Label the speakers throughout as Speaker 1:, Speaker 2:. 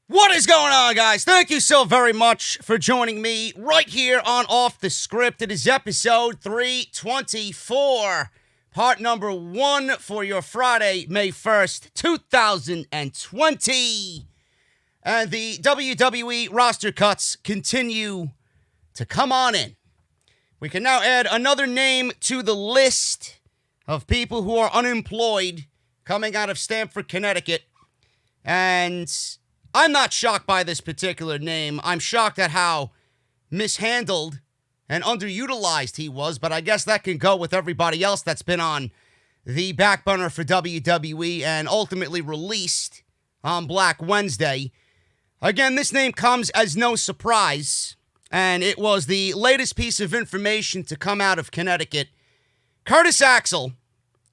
Speaker 1: What is going on, guys? Thank you so very much for joining me right here on Off the Script. It is episode 324, part number 1 for your Friday, May 1st, 2020. And the WWE roster cuts continue to come on in. We can now add another name to the list of people who are unemployed coming out of Stamford, Connecticut. And I'm not shocked by this particular name. I'm shocked at how mishandled and underutilized he was, but I guess that can go with everybody else that's been on the back burner for WWE and ultimately released on Black Wednesday. Again, this name comes as no surprise, and it was the latest piece of information to come out of Connecticut. Curtis Axel,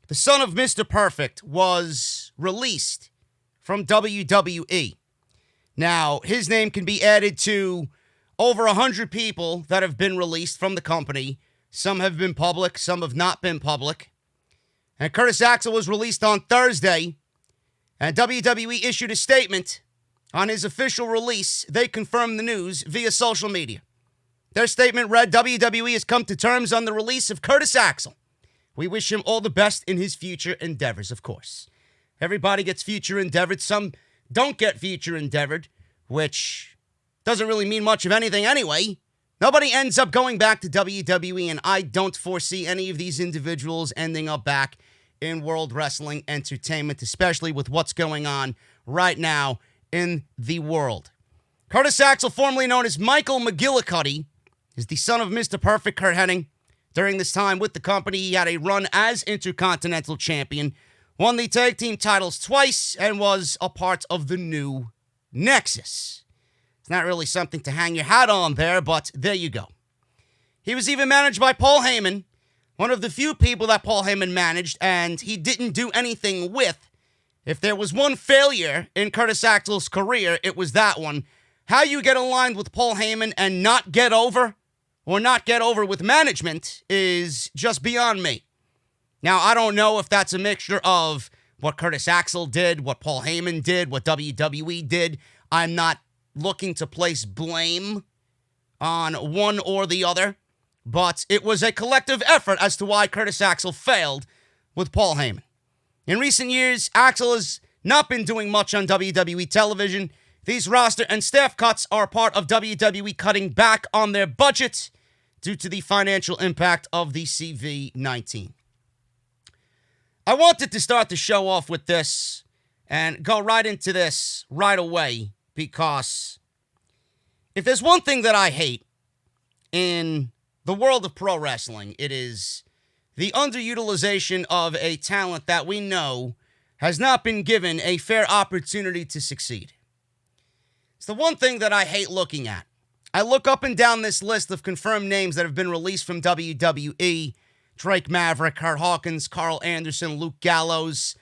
Speaker 1: the son of Mr. Perfect, was released from WWE. Now, his name can be added to over 100 people that have been released from the company. Some have been public, some have not been public. And Curtis Axel was released on Thursday, and WWE issued a statement on his official release. They confirmed the news via social media. Their statement read, WWE has come to terms on the release of Curtis Axel. We wish him all the best in his future endeavors, of course. Everybody gets future endeavored. Some don't get future endeavored, which doesn't really mean much of anything anyway. Nobody ends up going back to WWE, and I don't foresee any of these individuals ending up back in World Wrestling Entertainment, especially with what's going on right now in the world. Curtis Axel, formerly known as Michael McGillicuddy, is the son of Mr. Perfect, Kurt Hennig. During this time with the company, he had a run as Intercontinental Champion, won the tag team titles twice, and was a part of the New Nexus. It's not really something to hang your hat on there, but there you go. He was even managed by Paul Heyman, one of the few people that Paul Heyman managed, and he didn't do anything with. If there was one failure in Curtis Axel's career, it was that one. How you get aligned with Paul Heyman and not get over, or not get over with management, is just beyond me. Now, I don't know if that's a mixture of what Curtis Axel did, what Paul Heyman did, what WWE did. I'm not looking to place blame on one or the other, but it was a collective effort as to why Curtis Axel failed with Paul Heyman. In recent years, Axel has not been doing much on WWE television. These roster and staff cuts are part of WWE cutting back on their budget due to the financial impact of the CV-19. I wanted to start the show off with this and go right into this right away, because if there's one thing that I hate in the world of pro wrestling, it is the underutilization of a talent that we know has not been given a fair opportunity to succeed. It's the one thing that I hate looking at. I look up and down this list of confirmed names that have been released from WWE. Drake Maverick, Kurt Hawkins, Carl Anderson, Luke Gallows,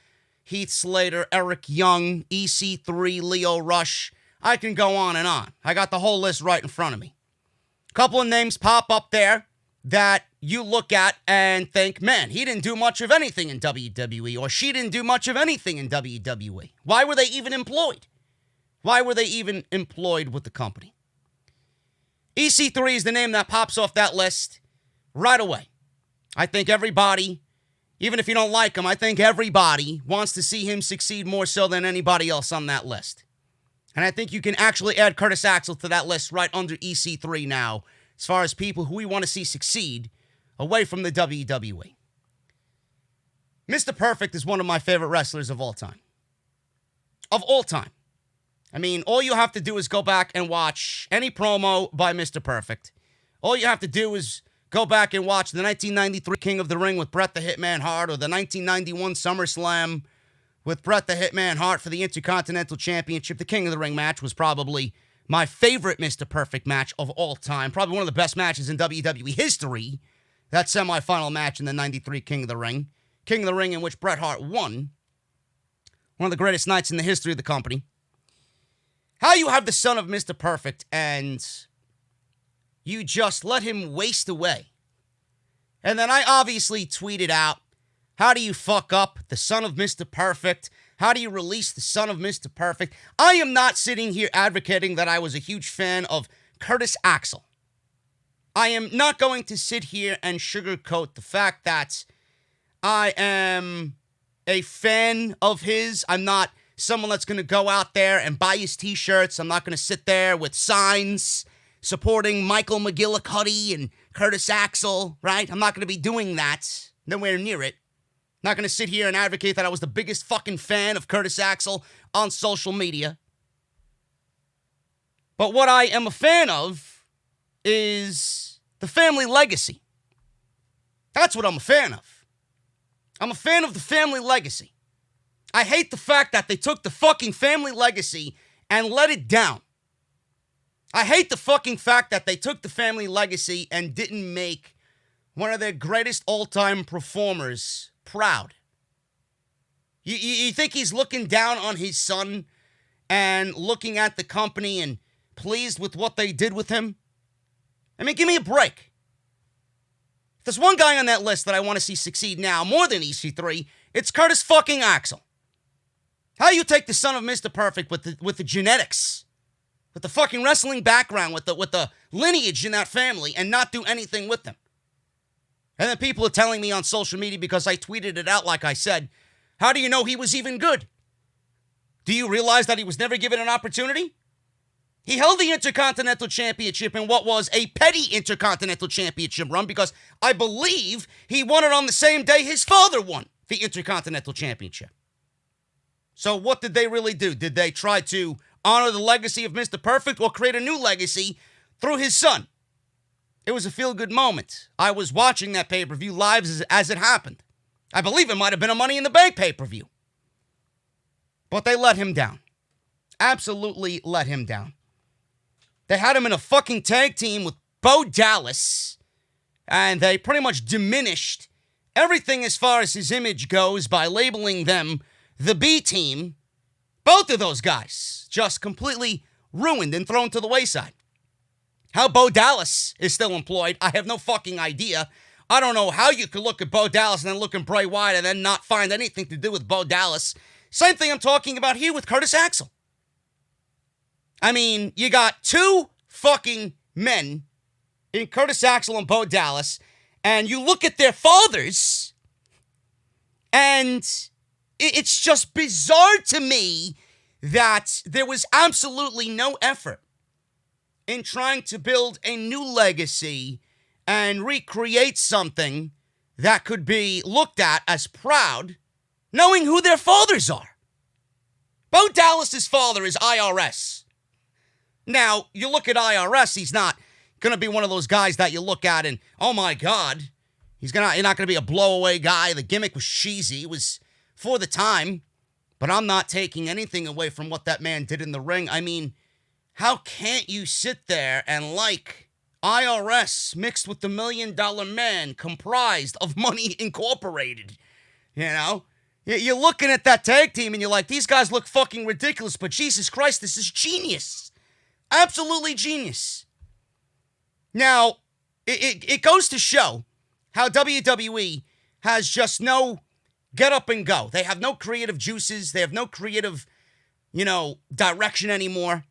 Speaker 1: Heath Slater, Eric Young, EC3, Leo Rush. I can go on and on. I got the whole list right in front of me. A couple of names pop up there that you look at and think, man, he didn't do much of anything in WWE, or she didn't do much of anything in WWE. Why were they even employed? Why were they even employed with the company? EC3 is the name that pops off that list right away. I think everybody, even if you don't like him, I think everybody wants to see him succeed more so than anybody else on that list. And I think you can actually add Curtis Axel to that list right under EC3 now, as far as people who we want to see succeed away from the WWE. Mr. Perfect is one of my favorite wrestlers of all time. Of all time. I mean, all you have to do is go back and watch any promo by Mr. Perfect. All you have to do is go back and watch the 1993 King of the Ring with Bret the Hitman Hart, or the 1991 SummerSlam with Bret the Hitman Hart for the Intercontinental Championship. The King of the Ring match was probably my favorite Mr. Perfect match of all time. Probably one of the best matches in WWE history. That semifinal match in the 93 King of the Ring. King of the Ring in which Bret Hart won. One of the greatest nights in the history of the company. How you have the son of Mr. Perfect and you just let him waste away. And then I obviously tweeted out, how do you fuck up the son of Mr. Perfect? How do you release the son of Mr. Perfect? I am not sitting here advocating that I was a huge fan of Curtis Axel. I am not going to sit here and sugarcoat the fact that I am a fan of his. I'm not someone that's going to go out there and buy his t-shirts. I'm not going to sit there with signs supporting Michael McGillicuddy and Curtis Axel, right? I'm not going to be doing that. Nowhere near it. Not going to sit here and advocate that I was the biggest fucking fan of Curtis Axel on social media. But what I am a fan of is the family legacy. That's what I'm a fan of. I'm a fan of the family legacy. I hate the fact that they took the fucking family legacy and let it down. I hate the fucking fact that they took the family legacy and didn't make one of their greatest all-time performers proud. You think he's looking down on his son and looking at the company and pleased with what they did with him? I mean, give me a break. If there's one guy on that list that I want to see succeed now more than EC3, it's Curtis fucking Axel. How you take the son of Mr. Perfect with the genetics, with the fucking wrestling background, with the lineage in that family, and not do anything with them? And then people are telling me on social media because I tweeted it out like I said, how do you know he was even good? Do you realize that he was never given an opportunity? He held the Intercontinental Championship in what was a petty Intercontinental Championship run because I believe he won it on the same day his father won the Intercontinental Championship. So what did they really do? Did they try to honor the legacy of Mr. Perfect or create a new legacy through his son? It was a feel-good moment. I was watching that pay-per-view live as it happened. I believe it might have been a Money in the Bank pay-per-view. But they let him down. Absolutely let him down. They had him in a fucking tag team with Bo Dallas, and they pretty much diminished everything as far as his image goes by labeling them the B team. Both of those guys just completely ruined and thrown to the wayside. How Bo Dallas is still employed, I have no fucking idea. I don't know how you could look at Bo Dallas and then look at Bray Wyatt and then not find anything to do with Bo Dallas. Same thing I'm talking about here with Curtis Axel. I mean, you got two fucking men in Curtis Axel and Bo Dallas, and you look at their fathers, and it's just bizarre to me that there was absolutely no effort in trying to build a new legacy and recreate something that could be looked at as proud, knowing who their fathers are. Bo Dallas's father is IRS. Now, you look at IRS, he's not going to be one of those guys that you look at and, oh my God, he's not going to be a blowaway guy. The gimmick was cheesy. It was for the time, but I'm not taking anything away from what that man did in the ring. I mean, how can't you sit there and like IRS mixed with the $1 Million Man comprised of Money Incorporated? You know? You're looking at that tag team and you're like, these guys look fucking ridiculous, but Jesus Christ, this is genius. Absolutely genius. Now, it goes to show how WWE has just no get up and go. They have no creative juices. They have no creative, direction anymore.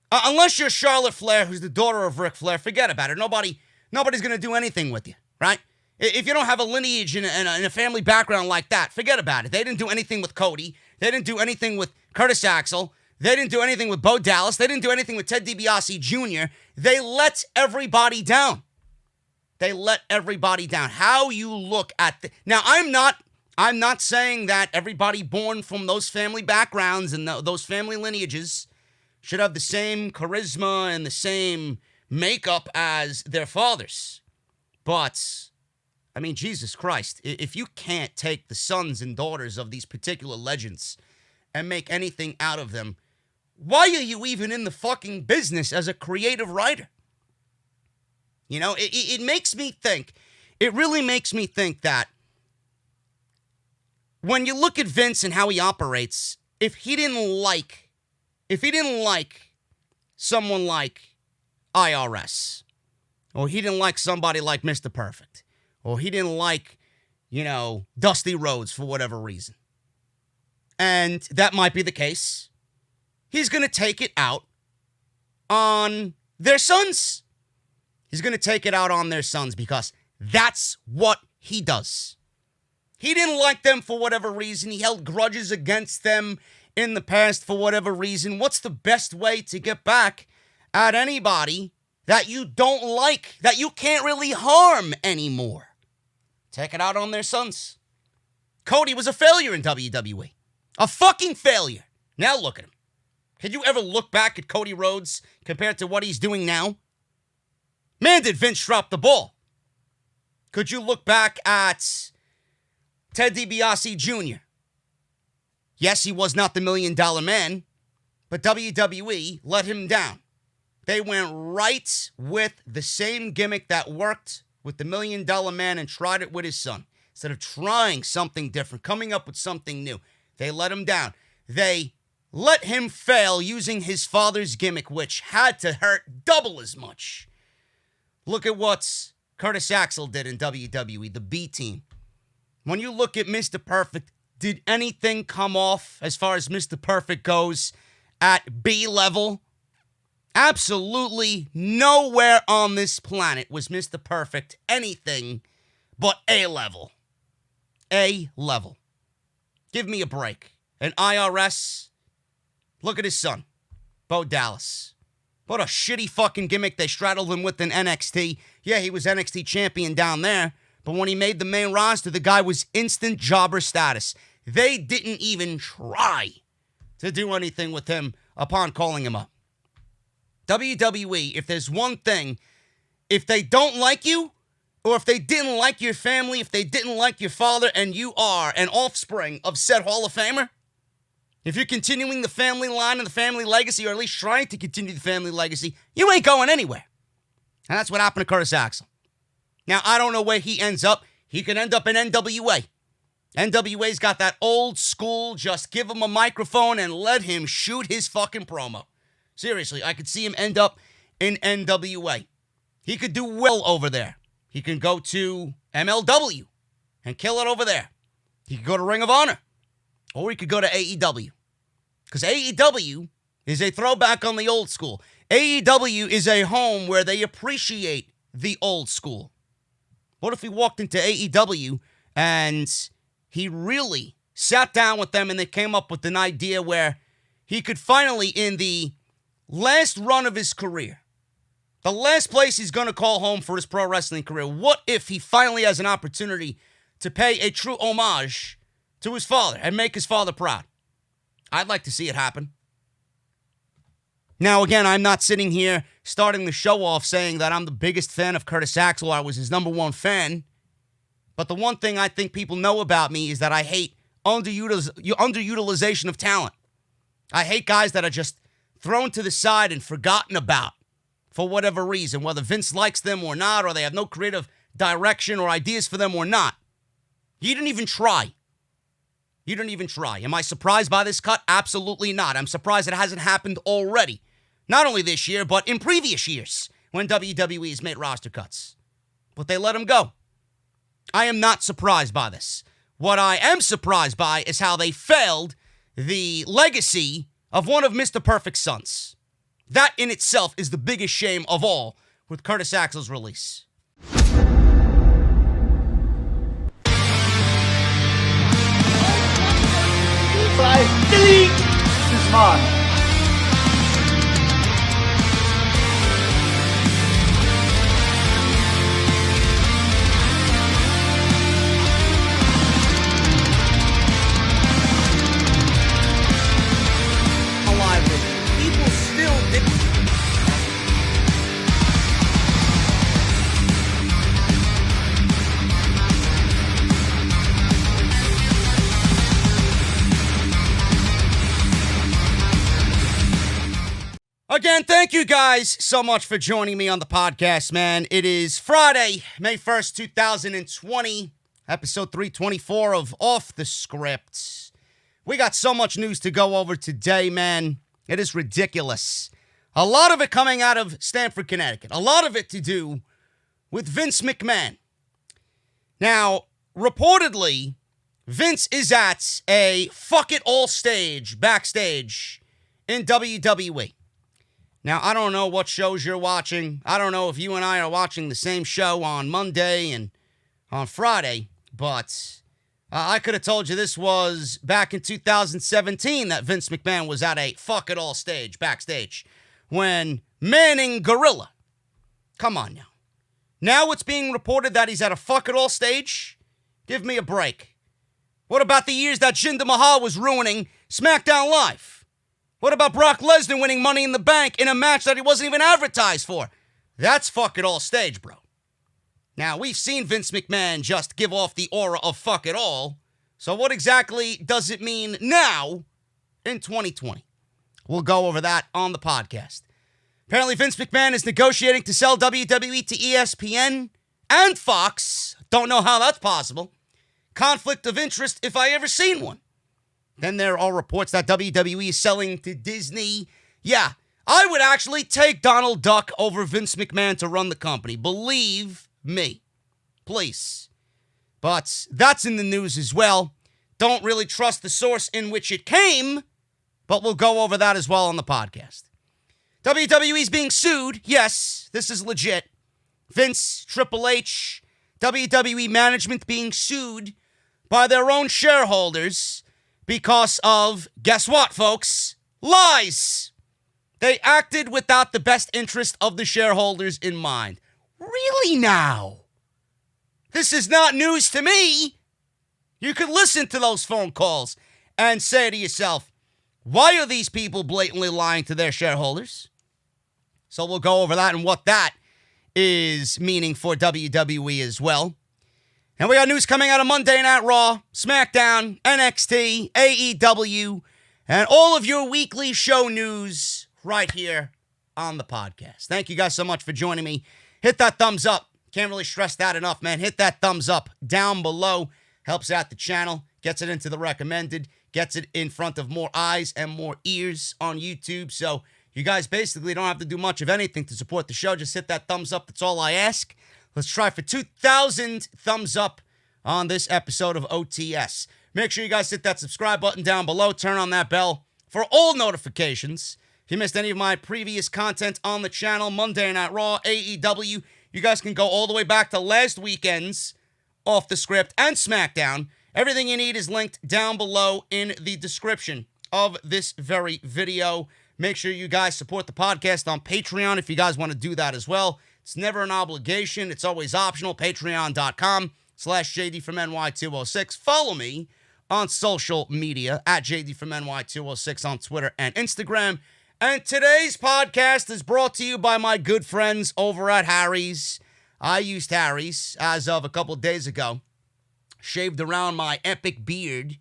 Speaker 1: Unless you're Charlotte Flair, who's the daughter of Ric Flair, forget about it. Nobody's going to do anything with you, right? If you don't have a lineage and a family background like that, forget about it. They didn't do anything with Cody. They didn't do anything with Curtis Axel. They didn't do anything with Bo Dallas. They didn't do anything with Ted DiBiase Jr. They let everybody down. They let everybody down. How you look at now, I'm not saying that everybody born from those family backgrounds and those family lineages should have the same charisma and the same makeup as their fathers. But, I mean, Jesus Christ, if you can't take the sons and daughters of these particular legends and make anything out of them, why are you even in the fucking business as a creative writer? It makes me think, it really makes me think that when you look at Vince and how he operates, if he didn't like someone like IRS, or he didn't like somebody like Mr. Perfect, or he didn't like, Dusty Rhodes for whatever reason, and that might be the case, he's going to take it out on their sons. He's going to take it out on their sons because that's what he does. He didn't like them for whatever reason. He held grudges against them in the past for whatever reason. What's the best way to get back at anybody that you don't like, that you can't really harm anymore? Take it out on their sons. Cody was a failure in WWE. A fucking failure. Now look at him. Can you ever look back at Cody Rhodes compared to what he's doing now? Man, did Vince drop the ball. Could you look back at Ted DiBiase Jr.? Yes, he was not the $1 Million Man, but WWE let him down. They went right with the same gimmick that worked with the $1 Million Man and tried it with his son. Instead of trying something different, coming up with something new, they let him down. They let him fail using his father's gimmick, which had to hurt double as much. Look at what Curtis Axel did in WWE, the B team. When you look at Mr. Perfect, did anything come off as far as Mr. Perfect goes at B level? Absolutely nowhere on this planet was Mr. Perfect anything but A level. A level. Give me a break. An IRS. Look at his son, Bo Dallas. What a shitty fucking gimmick they straddled him with in NXT. Yeah, he was NXT champion down there, but when he made the main roster, the guy was instant jobber status. They didn't even try to do anything with him upon calling him up. WWE, if there's one thing, if they don't like you, or if they didn't like your family, if they didn't like your father, and you are an offspring of said Hall of Famer, if you're continuing the family line and the family legacy, or at least trying to continue the family legacy, you ain't going anywhere. And that's what happened to Curtis Axel. Now, I don't know where he ends up. He could end up in NWA. NWA's got that old school, just give him a microphone and let him shoot his fucking promo. Seriously, I could see him end up in NWA. He could do well over there. He can go to MLW and kill it over there. He could go to Ring of Honor. Or he could go to AEW. Because AEW is a throwback on the old school. AEW is a home where they appreciate the old school. What if he walked into AEW and he really sat down with them and they came up with an idea where he could finally, in the last run of his career, the last place he's going to call home for his pro wrestling career, what if he finally has an opportunity to pay a true homage to his father and make his father proud? I'd like to see it happen. Now, again, I'm not sitting here starting the show off saying that I'm the biggest fan of Curtis Axel. I was his number one fan. But the one thing I think people know about me is that I hate underutilization of talent. I hate guys that are just thrown to the side and forgotten about for whatever reason, whether Vince likes them or not, or they have no creative direction or ideas for them or not. You didn't even try. You didn't even try. Am I surprised by this cut? Absolutely not. I'm surprised it hasn't happened already. Not only this year, but in previous years when WWE has made roster cuts. But they let him go. I am not surprised by this. What I am surprised by is how they failed the legacy of one of Mr. Perfect's sons. That in itself is the biggest shame of all with Curtis Axel's release.
Speaker 2: Delete! This is mine.
Speaker 1: Alive with it. People still did. Again, thank you guys so much for joining me on the podcast, man. It is Friday, May 1st, 2020, episode 324 of Off the Script. We got so much news to go over today, man. It is ridiculous. A lot of it coming out of Stamford, Connecticut. A lot of it to do with Vince McMahon. Now, reportedly, Vince is at a fuck it all stage backstage in WWE. Now, I don't know what shows you're watching. I don't know if you and I are watching the same show on Monday and on Friday, but I could have told you this was back in 2017 that Vince McMahon was at a fuck it all stage backstage when Manning Gorilla. Come on now. Now it's being reported that he's at a fuck it all stage? Give me a break. What about the years that Jinder Mahal was ruining SmackDown Live? What about Brock Lesnar winning Money in the Bank in a match that he wasn't even advertised for? That's fuck it all stage, bro. Now, we've seen Vince McMahon just give off the aura of fuck it all. So what exactly does it mean now in 2020? We'll go over that on the podcast. Apparently, Vince McMahon is negotiating to sell WWE to ESPN and Fox. Don't know how that's possible. Conflict of interest if I ever seen one. Then there are reports that WWE is selling to Disney. Yeah, I would actually take Donald Duck over Vince McMahon to run the company. Believe me. Please. But that's in the news as well. Don't really trust the source in which it came, but we'll go over that as well on the podcast. WWE is being sued. Yes, this is legit. Vince, Triple H, WWE management being sued by their own shareholders because of, guess what, folks? Lies. They acted without the best interest of the shareholders in mind. Really now? This is not news to me. You could listen to those phone calls and say to yourself, why are these people blatantly lying to their shareholders? So we'll go over that and what that is meaning for WWE as well. And we got news coming out of Monday Night Raw, SmackDown, NXT, AEW, and all of your weekly show news right here on the podcast. Thank you guys so much for joining me. Hit that thumbs up. Can't really stress that enough, man. Hit that thumbs up down below. Helps out the channel. Gets it into the recommended. Gets it in front of more eyes and more ears on YouTube. So you guys basically don't have to do much of anything to support the show. Just hit that thumbs up. That's all I ask. Let's try for 2,000 thumbs up on this episode of OTS. Make sure you guys hit that subscribe button down below. Turn on that bell for all notifications. If you missed any of my previous content on the channel, Monday Night Raw, AEW, you guys can go all the way back to last weekend's Off the Script and SmackDown. Everything you need is linked down below in the description of this very video. Make sure you guys support the podcast on Patreon if you guys want to do that as well. It's never an obligation. It's always optional. Patreon.com/JDfromNY206. Follow me on social media at JDfromNY206 on Twitter and Instagram. And today's podcast is brought to you by my good friends over at Harry's. I used Harry's as of a couple days ago. Shaved around my epic beard.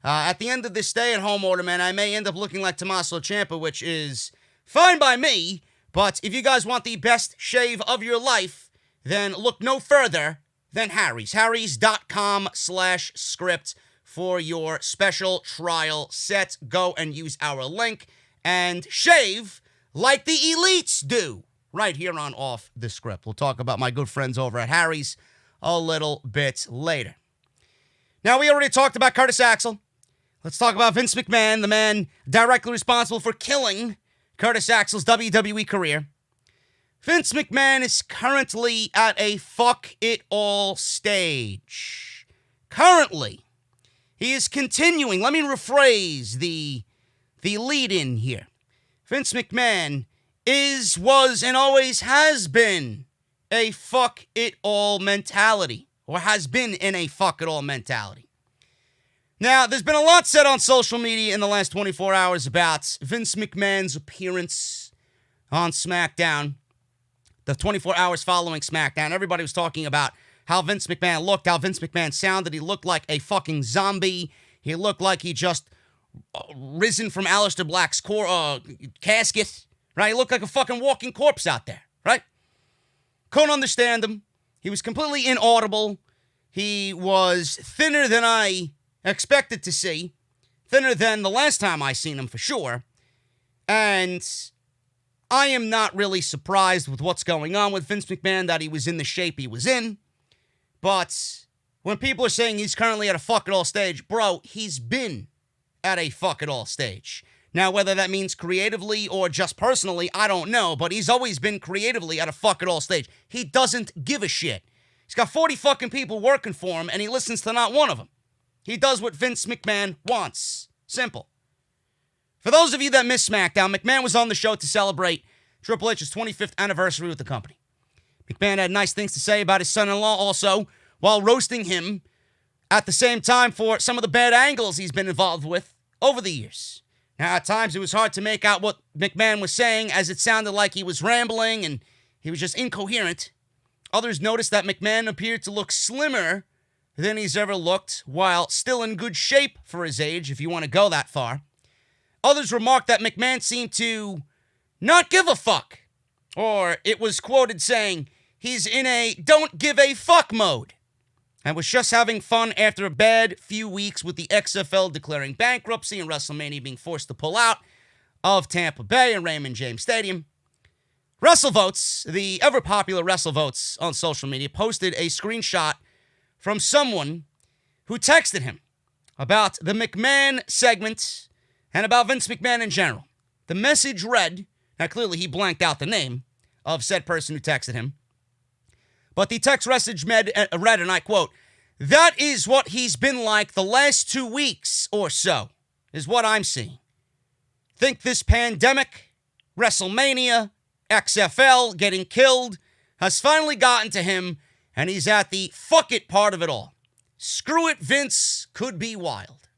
Speaker 1: At the end of this stay-at-home order, man, I may end up looking like Tommaso Ciampa, which is fine by me. But if you guys want the best shave of your life, then look no further than Harry's. Harrys.com/script for your special trial set. Go and use our link and shave like the elites do right here on Off the Script. We'll talk about my good friends over at Harry's a little bit later. Now, we already talked about Curtis Axel. Let's talk about Vince McMahon, the man directly responsible for killing Curtis Axel's WWE career. Vince McMahon is currently at a fuck-it-all stage. Currently. He is continuing. Let me rephrase the lead-in here. Vince McMahon is, was, and always has been a fuck-it-all mentality. Or has been in a fuck-it-all mentality. Now, there's been a lot said on social media in the last 24 hours about Vince McMahon's appearance on SmackDown. The 24 hours following SmackDown, everybody was talking about how Vince McMahon looked, how Vince McMahon sounded. He looked like a fucking zombie. He looked like he just risen from Aleister Black's casket, right? He looked like a fucking walking corpse out there, right? Couldn't understand him. He was completely inaudible. He was thinner than I expected to see. Thinner than the last time I seen him, for sure. And I am not really surprised with what's going on with Vince McMahon, that he was in the shape he was in. But when people are saying he's currently at a fuck it all stage, bro, he's been at a fuck it all stage. Now, whether that means creatively or just personally, I don't know, but he's always been creatively at a fuck it all stage. He doesn't give a shit. He's got 40 fucking people working for him, and he listens to not one of them. He does what Vince McMahon wants. Simple. For those of you that miss SmackDown, McMahon was on the show to celebrate Triple H's 25th anniversary with the company. McMahon had nice things to say about his son-in-law also, while roasting him at the same time for some of the bad angles he's been involved with over the years. Now, at times, it was hard to make out what McMahon was saying, as it sounded like he was rambling and he was just incoherent. Others noticed that McMahon appeared to look slimmer than he's ever looked, while still in good shape for his age, if you want to go that far. Others remarked that McMahon seemed to not give a fuck, or it was quoted saying he's in a don't give a fuck mode, and was just having fun after a bad few weeks with the XFL declaring bankruptcy and WrestleMania being forced to pull out of Tampa Bay and Raymond James Stadium. WrestleVotes, the ever-popular WrestleVotes on social media, posted a screenshot from someone who texted him about the McMahon segment and about Vince McMahon in general. The message read, now clearly he blanked out the name of said person who texted him, but the text message read, and I quote, "That is what he's been like the last 2 weeks or so, is what I'm seeing. Think this pandemic, WrestleMania, XFL, getting killed, has finally gotten to him, and he's at the fuck it part of it all. Screw it, Vince, could be wild."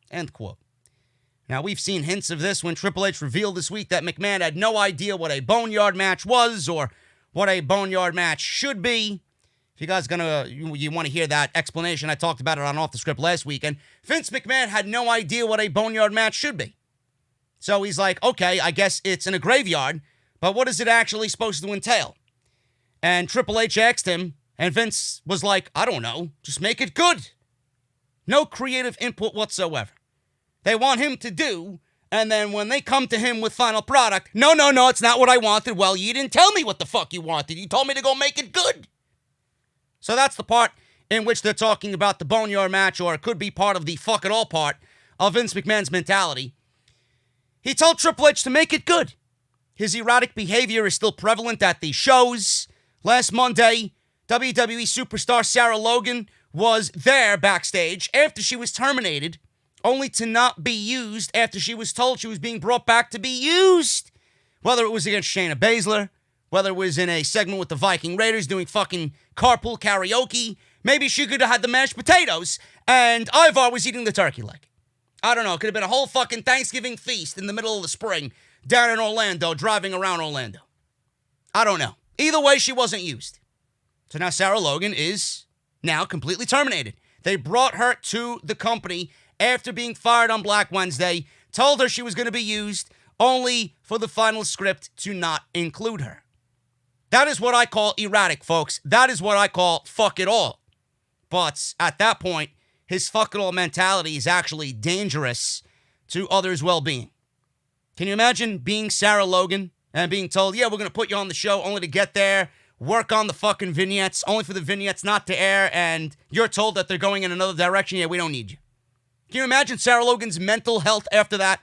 Speaker 1: End quote. Now, we've seen hints of this when Triple H revealed this week that McMahon had no idea what a boneyard match was or what a boneyard match should be. If you guys you want to hear that explanation, I talked about it on Off the Script last week, and Vince McMahon had no idea what a boneyard match should be. So he's like, okay, I guess it's in a graveyard, but what is it actually supposed to entail? And Triple H asked him, and Vince was like, I don't know, just make it good. No creative input whatsoever. They want him to do, and then when they come to him with final product, no, it's not what I wanted. Well, you didn't tell me what the fuck you wanted. You told me to go make it good. So that's the part in which they're talking about the boneyard match, or it could be part of the fuck it all part of Vince McMahon's mentality. He told Triple H to make it good. His erratic behavior is still prevalent at the shows. Last Monday, WWE superstar Sarah Logan was there backstage after she was terminated, only to not be used after she was told she was being brought back to be used. Whether it was against Shayna Baszler, whether it was in a segment with the Viking Raiders doing fucking carpool karaoke, maybe she could have had the mashed potatoes and Ivar was eating the turkey leg. I don't know, it could have been a whole fucking Thanksgiving feast in the middle of the spring down in Orlando, driving around Orlando. I don't know. Either way, she wasn't used. So now Sarah Logan is now completely terminated. They brought her to the company after being fired on Black Wednesday, told her she was going to be used, only for the final script to not include her. That is what I call erratic, folks. That is what I call fuck it all. But at that point, his fuck it all mentality is actually dangerous to others' well-being. Can you imagine being Sarah Logan and being told, yeah, we're going to put you on the show only to get there, work on the fucking vignettes, only for the vignettes not to air, and you're told that they're going in another direction? Yeah, we don't need you. Can you imagine Sarah Logan's mental health after that?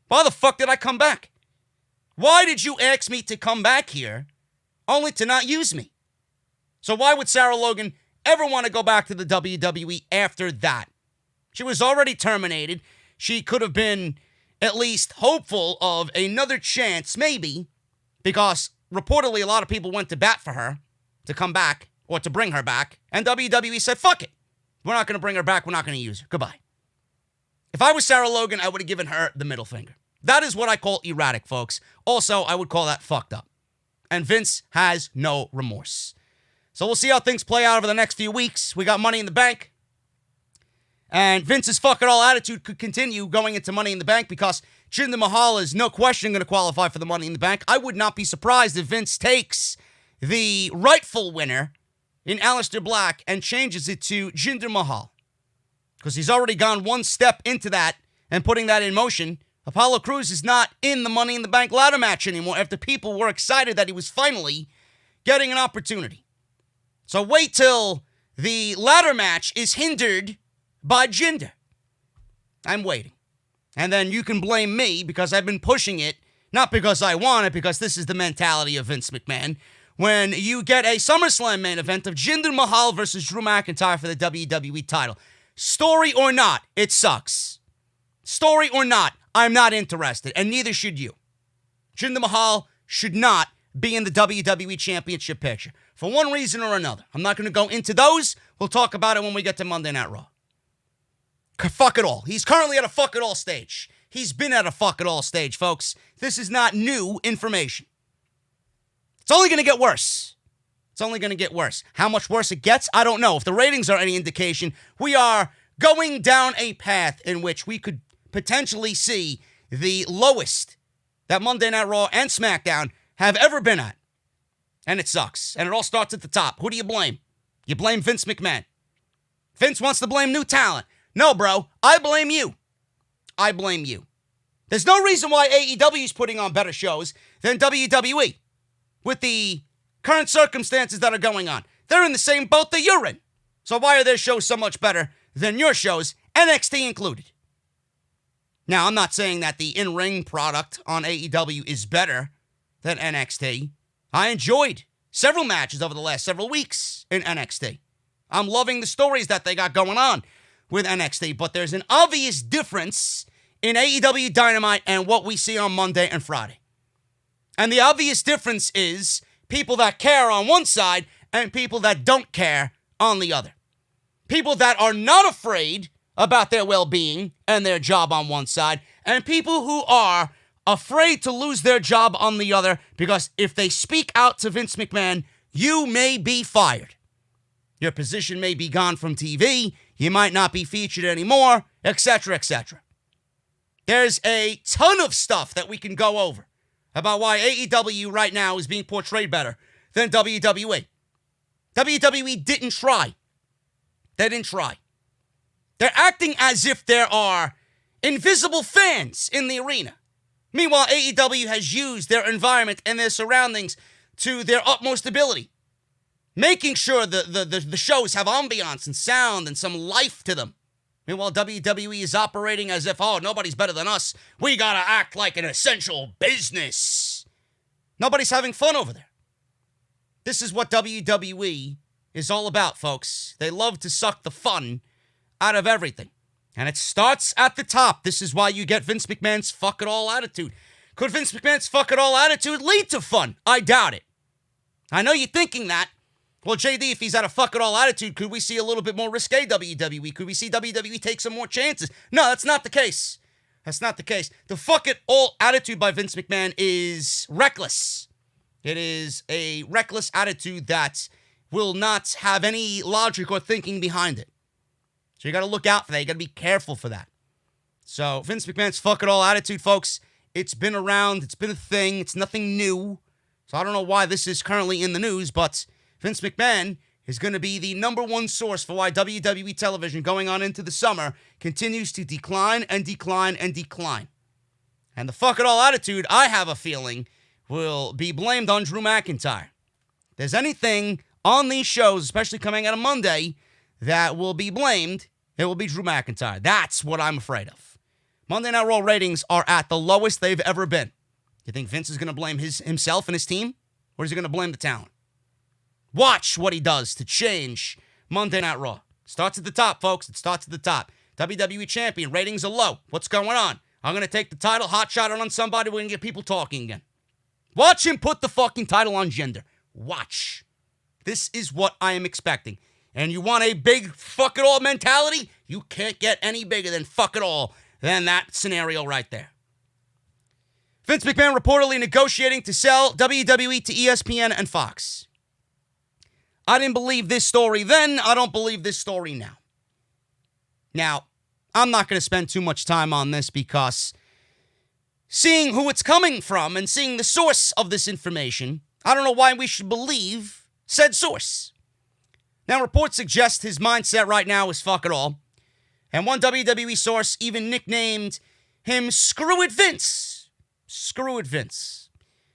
Speaker 1: Why the fuck did I come back? Why did you ask me to come back here only to not use me? So why would Sarah Logan ever want to go back to the WWE after that? She was already terminated. She could have been at least hopeful of another chance, maybe, because reportedly a lot of people went to bat for her to come back or to bring her back, and WWE said, fuck it. We're not going to bring her back. We're not going to use her. Goodbye. If I was Sarah Logan, I would have given her the middle finger. That is what I call erratic, folks. Also, I would call that fucked up. And Vince has no remorse. So we'll see how things play out over the next few weeks. We got Money in the Bank. And Vince's fuck it all attitude could continue going into Money in the Bank because Jinder Mahal is no question going to qualify for the Money in the Bank. I would not be surprised if Vince takes the rightful winner in Aleister Black and changes it to Jinder Mahal. Because he's already gone one step into that and putting that in motion. Apollo Crews is not in the Money in the Bank ladder match anymore after people were excited that he was finally getting an opportunity. So wait till the ladder match is hindered by Jinder. I'm waiting. And then you can blame me because I've been pushing it, not because I want it, because this is the mentality of Vince McMahon. When you get a SummerSlam main event of Jinder Mahal versus Drew McIntyre for the WWE title. Story or not, it sucks. Story or not, I'm not interested, and neither should you. Jinder Mahal should not be in the WWE Championship picture for one reason or another. I'm not going to go into those. We'll talk about it when we get to Monday Night Raw. Fuck it all. He's currently at a fuck it all stage. He's been at a fuck it all stage, folks. This is not new information. It's only going to get worse. It's only going to get worse. How much worse it gets, I don't know. If the ratings are any indication, we are going down a path in which we could potentially see the lowest that Monday Night Raw and SmackDown have ever been at. And it sucks. And it all starts at the top. Who do you blame? You blame Vince McMahon. Vince wants to blame new talent. No, bro. I blame you. I blame you. There's no reason why AEW is putting on better shows than WWE. With the current circumstances that are going on. They're in the same boat that you're in. So why are their shows so much better than your shows, NXT included? Now, I'm not saying that the in-ring product on AEW is better than NXT. I enjoyed several matches over the last several weeks in NXT. I'm loving the stories that they got going on with NXT, but there's an obvious difference in AEW Dynamite and what we see on Monday and Friday. And the obvious difference is people that care on one side and people that don't care on the other. People that are not afraid about their well-being and their job on one side, and people who are afraid to lose their job on the other because if they speak out to Vince McMahon, you may be fired. Your position may be gone from TV, you might not be featured anymore, etc., etc. There's a ton of stuff that we can go over about why AEW right now is being portrayed better than WWE. WWE didn't try. They didn't try. They're acting as if there are invisible fans in the arena. Meanwhile, AEW has used their environment and their surroundings to their utmost ability, making sure the shows have ambiance and sound and some life to them. Meanwhile, WWE is operating as if, oh, nobody's better than us. We gotta act like an essential business. Nobody's having fun over there. This is what WWE is all about, folks. They love to suck the fun out of everything. And it starts at the top. This is why you get Vince McMahon's fuck it all attitude. Could Vince McMahon's fuck it all attitude lead to fun? I doubt it. I know you're thinking that. Well, JD, if he's at a fuck it all attitude, could we see a little bit more risque WWE? Could we see WWE take some more chances? No, that's not the case. That's not the case. The fuck it all attitude by Vince McMahon is reckless. It is a reckless attitude that will not have any logic or thinking behind it. So you got to look out for that. You got to be careful for that. So Vince McMahon's fuck it all attitude, folks, it's been around. It's been a thing. It's nothing new. So I don't know why this is currently in the news, but Vince McMahon is going to be the number one source for why WWE television going on into the summer continues to decline and decline and decline. And the fuck it all attitude, I have a feeling, will be blamed on Drew McIntyre. If there's anything on these shows, especially coming out of Monday, that will be blamed, it will be Drew McIntyre. That's what I'm afraid of. Monday Night Raw ratings are at the lowest they've ever been. You think Vince is going to blame himself and his team? Or is he going to blame the talent? Watch what he does to change Monday Night Raw. Starts at the top, folks. It starts at the top. WWE Champion, ratings are low. What's going on? I'm going to take the title, hot shot it on somebody. We're going to get people talking again. Watch him put the fucking title on Jinder. Watch. This is what I am expecting. And you want a big fuck it all mentality? You can't get any bigger than fuck it all than that scenario right there. Vince McMahon reportedly negotiating to sell WWE to ESPN and Fox. I didn't believe this story then. I don't believe this story now. Now, I'm not going to spend too much time on this because seeing who it's coming from and seeing the source of this information, I don't know why we should believe said source. Now, reports suggest his mindset right now is fuck it all. And one WWE source even nicknamed him Screw It Vince. Screw It Vince.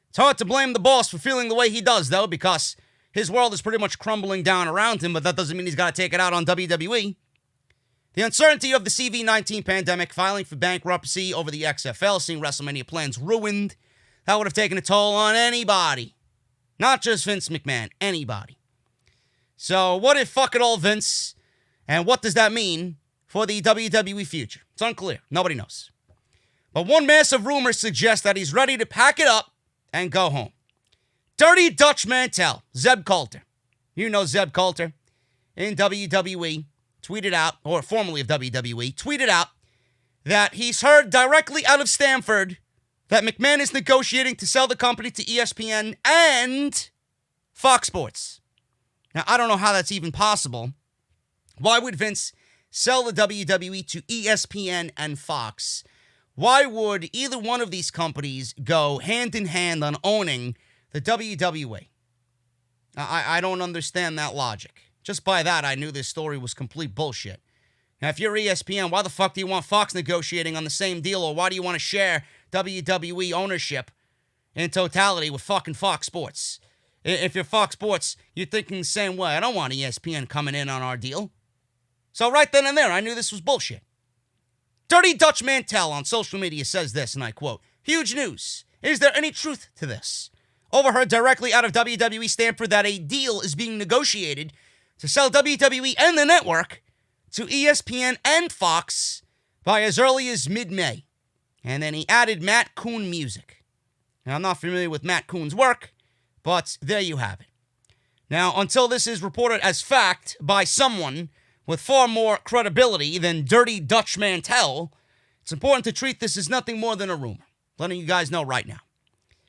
Speaker 1: It's hard to blame the boss for feeling the way he does, though, because his world is pretty much crumbling down around him, but that doesn't mean he's got to take it out on WWE. The uncertainty of the CV-19 pandemic, filing for bankruptcy over the XFL, seeing WrestleMania plans ruined, that would have taken a toll on anybody. Not just Vince McMahon, anybody. So what if fuck it all Vince, and what does that mean for the WWE future? It's unclear. Nobody knows. But one massive rumor suggests that he's ready to pack it up and go home. Dirty Dutch Mantel, Zeb Coulter. You know Zeb Coulter in WWE tweeted out, or formerly of WWE, tweeted out that he's heard directly out of Stamford that McMahon is negotiating to sell the company to ESPN and Fox Sports. Now, I don't know how that's even possible. Why would Vince sell the WWE to ESPN and Fox? Why would either one of these companies go hand in hand on owning the WWE? I don't understand that logic. Just by that, I knew this story was complete bullshit. Now, if you're ESPN, why the fuck do you want Fox negotiating on the same deal, or why do you want to share WWE ownership in totality with fucking Fox Sports? If you're Fox Sports, you're thinking the same way. I don't want ESPN coming in on our deal. So right then and there, I knew this was bullshit. Dirty Dutch Mantel on social media says this, and I quote, "Huge news. Is there any truth to this? Overheard directly out of WWE Stamford that a deal is being negotiated to sell WWE and the network to ESPN and Fox by as early as mid-May." And then he added Matt Coon music. Now, I'm not familiar with Matt Coon's work, but there you have it. Now, until this is reported as fact by someone with far more credibility than Dirty Dutch Mantel, it's important to treat this as nothing more than a rumor. Letting you guys know right now.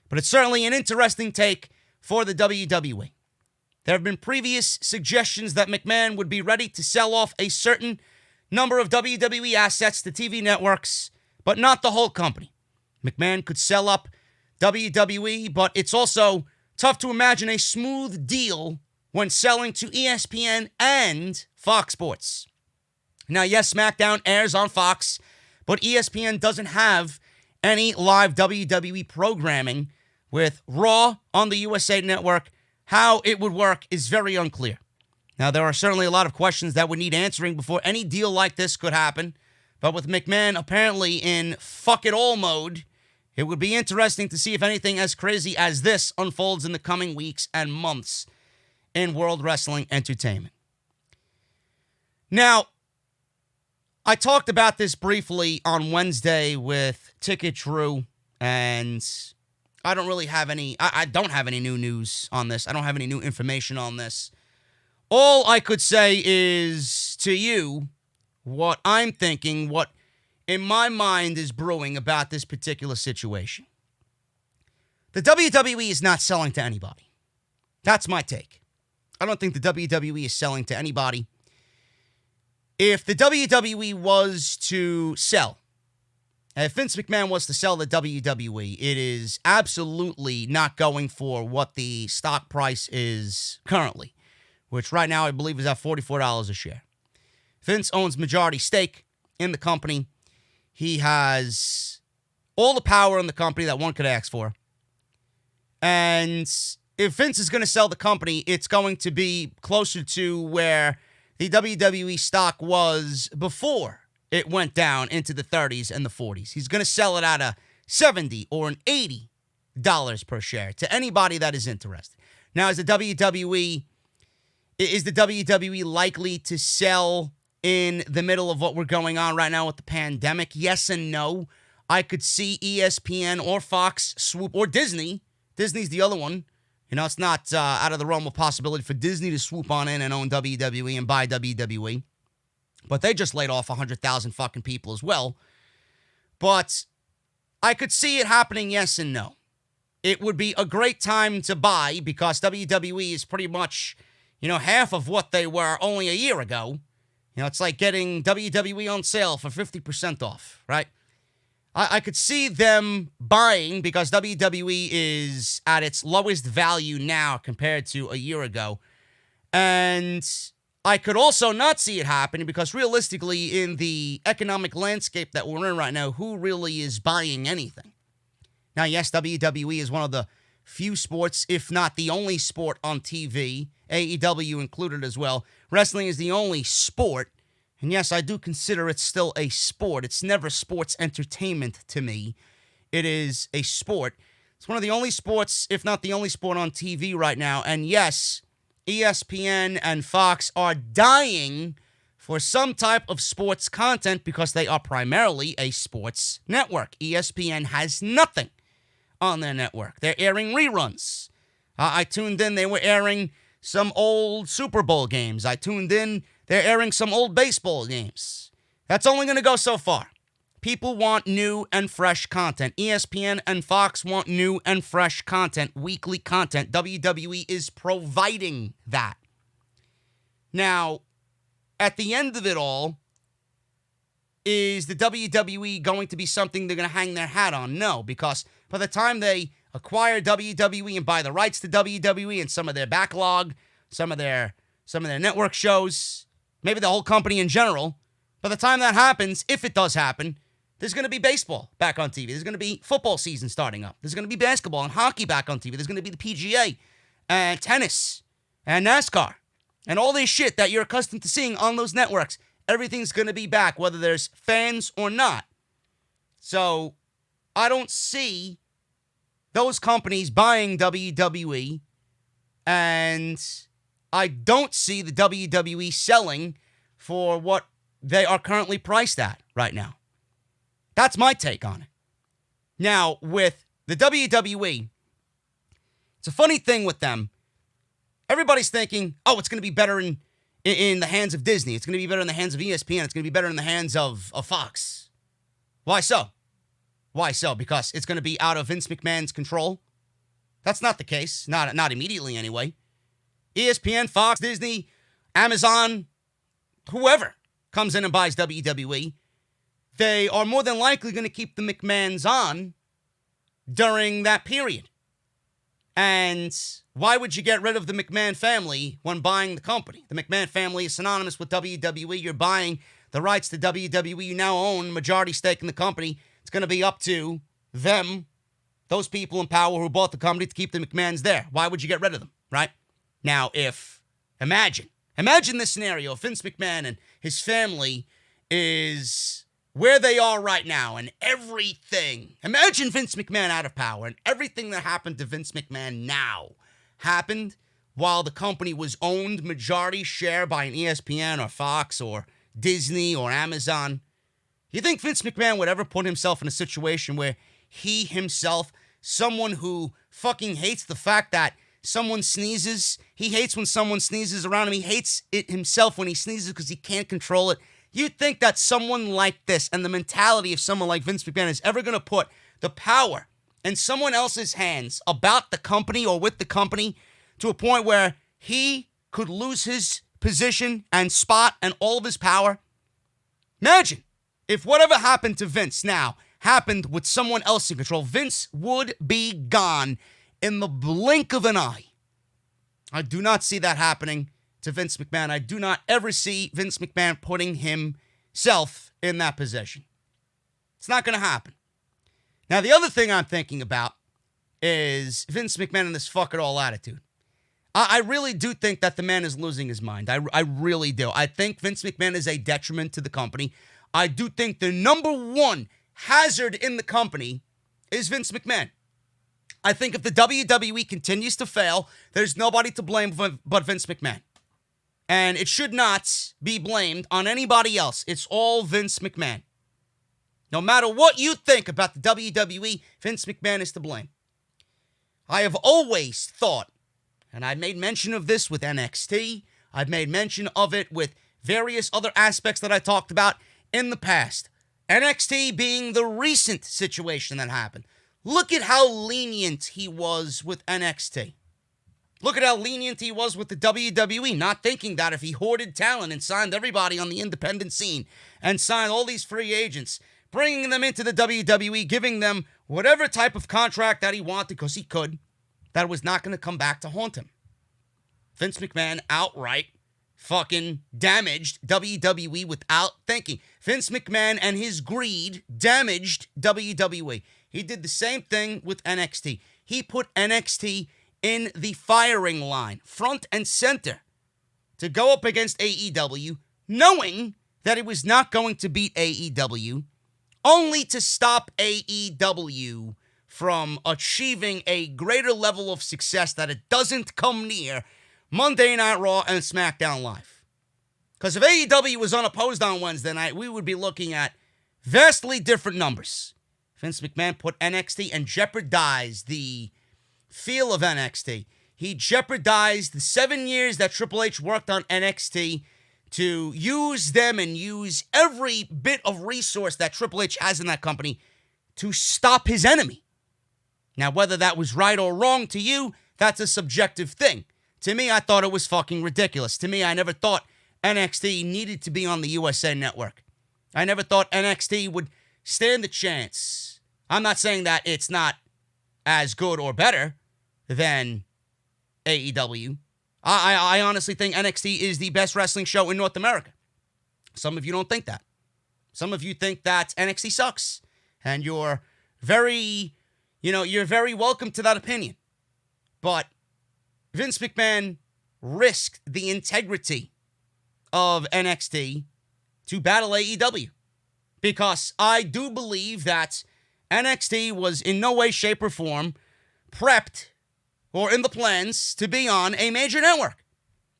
Speaker 1: But it's certainly an interesting take for the WWE. There have been previous suggestions that McMahon would be ready to sell off a certain number of WWE assets to TV networks, but not the whole company. McMahon could sell up WWE, but it's also tough to imagine a smooth deal when selling to ESPN and Fox Sports. Now, yes, SmackDown airs on Fox, but ESPN doesn't have any live WWE programming. With Raw on the USA Network, how it would work is very unclear. Now, there are certainly a lot of questions that would need answering before any deal like this could happen. But with McMahon apparently in fuck-it-all mode, it would be interesting to see if anything as crazy as this unfolds in the coming weeks and months in World Wrestling Entertainment. Now, I talked about this briefly on Wednesday with Ticket Drew, and I don't really have any, I don't have any new news on this. I don't have any new information on this. All I could say is to you what I'm thinking, what in my mind is brewing about this particular situation. The WWE is not selling to anybody. That's my take. I don't think the WWE is selling to anybody. If the WWE was to sell, if Vince McMahon was to sell the WWE, it is absolutely not going for what the stock price is currently, which right now I believe is at $44 a share. Vince owns majority stake in the company. He has all the power in the company that one could ask for. And if Vince is going to sell the company, it's going to be closer to where the WWE stock was before it went down into the 30s and the 40s. He's going to sell it at a $70 or an $80 per share to anybody that is interested. Now, is the WWE likely to sell in the middle of what we're going on right now with the pandemic? Yes and no. I could see ESPN or Fox swoop, or Disney. Disney's the other one. You know, it's not out of the realm of possibility for Disney to swoop on in and own WWE and buy WWE. But they just laid off 100,000 fucking people as well. But I could see it happening, yes and no. It would be a great time to buy because WWE is pretty much, half of what they were only a year ago. It's like getting WWE on sale for 50% off, right? I could see them buying because WWE is at its lowest value now compared to a year ago. And I could also not see it happening because realistically, in the economic landscape that we're in right now, who really is buying anything? Now, yes, WWE is one of the few sports, if not the only sport on TV, AEW included as well. Wrestling is the only sport, and yes, I do consider it still a sport. It's never sports entertainment to me. It is a sport. It's one of the only sports, if not the only sport on TV right now, and yes, ESPN and Fox are dying for some type of sports content because they are primarily a sports network. ESPN has nothing on their network. They're airing reruns. I tuned in. They were airing some old Super Bowl games. I tuned in. They're airing some old baseball games. That's only going to go so far. People want new and fresh content. ESPN and Fox want new and fresh content, weekly content. WWE is providing that. Now, at the end of it all, is the WWE going to be something they're going to hang their hat on? No, because by the time they acquire WWE and buy the rights to WWE and some of their backlog, some of their network shows, maybe the whole company in general, by the time that happens, if it does happen, there's going to be baseball back on TV. There's going to be football season starting up. There's going to be basketball and hockey back on TV. There's going to be the PGA and tennis and NASCAR and all this shit that you're accustomed to seeing on those networks. Everything's going to be back, whether there's fans or not. So I don't see those companies buying WWE, and I don't see the WWE selling for what they are currently priced at right now. That's my take on it. Now, with the WWE, it's a funny thing with them. Everybody's thinking, oh, it's going to be better in the hands of Disney. It's going to be better in the hands of ESPN. It's going to be better in the hands of Fox. Why so? Why so? Because it's going to be out of Vince McMahon's control? That's not the case. Not immediately, anyway. ESPN, Fox, Disney, Amazon, whoever comes in and buys WWE, they are more than likely going to keep the McMahons on during that period. And why would you get rid of the McMahon family when buying the company? The McMahon family is synonymous with WWE. You're buying the rights to WWE. You now own majority stake in the company. It's going to be up to them, those people in power who bought the company, to keep the McMahons there. Why would you get rid of them, right? Now, imagine this scenario. If Vince McMahon and his family is where they are right now and everything. Imagine Vince McMahon out of power and everything that happened to Vince McMahon now happened while the company was owned majority share by an ESPN or Fox or Disney or Amazon. You think Vince McMahon would ever put himself in a situation where he himself, someone who fucking hates the fact that someone sneezes, he hates when someone sneezes around him, he hates it himself when he sneezes because he can't control it. You'd think that someone like this and the mentality of someone like Vince McMahon is ever going to put the power in someone else's hands about the company or with the company to a point where he could lose his position and spot and all of his power? Imagine if whatever happened to Vince now happened with someone else in control. Vince would be gone in the blink of an eye. I do not see that happening to Vince McMahon. I do not ever see Vince McMahon putting himself in that position. It's not going to happen. Now, the other thing I'm thinking about is Vince McMahon and this fuck it all attitude. I really do think that the man is losing his mind. I really do. I think Vince McMahon is a detriment to the company. I do think the number one hazard in the company is Vince McMahon. I think if the WWE continues to fail, there's nobody to blame but Vince McMahon. And it should not be blamed on anybody else. It's all Vince McMahon. No matter what you think about the WWE, Vince McMahon is to blame. I have always thought, and I made mention of this with NXT, I've made mention of it with various other aspects that I talked about in the past. NXT being the recent situation that happened. Look at how lenient he was with NXT. Look at how lenient he was with the WWE, not thinking that if he hoarded talent and signed everybody on the independent scene and signed all these free agents, bringing them into the WWE, giving them whatever type of contract that he wanted because he could, that it was not going to come back to haunt him. Vince McMahon outright fucking damaged WWE without thinking. Vince McMahon and his greed damaged WWE. He did the same thing with NXT. he put NXT in the firing line, front and center, to go up against AEW, knowing that it was not going to beat AEW, only to stop AEW from achieving a greater level of success that it doesn't come near Monday Night Raw and SmackDown Live. Because if AEW was unopposed on Wednesday night, we would be looking at vastly different numbers. Vince McMahon put NXT and jeopardized the feel of NXT. He jeopardized the 7 years that Triple H worked on NXT to use them and use every bit of resource that Triple H has in that company to stop his enemy. Now, whether that was right or wrong to you, that's a subjective thing. To me, I thought it was fucking ridiculous. To me, I never thought NXT needed to be on the USA Network. I never thought NXT would stand the chance. I'm not saying that it's not as good or better than AEW. I honestly think NXT is the best wrestling show in North America. Some of you don't think that. Some of you think that NXT sucks. And you're very welcome to that opinion. But Vince McMahon risked the integrity of NXT to battle AEW. Because I do believe that NXT was in no way, shape, or form prepped or in the plans to be on a major network.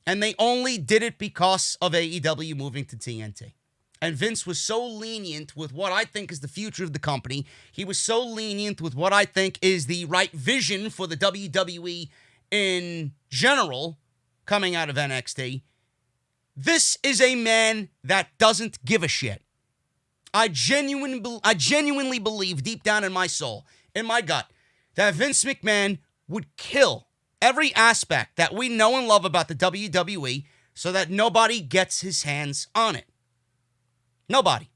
Speaker 1: And they only did it because of AEW moving to TNT. And Vince was so lenient with what I think is the future of the company. He was so lenient with what I think is the right vision for the WWE in general coming out of NXT. This is a man that doesn't give a shit. I genuinely believe deep down in my soul, in my gut, that Vince McMahon would kill every aspect that we know and love about the WWE so that nobody gets his hands on it. Nobody,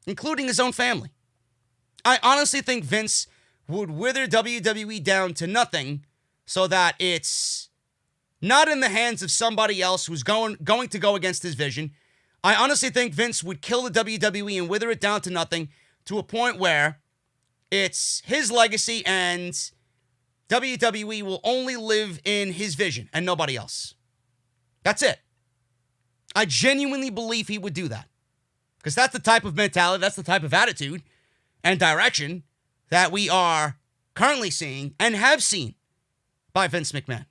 Speaker 1: including his own family. I honestly think Vince would wither WWE down to nothing so that it's not in the hands of somebody else who's going to go against his vision. I honestly think Vince would kill the WWE and wither it down to nothing to a point where it's his legacy and WWE will only live in his vision and nobody else. That's it. I genuinely believe he would do that. Because that's the type of mentality, that's the type of attitude and direction that we are currently seeing and have seen by Vince McMahon.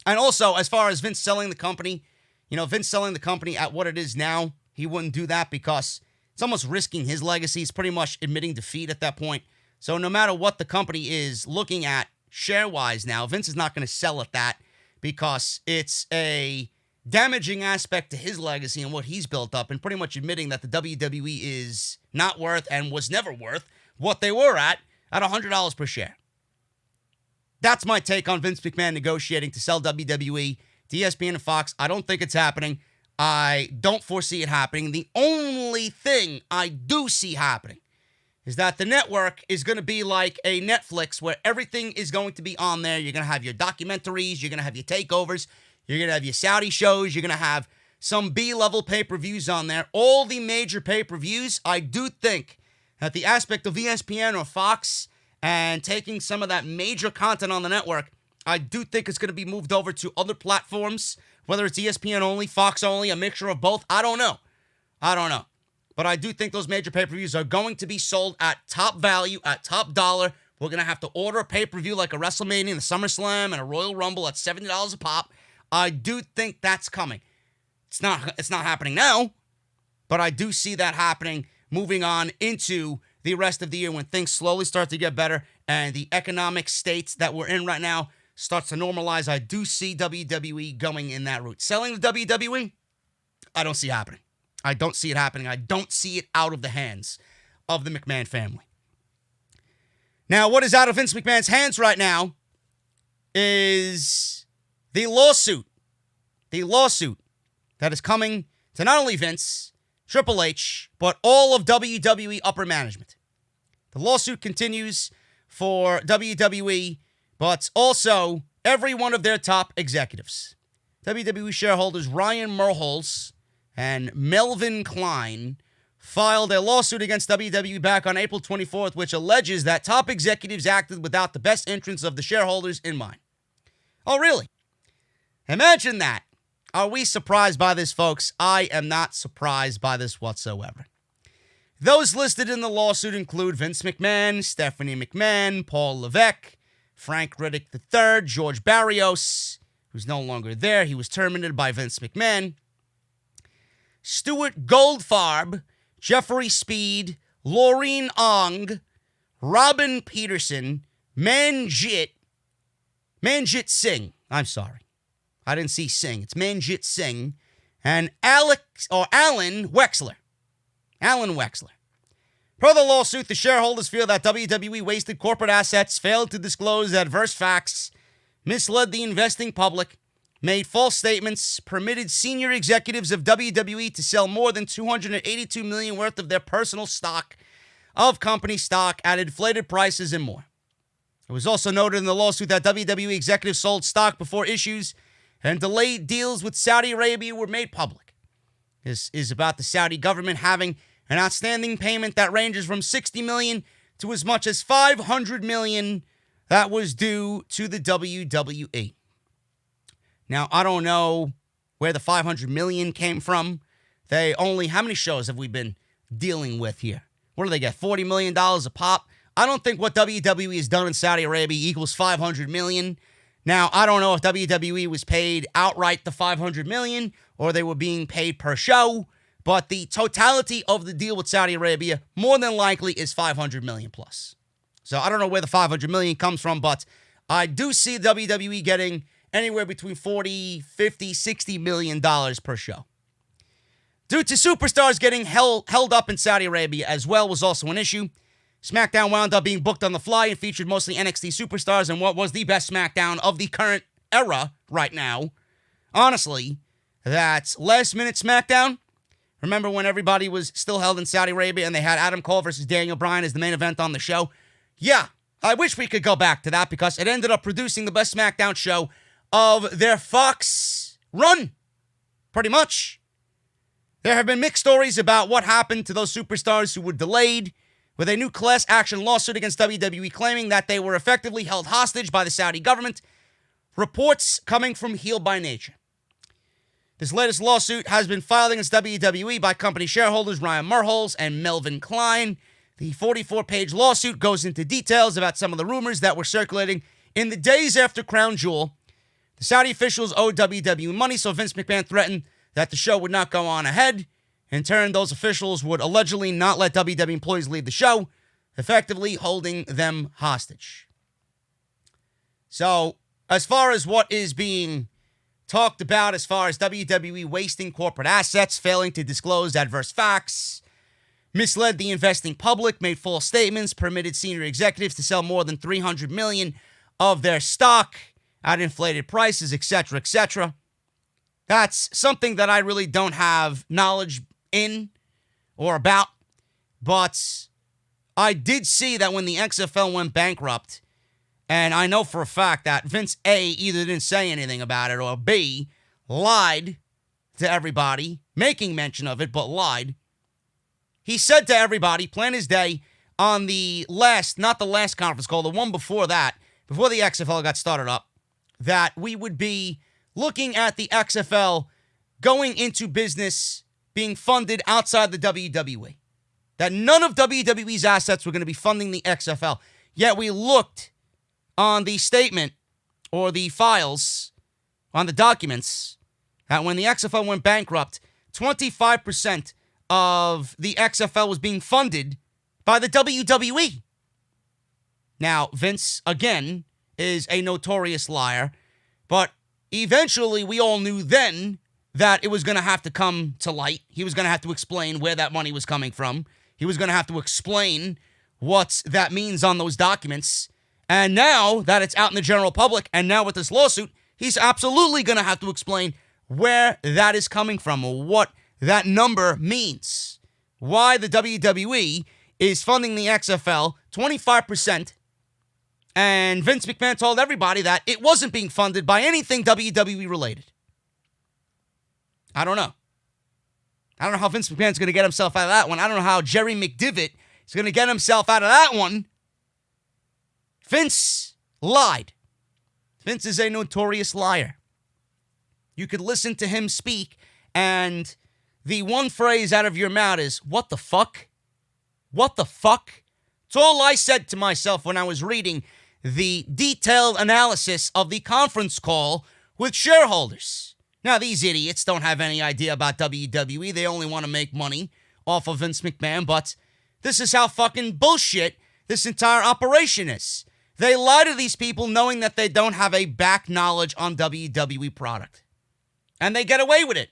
Speaker 1: And also, as far as Vince selling the company, Vince selling the company at what it is now, he wouldn't do that because it's almost risking his legacy. He's pretty much admitting defeat at that point. So no matter what the company is looking at share-wise now, Vince is not going to sell at that because it's a damaging aspect to his legacy and what he's built up, and pretty much admitting that the WWE is not worth and was never worth what they were at $100 per share. That's my take on Vince McMahon negotiating to sell WWE to ESPN and Fox. I don't think it's happening. I don't foresee it happening. The only thing I do see happening is that the network is going to be like a Netflix where everything is going to be on there. You're going to have your documentaries. You're going to have your takeovers. You're going to have your Saudi shows. You're going to have some B-level pay-per-views on there. All the major pay-per-views, I do think that the aspect of ESPN or Fox and taking some of that major content on the network, I do think it's going to be moved over to other platforms, whether it's ESPN only, Fox only, a mixture of both. I don't know. But I do think those major pay-per-views are going to be sold at top value, at top dollar. We're going to have to order a pay-per-view like a WrestleMania and a SummerSlam and a Royal Rumble at $70 a pop. I do think that's coming. It's not happening now, but I do see that happening moving on into the rest of the year when things slowly start to get better and the economic states that we're in right now starts to normalize. I do see WWE going in that route. Selling the WWE, I don't see happening. I don't see it happening. I don't see it out of the hands of the McMahon family. Now, what is out of Vince McMahon's hands right now is the lawsuit that is coming to not only Vince, Triple H, but all of WWE upper management. The lawsuit continues for WWE, but also every one of their top executives. WWE shareholders Ryan Merholz and Melvin Klein filed a lawsuit against WWE back on April 24th, which alleges that top executives acted without the best interests of the shareholders in mind. Oh, really? Imagine that. Are we surprised by this, folks? I am not surprised by this whatsoever. Those listed in the lawsuit include Vince McMahon, Stephanie McMahon, Paul Levesque, Frank Riddick III, George Barrios, who's no longer there. He was terminated by Vince McMahon. Stuart Goldfarb, Jeffrey Speed, Laureen Ong, Robin Peterson, Manjit Singh. I'm sorry. I didn't see Singh. It's Manjit Singh. And Alan Wexler. Alan Wexler. Per the lawsuit, the shareholders feel that WWE wasted corporate assets, failed to disclose adverse facts, misled the investing public, made false statements, permitted senior executives of WWE to sell more than $282 million worth of their personal stock, of company stock at inflated prices, and more. It was also noted in the lawsuit that WWE executives sold stock before issues and delayed deals with Saudi Arabia were made public. This is about the Saudi government having an outstanding payment that ranges from $60 million to as much as $500 million that was due to the WWE. Now, I don't know where the $500 million came from. How many shows have we been dealing with here? What do they get, $40 million a pop? I don't think what WWE has done in Saudi Arabia equals $500 million. Now, I don't know if WWE was paid outright the $500 million or they were being paid per show, but the totality of the deal with Saudi Arabia more than likely is $500 million plus. So I don't know where the $500 million comes from, but I do see WWE getting anywhere between $40, $50, $60 million per show. Due to superstars getting held up in Saudi Arabia as well was also an issue. SmackDown wound up being booked on the fly and featured mostly NXT superstars in what was the best SmackDown of the current era right now. Honestly, that's last-minute SmackDown. Remember when everybody was still held in Saudi Arabia and they had Adam Cole versus Daniel Bryan as the main event on the show? Yeah, I wish we could go back to that because it ended up producing the best SmackDown show of their Fox run, pretty much. There have been mixed stories about what happened to those superstars who were delayed with a new class action lawsuit against WWE claiming that they were effectively held hostage by the Saudi government. Reports coming from Heel by Nature. This latest lawsuit has been filed against WWE by company shareholders Ryan Murholes and Melvin Klein. The 44-page lawsuit goes into details about some of the rumors that were circulating in the days after Crown Jewel. The Saudi officials owed WWE money, so Vince McMahon threatened that the show would not go on ahead. In turn, those officials would allegedly not let WWE employees leave the show, effectively holding them hostage. So, as far as what is being talked about as far as WWE wasting corporate assets, failing to disclose adverse facts, misled the investing public, made false statements, permitted senior executives to sell more than $300 million of their stock at inflated prices, etc., etc. That's something that I really don't have knowledge in or about, but I did see that when the XFL went bankrupt, and I know for a fact that Vince A either didn't say anything about it or B lied to everybody, making mention of it, but lied. He said to everybody, plain as day, on the not the last conference call, the one before that, before the XFL got started up, that we would be looking at the XFL going into business being funded outside the WWE. That none of WWE's assets were going to be funding the XFL. Yet we looked on the statement or the files, on the documents, that when the XFL went bankrupt, 25% of the XFL was being funded by the WWE. Now, Vince, again, is a notorious liar, but eventually we all knew then that it was going to have to come to light. He was going to have to explain where that money was coming from. He was going to have to explain what that means on those documents. And now that it's out in the general public, and now with this lawsuit, he's absolutely going to have to explain where that is coming from or what that number means. Why the WWE is funding the XFL 25%. And Vince McMahon told everybody that it wasn't being funded by anything WWE related. I don't know. I don't know how Vince McMahon's going to get himself out of that one. I don't know how Jerry McDivitt is going to get himself out of that one. Vince lied. Vince is a notorious liar. You could listen to him speak, and the one phrase out of your mouth is, what the fuck? What the fuck? It's all I said to myself when I was reading the detailed analysis of the conference call with shareholders. Now, these idiots don't have any idea about WWE. They only want to make money off of Vince McMahon, but this is how fucking bullshit this entire operation is. They lie to these people knowing that they don't have a back knowledge on WWE product. And they get away with it.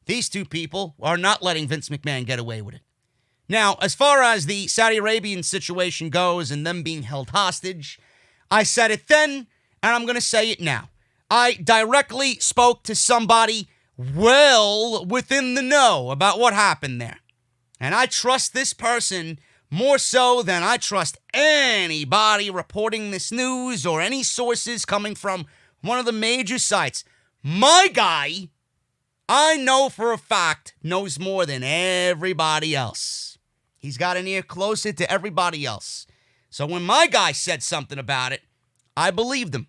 Speaker 1: These two people are not letting Vince McMahon get away with it. Now, as far as the Saudi Arabian situation goes and them being held hostage, I said it then, and I'm going to say it now. I directly spoke to somebody well within the know about what happened there. And I trust this person more so than I trust anybody reporting this news or any sources coming from one of the major sites. My guy, I know for a fact, knows more than everybody else. He's got an ear closer to everybody else. So when my guy said something about it, I believed him.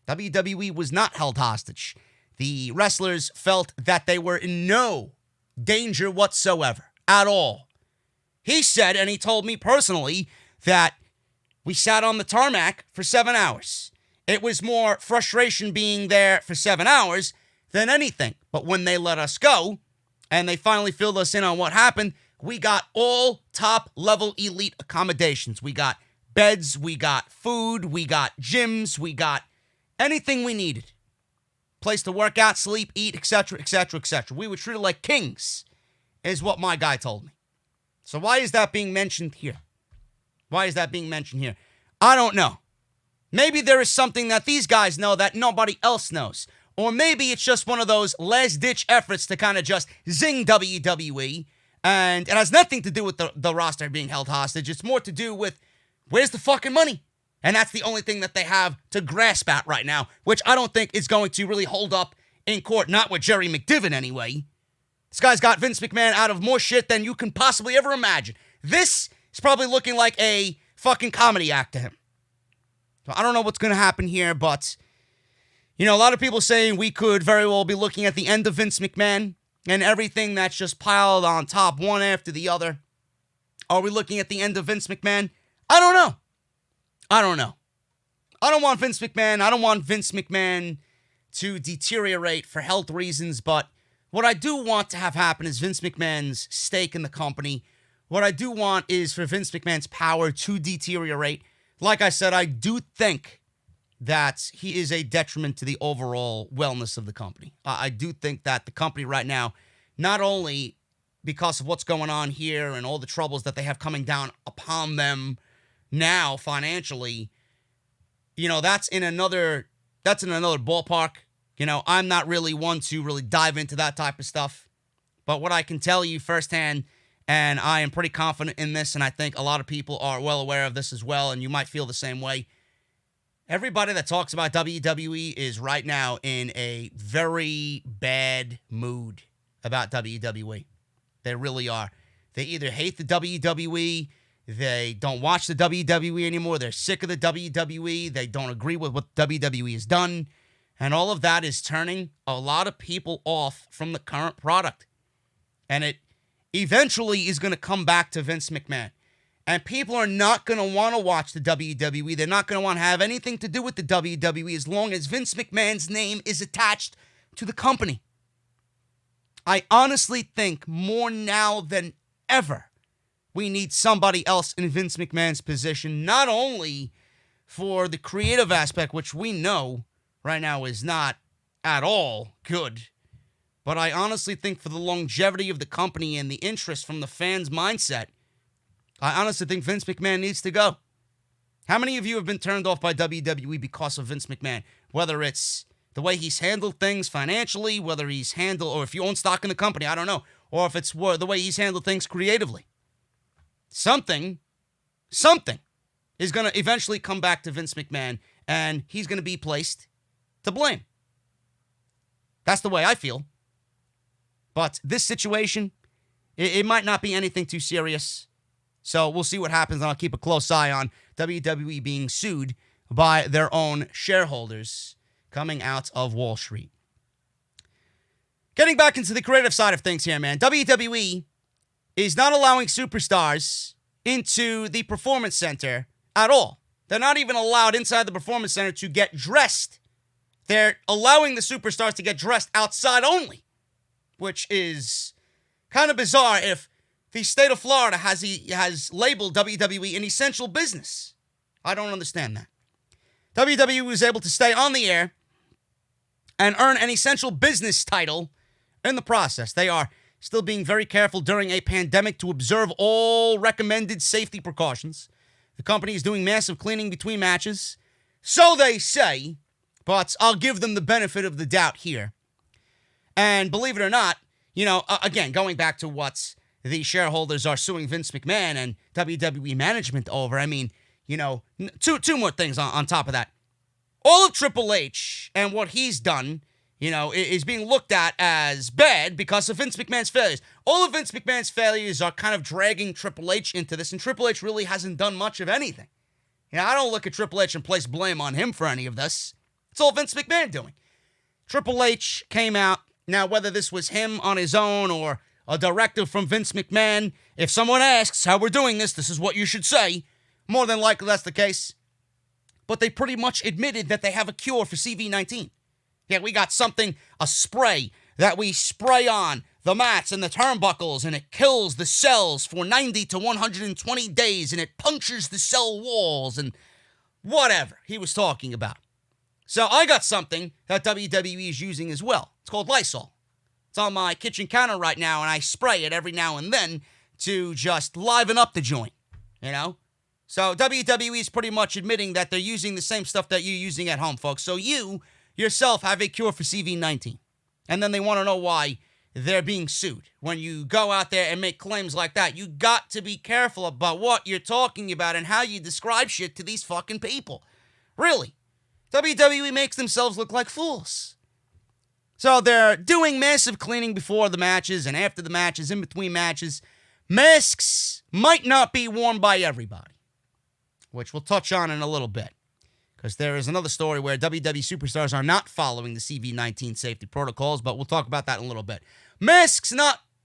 Speaker 1: WWE was not held hostage. The wrestlers felt that they were in no danger whatsoever, at all. He said, and he told me personally, that we sat on the tarmac for 7 hours. It was more frustration being there for 7 hours than anything. But when they let us go, and they finally filled us in on what happened, we got all top-level elite accommodations. We got beds, we got food, we got gyms, we got anything we needed. Place to work out, sleep, eat, etc., etc., etc. We were treated like kings, is what my guy told me. So why is that being mentioned here? Why is that being mentioned here? I don't know. Maybe there is something that these guys know that nobody else knows. Or maybe it's just one of those last-ditch efforts to kind of just zing WWE. And it has nothing to do with the roster being held hostage. It's more to do with, where's the fucking money? And that's the only thing that they have to grasp at right now, which I don't think is going to really hold up in court. Not with Jerry McDivitt, anyway. This guy's got Vince McMahon out of more shit than you can possibly ever imagine. This is probably looking like a fucking comedy act to him. So I don't know what's going to happen here, but, you know, a lot of people saying we could very well be looking at the end of Vince McMahon and everything that's just piled on top, one after the other. Are we looking at the end of Vince McMahon? I don't know. I don't know. I don't want Vince McMahon. I don't want Vince McMahon to deteriorate for health reasons, but what I do want to have happen is Vince McMahon's stake in the company. What I do want is for Vince McMahon's power to deteriorate. Like I said, I do think that he is a detriment to the overall wellness of the company. I do think that the company right now, not only because of what's going on here and all the troubles that they have coming down upon them now financially, you know, that's in another ballpark. You know, I'm not really one to really dive into that type of stuff. But what I can tell you firsthand, and I am pretty confident in this, and I think a lot of people are well aware of this as well, and you might feel the same way. Everybody that talks about WWE is right now in a very bad mood about WWE. They really are. They either hate the WWE, they don't watch the WWE anymore, they're sick of the WWE, they don't agree with what WWE has done, and all of that is turning a lot of people off from the current product. And it eventually is going to come back to Vince McMahon. And people are not going to want to watch the WWE. They're not going to want to have anything to do with the WWE as long as Vince McMahon's name is attached to the company. I honestly think more now than ever, we need somebody else in Vince McMahon's position, not only for the creative aspect, which we know right now is not at all good, but I honestly think for the longevity of the company and the interest from the fans' mindset, I honestly think Vince McMahon needs to go. How many of you have been turned off by WWE because of Vince McMahon? Whether it's the way he's handled things financially, whether he's handled, or if you own stock in the company, I don't know, or if it's the way he's handled things creatively. Something is going to eventually come back to Vince McMahon, and he's going to be placed to blame. That's the way I feel. But this situation It might not be anything too serious. So we'll see what happens, and I'll keep a close eye on WWE being sued by their own shareholders coming out of Wall Street. Getting back into the creative side of things here, man. WWE is not allowing superstars into the Performance Center at all. They're not even allowed inside the Performance Center to get dressed. They're allowing the superstars to get dressed outside only, which is kind of bizarre if the state of Florida has labeled WWE an essential business. I don't understand that. WWE was able to stay on the air and earn an essential business title in the process. They are still being very careful during a pandemic to observe all recommended safety precautions. The company is doing massive cleaning between matches. So they say, but I'll give them the benefit of the doubt here. And believe it or not, again, going back to what the shareholders are suing Vince McMahon and WWE management over, two more things on top of that. All of Triple H and what he's done, is being looked at as bad because of Vince McMahon's failures. All of Vince McMahon's failures are kind of dragging Triple H into this, and Triple H really hasn't done much of anything. I don't look at Triple H and place blame on him for any of this. It's all Vince McMahon doing. Triple H came out. Now, whether this was him on his own or a directive from Vince McMahon, if someone asks how we're doing this is what you should say. More than likely that's the case. But they pretty much admitted that they have a cure for CV-19. Yeah, we got a spray that we spray on the mats and the turnbuckles, and it kills the cells for 90 to 120 days, and it punctures the cell walls, and whatever he was talking about. So I got something that WWE is using as well. It's called Lysol. It's on my kitchen counter right now, and I spray it every now and then to just liven up the joint, So WWE is pretty much admitting that they're using the same stuff that you're using at home, folks. So you yourself have a cure for CV-19. And then they want to know why they're being sued. When you go out there and make claims like that, you got to be careful about what you're talking about and how you describe shit to these fucking people. Really. WWE makes themselves look like fools. So they're doing massive cleaning before the matches and after the matches, in between matches. Masks might not be worn by everybody, which we'll touch on in a little bit. Because there is another story where WWE superstars are not following the CV-19 safety protocols, but we'll talk about that in a little bit. Masks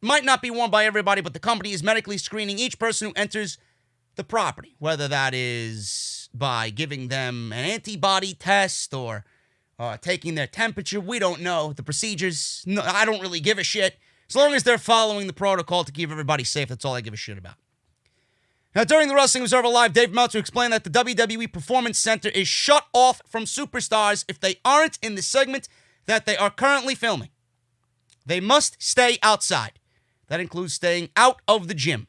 Speaker 1: might not be worn by everybody, but the company is medically screening each person who enters the property, whether that is by giving them an antibody test or taking their temperature. We don't know the procedures. No, I don't really give a shit. As long as they're following the protocol to keep everybody safe, that's all I give a shit about. Now, during the Wrestling Observer Live, Dave Meltzer explained that the WWE Performance Center is shut off from superstars if they aren't in the segment that they are currently filming. They must stay outside. That includes staying out of the gym.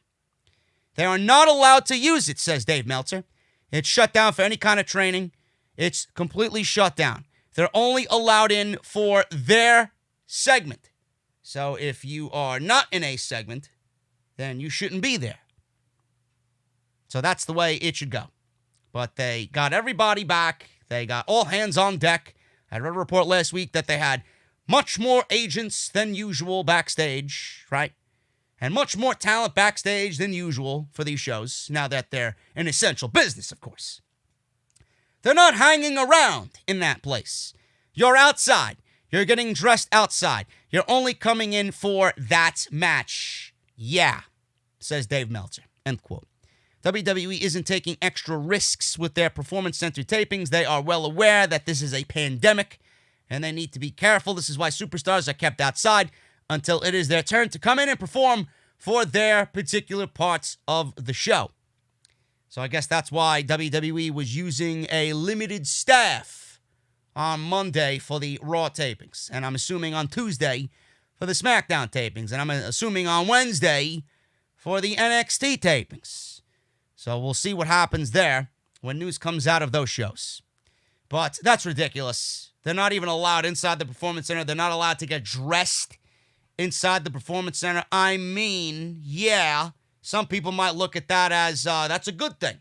Speaker 1: They are not allowed to use it, says Dave Meltzer. It's shut down for any kind of training. It's completely shut down. They're only allowed in for their segment. So if you are not in a segment, then you shouldn't be there. So that's the way it should go. But they got everybody back. They got all hands on deck. I read a report last week that they had much more agents than usual backstage, right? And much more talent backstage than usual for these shows, now that they're an essential business, of course. They're not hanging around in that place. You're outside. You're getting dressed outside. You're only coming in for that match. Yeah, says Dave Meltzer. End quote. WWE isn't taking extra risks with their Performance Center tapings. They are well aware that this is a pandemic, and they need to be careful. This is why superstars are kept outside until it is their turn to come in and perform for their particular parts of the show. So I guess that's why WWE was using a limited staff on Monday for the Raw tapings. And I'm assuming on Tuesday for the SmackDown tapings. And I'm assuming on Wednesday for the NXT tapings. So we'll see what happens there when news comes out of those shows. But that's ridiculous. They're not even allowed inside the Performance Center. They're not allowed to get dressed inside the Performance Center. I mean, yeah, some people might look at that as that's a good thing.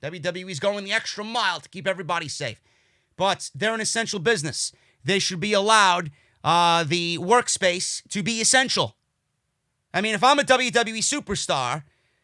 Speaker 1: WWE's going the extra mile to keep everybody safe. But they're an essential business. They should be allowed the workspace to be essential. I mean, if I'm a WWE superstar,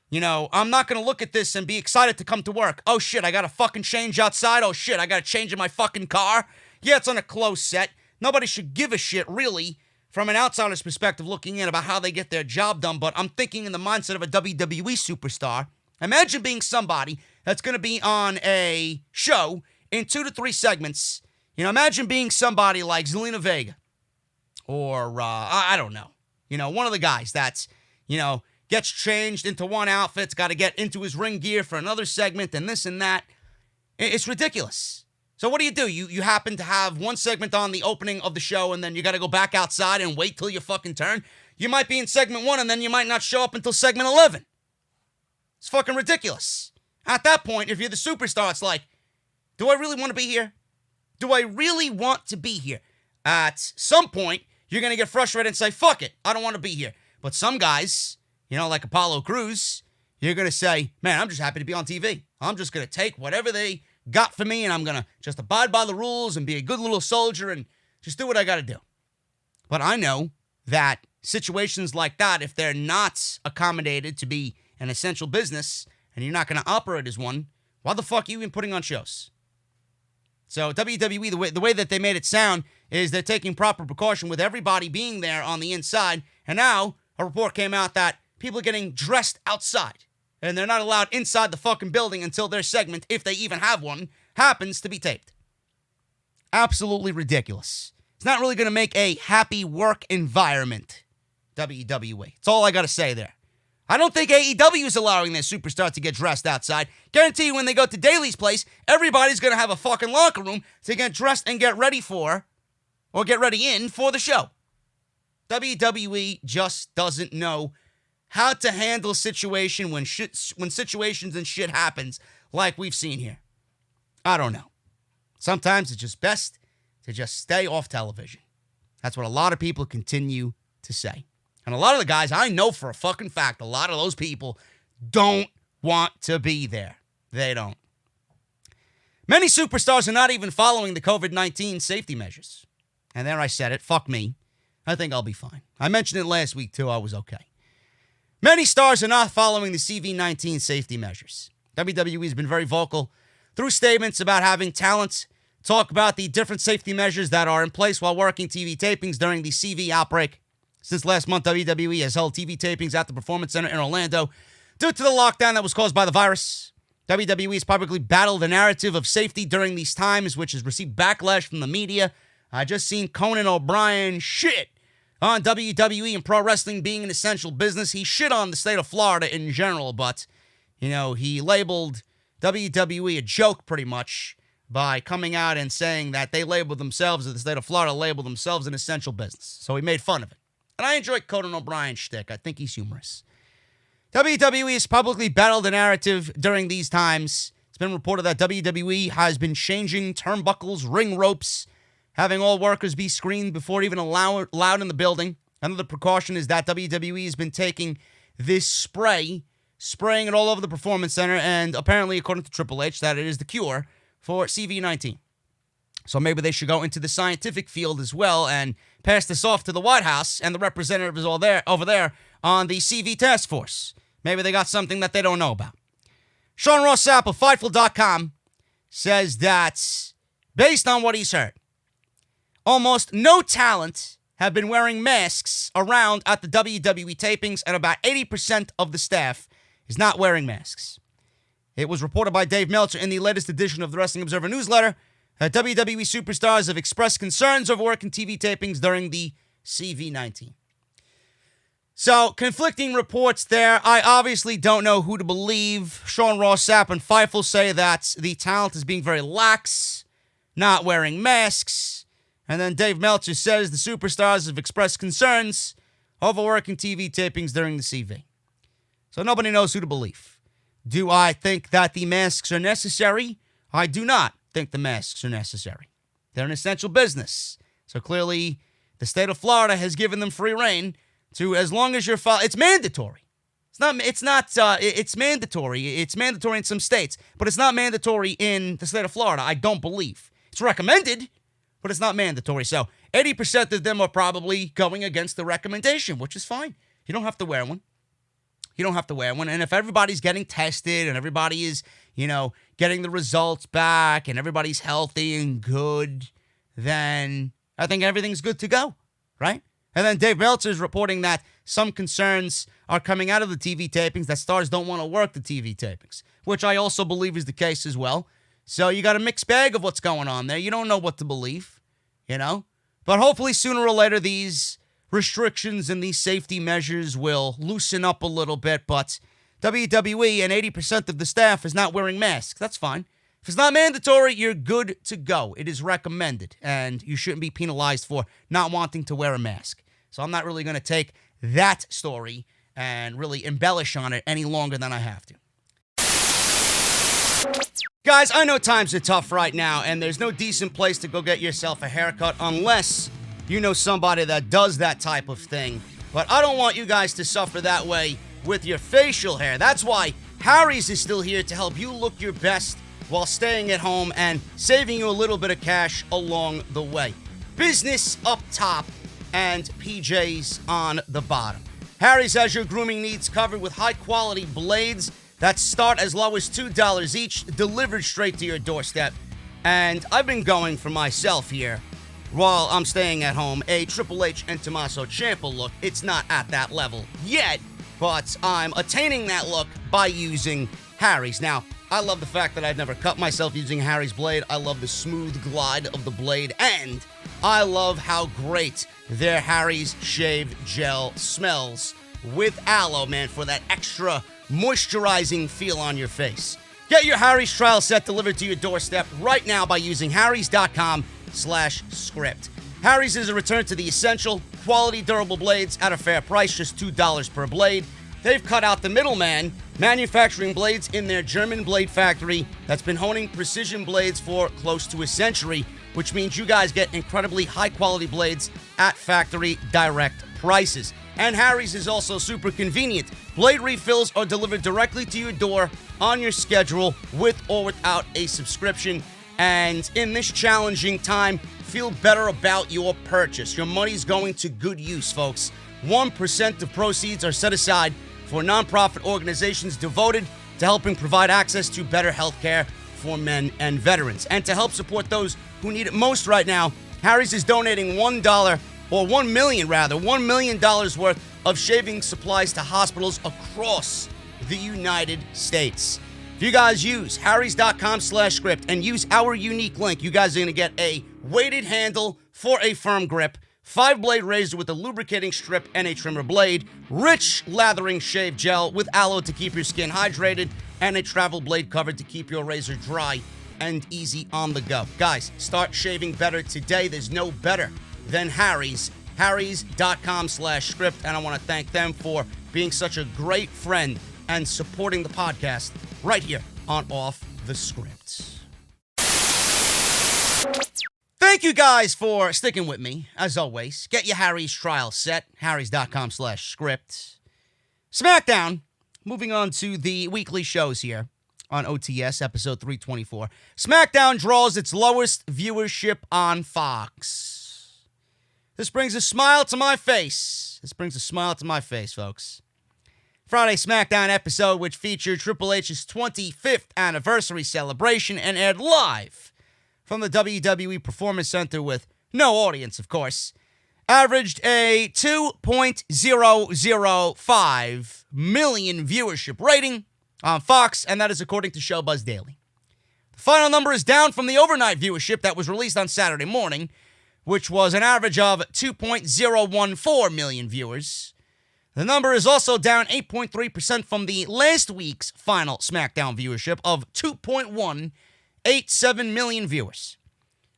Speaker 1: you know, I'm not going to look at this and be excited to come to work. Oh, shit, I got to fucking change outside. Oh, shit, I got to change in my fucking car. Yeah, it's on a closed set. Nobody should give a shit, really, from an outsider's perspective looking in about how they get their job done. But I'm thinking in the mindset of a WWE superstar. Imagine being somebody that's going to be on a show in 2 to 3 segments. You know, imagine being somebody like Zelina Vega or, I don't know, you know, one of the guys that's, you know, gets changed into one outfit's got to get into his ring gear for another segment and this and that. It's ridiculous. So what do? You happen to have one segment on the opening of the show and then you got to go back outside and wait till your fucking turn. You might be in segment 1 and then you might not show up until segment 11. It's fucking ridiculous. At that point, if you're the superstar, it's like, do I really want to be here? Do I really want to be here? At some point, you're going to get frustrated and say, fuck it, I don't want to be here. But some guys, you know, like Apollo Crews, you're going to say, man, I'm just happy to be on TV. I'm just going to take whatever they got for me and I'm going to just abide by the rules and be a good little soldier and just do what I got to do. But I know that situations like that, if they're not accommodated to be an essential business and you're not going to operate as one, why the fuck are you even putting on shows? So WWE, the way that they made it sound is they're taking proper precaution with everybody being there on the inside. And now a report came out that people are getting dressed outside. And they're not allowed inside the fucking building until their segment, if they even have one, happens to be taped. Absolutely ridiculous. It's not really going to make a happy work environment, WWE. That's all I got to say there. I don't think AEW is allowing their superstars to get dressed outside. Guarantee you when they go to Daly's place, everybody's going to have a fucking locker room to get dressed and get ready for, or get ready in for the show. WWE just doesn't know how to handle situation when situations and shit happens like we've seen here. I don't know. Sometimes it's just best to just stay off television. That's what a lot of people continue to say. And a lot of the guys, I know for a fucking fact, a lot of those people don't want to be there. They don't. Many superstars are not even following the COVID-19 safety measures. And there I said it. Fuck me. I think I'll be fine. I mentioned it last week, too. I was okay. Many stars are not following the CV-19 safety measures. WWE has been very vocal through statements about having talent talk about the different safety measures that are in place while working TV tapings during the CV outbreak. Since last month, WWE has held TV tapings at the Performance Center in Orlando due to the lockdown that was caused by the virus. WWE has publicly battled the narrative of safety during these times, which has received backlash from the media. I just seen Conan O'Brien shit on WWE and pro wrestling being an essential business. He shit on the state of Florida in general, but, you know, he labeled WWE a joke pretty much by coming out and saying that they labeled themselves, or the state of Florida labeled themselves an essential business. So he made fun of it. And I enjoy Conan O'Brien's shtick. I think he's humorous. WWE has publicly battled the narrative during these times. It's been reported that WWE has been changing turnbuckles, ring ropes, having all workers be screened before even allowed in the building. Another precaution is that WWE has been taking this spraying it all over the Performance Center, and apparently, according to Triple H, that it is the cure for CV-19. So maybe they should go into the scientific field as well and pass this off to the White House and the representatives over there on the CV task force. Maybe they got something that they don't know about. Sean Ross Sapp of Fightful.com says that, based on what he's heard, almost no talent have been wearing masks around at the WWE tapings, and about 80% of the staff is not wearing masks. It was reported by Dave Meltzer in the latest edition of the Wrestling Observer newsletter that WWE superstars have expressed concerns over working TV tapings during the CV-19. So, conflicting reports there. I obviously don't know who to believe. Sean Ross Sapp and Fightful say that the talent is being very lax, not wearing masks. And then Dave Meltzer says the superstars have expressed concerns over working TV tapings during the CV. So nobody knows who to believe. Do I think that the masks are necessary? I do not think the masks are necessary. They're an essential business. So clearly, the state of Florida has given them free reign to, as long as you're it's mandatory. It's mandatory. It's mandatory in some states, but it's not mandatory in the state of Florida, I don't believe. It's recommended, but it's not mandatory. So 80% of them are probably going against the recommendation, which is fine. You don't have to wear one. You don't have to wear one. And if everybody's getting tested and everybody is, getting the results back and everybody's healthy and good, then I think everything's good to go, right? And then Dave Meltzer is reporting that some concerns are coming out of the TV tapings, that stars don't want to work the TV tapings, which I also believe is the case as well. So you got a mixed bag of what's going on there. You don't know what to believe, But hopefully sooner or later these restrictions and these safety measures will loosen up a little bit. But WWE and 80% of the staff is not wearing masks. That's fine. If it's not mandatory, you're good to go. It is recommended, and you shouldn't be penalized for not wanting to wear a mask. So I'm not really going to take that story and really embellish on it any longer than I have to. Guys, I know times are tough right now, and there's no decent place to go get yourself a haircut unless you know somebody that does that type of thing. But I don't want you guys to suffer that way with your facial hair. That's why Harry's is still here to help you look your best while staying at home and saving you a little bit of cash along the way. Business up top and PJs on the bottom. Harry's has your grooming needs covered with high-quality blades that start as low as $2 each, delivered straight to your doorstep. And I've been going for myself here while I'm staying at home, a Triple H and Tommaso Ciampa look. It's not at that level yet, but I'm attaining that look by using Harry's. Now, I love the fact that I've never cut myself using Harry's blade. I love the smooth glide of the blade, and I love how great their Harry's Shave Gel smells with aloe, man, for that extra moisturizing feel on your face. Get your Harry's trial set delivered to your doorstep right now by using harrys.com/script. Harry's is a return to the essential, quality, durable blades at a fair price, just $2 per blade. They've cut out the middleman, manufacturing blades in their German blade factory that's been honing precision blades for close to a century, which means you guys get incredibly high-quality blades at factory direct prices. And Harry's is also super convenient. Blade refills are delivered directly to your door on your schedule with or without a subscription. And in this challenging time, feel better about your purchase. Your money's going to good use, folks. 1% of proceeds are set aside for nonprofit organizations devoted to helping provide access to better health care for men and veterans. And to help support those who need it most right now, Harry's is donating $1 million worth of shaving supplies to hospitals across the United States. If you guys use harrys.com/script and use our unique link, you guys are going to get a weighted handle for a firm grip, 5-blade razor with a lubricating strip and a trimmer blade, rich lathering shave gel with aloe to keep your skin hydrated, and a travel blade cover to keep your razor dry and easy on the go. Guys, start shaving better today. There's no better than Harry's. harrys.com/script, and I want to thank them for being such a great friend and supporting the podcast right here on Off the Script. Thank you guys for sticking with me, as always. Get your Harry's trial set, harrys.com/script. SmackDown, moving on to the weekly shows here on OTS, episode 324. SmackDown draws its lowest viewership on Fox. This brings a smile to my face. Folks. Friday SmackDown episode, which featured Triple H's 25th anniversary celebration and aired live from the WWE Performance Center with no audience, of course, averaged a 2.005 million viewership rating on Fox, and that is according to Showbuzz Daily. The final number is down from the overnight viewership that was released on Saturday morning, which was an average of 2.014 million viewers. The number is also down 8.3% from the last week's final SmackDown viewership of 2.187 million viewers.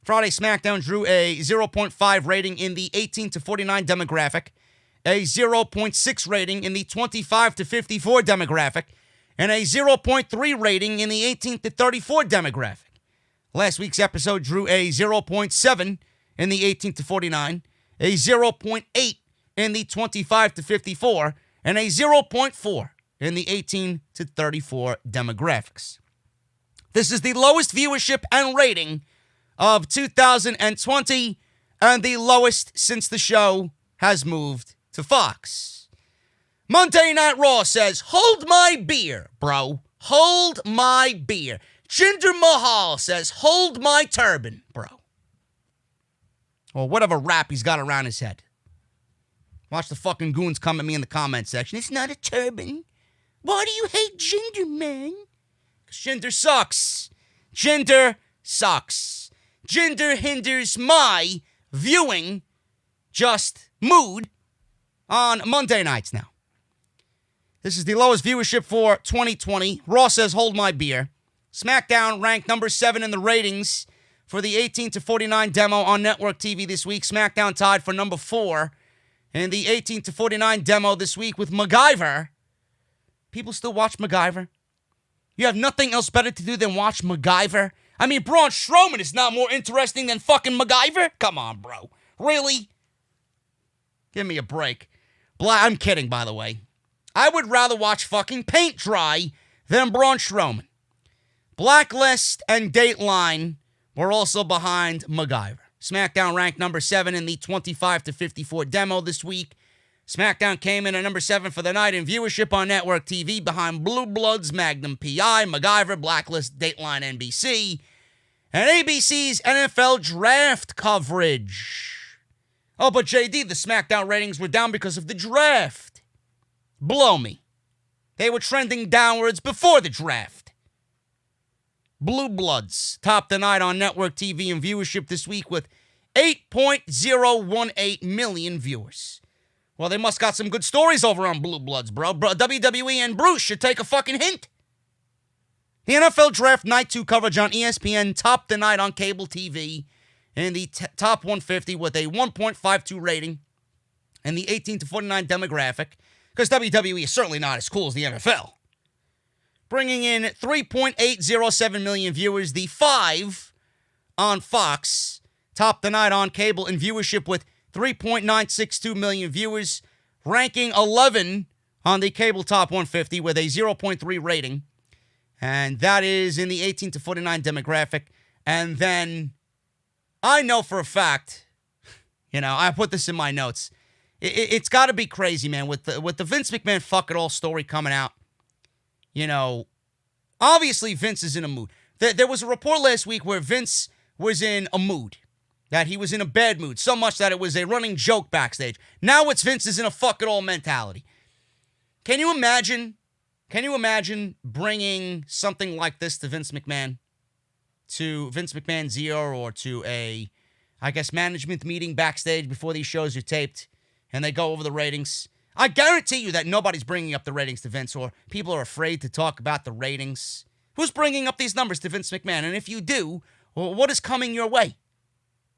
Speaker 1: Friday SmackDown drew a 0.5 rating in the 18 to 49 demographic, a 0.6 rating in the 25 to 54 demographic, and a 0.3 rating in the 18 to 34 demographic. Last week's episode drew a 0.7 in the 18 to 49, a 0.8 in the 25 to 54, and a 0.4 in the 18 to 34 demographics. This is the lowest viewership and rating of 2020 and the lowest since the show has moved to Fox. Monday Night Raw says, hold my beer, bro. Hold my beer. Jinder Mahal says, hold my turban, bro. Or whatever rap he's got around his head. Watch the fucking goons come at me in the comment section. It's not a turban. Why do you hate Jinder, man? Because Jinder sucks. Jinder sucks. Jinder hinders my viewing mood on Monday nights now. This is the lowest viewership for 2020. Raw says, hold my beer. SmackDown ranked number 7 in the ratings for the 18 to 49 demo on network TV this week. SmackDown tied for number 4 in the 18 to 49 demo this week with MacGyver. People still watch MacGyver? You have nothing else better to do than watch MacGyver? I mean, Braun Strowman is not more interesting than fucking MacGyver? Come on, bro. Really? Give me a break. I'm kidding, by the way. I would rather watch fucking paint dry than Braun Strowman. Blacklist and Dateline were also behind MacGyver. SmackDown ranked number 7 in the 25 to 54 demo this week. SmackDown came in at number 7 for the night in viewership on network TV behind Blue Bloods, Magnum PI, MacGyver, Blacklist, Dateline, NBC, and ABC's NFL draft coverage. Oh, but JD, the SmackDown ratings were down because of the draft. Blow me. They were trending downwards before the draft. Blue Bloods topped the night on network TV in viewership this week with 8.018 million viewers. Well, they must got some good stories over on Blue Bloods, bro. WWE and Bruce should take a fucking hint. The NFL Draft Night 2 coverage on ESPN topped the night on cable TV in the top 150 with a 1.52 rating and the 18 to 49 demographic, because WWE is certainly not as cool as the NFL. Bringing in 3.807 million viewers, the 5 on Fox topped the night on cable in viewership with 3.962 million viewers, ranking 11 on the cable top 150 with a 0.3 rating. And that is in the 18 to 49 demographic. And then I know for a fact, I put this in my notes. It's got to be crazy, man, with the Vince McMahon fuck it all story coming out. Obviously Vince is in a mood. There was a report last week where Vince was in a mood, that he was in a bad mood, so much that it was a running joke backstage. Now it's Vince is in a fuck it all mentality. Can you imagine bringing something like this to Vince McMahon? To Vince McMahon's ear, or to a, management meeting backstage before these shows are taped, and they go over the ratings. I guarantee you that nobody's bringing up the ratings to Vince, or people are afraid to talk about the ratings. Who's bringing up these numbers to Vince McMahon? And if you do, well, what is coming your way?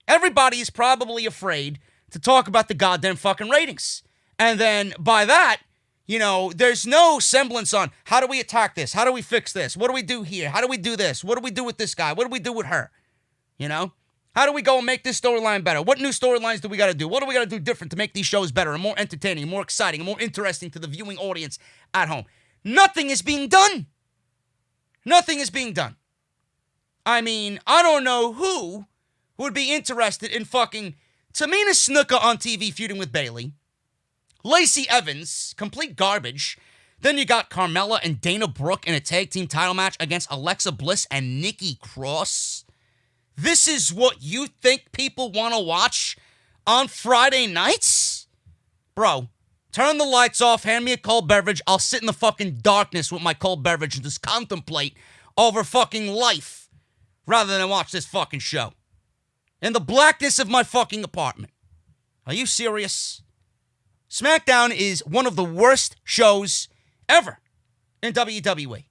Speaker 1: Everybody is probably afraid to talk about the goddamn fucking ratings. And then by that, there's no semblance on how do we attack this? How do we fix this? What do we do here? How do we do this? What do we do with this guy? What do we do with her? How do we go and make this storyline better? What new storylines do we got to do? What do we got to do different to make these shows better and more entertaining, more exciting, and more interesting to the viewing audience at home? Nothing is being done. Nothing is being done. I mean, I don't know who would be interested in fucking Tamina Snuka on TV feuding with Bayley. Lacey Evans, complete garbage. Then you got Carmella and Dana Brooke in a tag team title match against Alexa Bliss and Nikki Cross. This is what you think people want to watch on Friday nights? Bro, turn the lights off, hand me a cold beverage. I'll sit in the fucking darkness with my cold beverage and just contemplate over fucking life rather than watch this fucking show. In the blackness of my fucking apartment. Are you serious? SmackDown is one of the worst shows ever in WWE.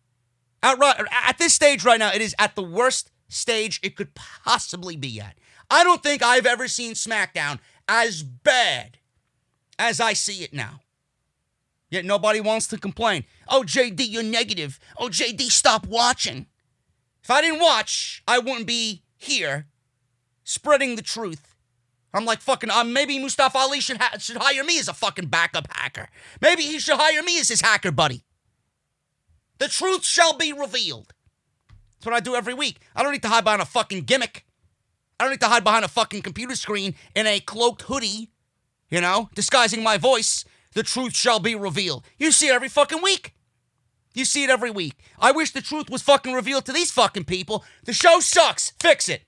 Speaker 1: At this stage right now, it is at the worst stage it could possibly be at. I don't think I've ever seen SmackDown as bad as I see it now. Yet nobody wants to complain. Oh, JD, you're negative. Oh, JD, stop watching. If I didn't watch, I wouldn't be here spreading the truth. I'm like fucking, maybe Mustafa Ali should hire me as a fucking backup hacker. Maybe he should hire me as his hacker buddy. The truth shall be revealed. That's what I do every week. I don't need to hide behind a fucking gimmick. I don't need to hide behind a fucking computer screen in a cloaked hoodie, disguising my voice the truth shall be revealed. You see it every fucking week. You see it every week. I wish the truth was fucking revealed to these fucking people. The show sucks. Fix it.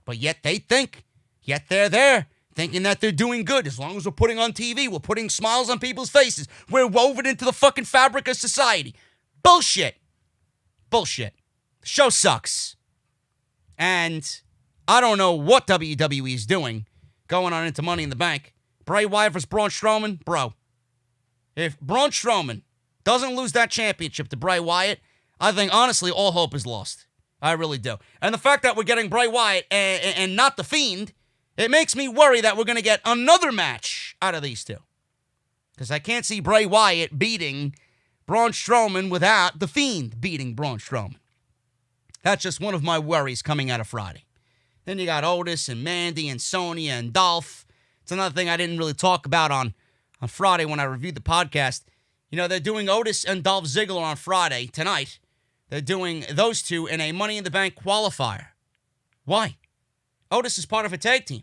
Speaker 1: But yet they think, yet they're there, thinking that they're doing good. As long as we're putting on TV, we're putting smiles on people's faces. We're woven into the fucking fabric of society. Bullshit. Bullshit. The show sucks. And I don't know what WWE is doing going on into Money in the Bank. Bray Wyatt versus Braun Strowman? Bro. If Braun Strowman doesn't lose that championship to Bray Wyatt, I think, honestly, all hope is lost. I really do. And the fact that we're getting Bray Wyatt and not The Fiend, it makes me worry that we're going to get another match out of these two. Because I can't see Bray Wyatt beating Braun Strowman without The Fiend beating Braun Strowman. That's just one of my worries coming out of Friday. Then you got Otis and Mandy and Sonya and Dolph. It's another thing I didn't really talk about on Friday when I reviewed the podcast. You know, they're doing Otis and Dolph Ziggler on Friday, tonight. They're doing those two in a Money in the Bank qualifier. Why? Otis is part of a tag team.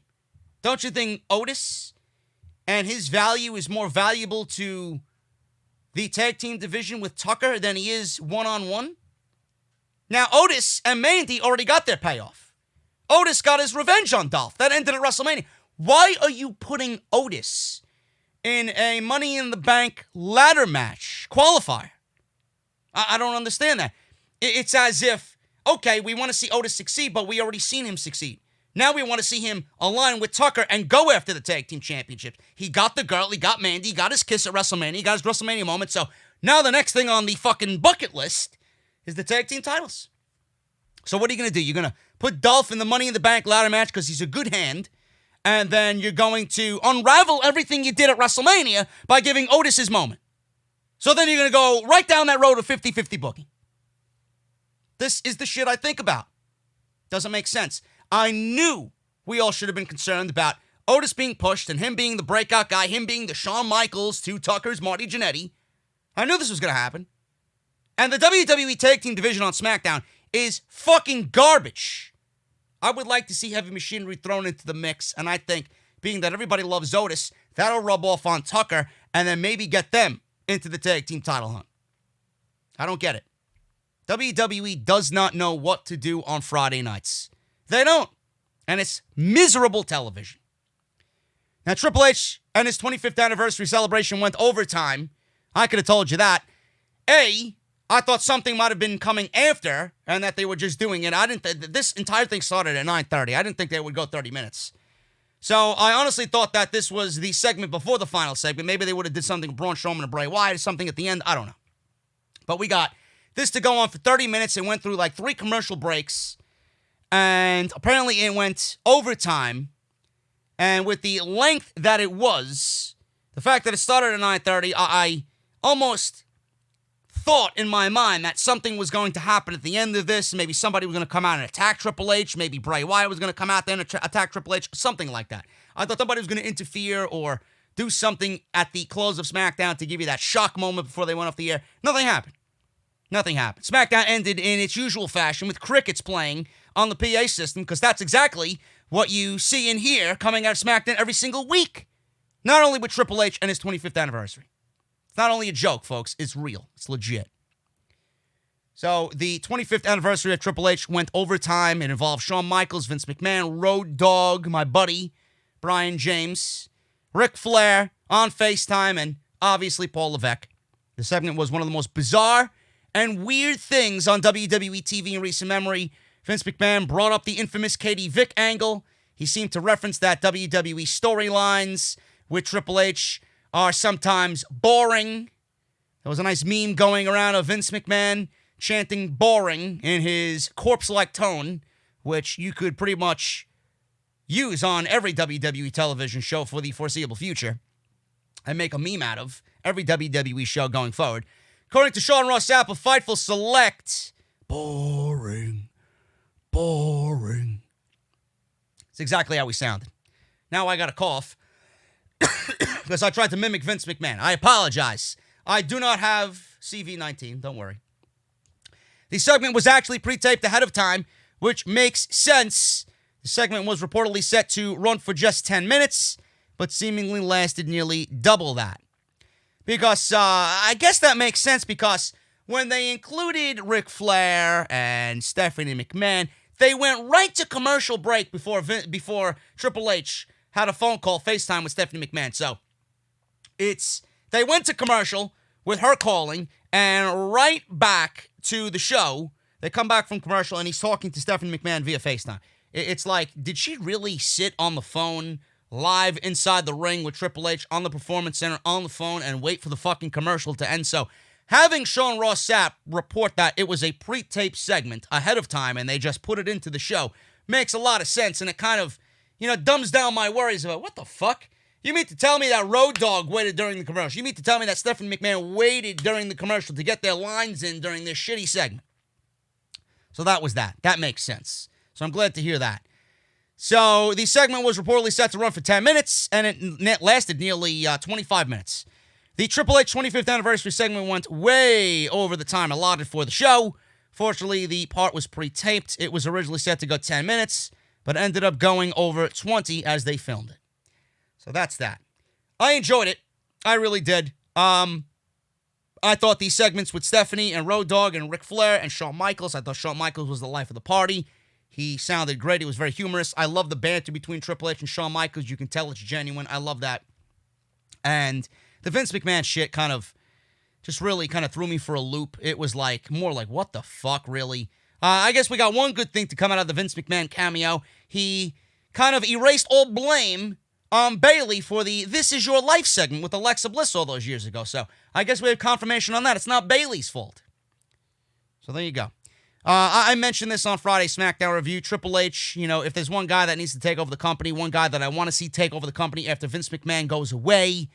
Speaker 1: Don't you think Otis and his value is more valuable to the tag team division with Tucker than he is one-on-one? Now, Otis and Mandy already got their payoff. Otis got his revenge on Dolph. That ended at WrestleMania. Why are you putting Otis in a Money in the Bank ladder match qualifier? I don't understand that. It's as if, okay, we want to see Otis succeed, but we already seen him succeed. Now we want to see him align with Tucker and go after the tag team championship. He got the girl, he got Mandy, he got his kiss at WrestleMania, he got his WrestleMania moment. So now the next thing on the fucking bucket list is the tag team titles. So what are you going to do? You're going to put Dolph in the Money in the Bank ladder match because he's a good hand, and then you're going to unravel everything you did at WrestleMania by giving Otis his moment. So then you're going to go right down that road of 50-50 booking. This is the shit I think about. Doesn't make sense. I knew we all should have been concerned about Otis being pushed and him being the breakout guy, him being the Shawn Michaels to Tucker's Marty Jannetty. I knew this was going to happen. And the WWE Tag Team division on SmackDown is fucking garbage. I would like to see Heavy Machinery thrown into the mix, and I think, being that everybody loves Otis, that'll rub off on Tucker, and then maybe get them into the tag team title hunt. I don't get it. WWE does not know what to do on Friday nights. They don't. And it's miserable television. Now, Triple H and his 25th anniversary celebration went overtime. I could have told you that. I thought something might have been coming after and that they were just doing it. This entire thing started at 9:30. I didn't think they would go 30 minutes. So I honestly thought that this was the segment before the final segment. Maybe they would have did something with Braun Strowman and Bray Wyatt or something at the end. I don't know. But we got this to go on for 30 minutes. It went through like 3 commercial breaks. And apparently it went overtime. And with the length that it was, the fact that it started at 9:30, I almost thought in my mind that something was going to happen at the end of this. Maybe somebody was going to come out and attack Triple H. Maybe Bray Wyatt was going to come out there and attack Triple H. Something like that. I thought somebody was going to interfere or do something at the close of SmackDown to give you that shock moment before they went off the air. Nothing happened. Nothing happened. SmackDown ended in its usual fashion with crickets playing on the PA system, because that's exactly what you see and hear coming out of SmackDown every single week. Not only with Triple H and his 25th anniversary. It's not only a joke, folks. It's real. It's legit. So the 25th anniversary of Triple H went overtime. It involved Shawn Michaels, Vince McMahon, Road Dogg, my buddy, Brian James, Ric Flair on FaceTime, and obviously Paul Levesque. The segment was one of the most bizarre and weird things on WWE TV in recent memory. Vince McMahon brought up the infamous Katie Vick angle. He seemed to reference that WWE storylines with Triple H are sometimes boring. There was a nice meme going around of Vince McMahon chanting boring in his corpse-like tone, which you could pretty much use on every WWE television show for the foreseeable future and make a meme out of every WWE show going forward. According to Sean Ross Sapp of Fightful Select, boring. It's exactly how he sounded. Now I got a cough because I tried to mimic Vince McMahon. I apologize. I do not have CV-19, don't worry. The segment was actually pre-taped ahead of time, which makes sense. The segment was reportedly set to run for just 10 minutes, but seemingly lasted nearly double that. Because I guess that makes sense, because when they included Ric Flair and Stephanie McMahon, they went right to commercial break before Triple H had a phone call, FaceTime with Stephanie McMahon. So they went to commercial with her calling, and right back to the show. They come back from commercial, and he's talking to Stephanie McMahon via FaceTime. It's like, did she really sit on the phone live inside the ring with Triple H on the Performance Center on the phone and wait for the fucking commercial to end? So having Sean Ross Sapp report that it was a pre-taped segment ahead of time and they just put it into the show makes a lot of sense, and it kind of, dumbs down my worries about, what the fuck? You mean to tell me that Road Dogg waited during the commercial? You mean to tell me that Stephanie McMahon waited during the commercial to get their lines in during this shitty segment? So that was that. That makes sense. So I'm glad to hear that. So the segment was reportedly set to run for 10 minutes, and it lasted nearly 25 minutes. The Triple H 25th anniversary segment went way over the time allotted for the show. Fortunately, the part was pre-taped. It was originally set to go 10 minutes, but ended up going over 20 as they filmed it. So that's that. I enjoyed it. I really did. I thought these segments with Stephanie and Road Dogg and Ric Flair and Shawn Michaels, I thought Shawn Michaels was the life of the party. He sounded great. He was very humorous. I love the banter between Triple H and Shawn Michaels. You can tell it's genuine. I love that. And the Vince McMahon shit just really threw me for a loop. It was more like, what the fuck, really? I guess we got one good thing to come out of the Vince McMahon cameo. He kind of erased all blame on Bayley for the This Is Your Life segment with Alexa Bliss all those years ago. So I guess we have confirmation on that. It's not Bayley's fault. So there you go. I mentioned this on Friday's SmackDown review. Triple H, if there's one guy that needs to take over the company, one guy that I want to see take over the company after Vince McMahon goes away,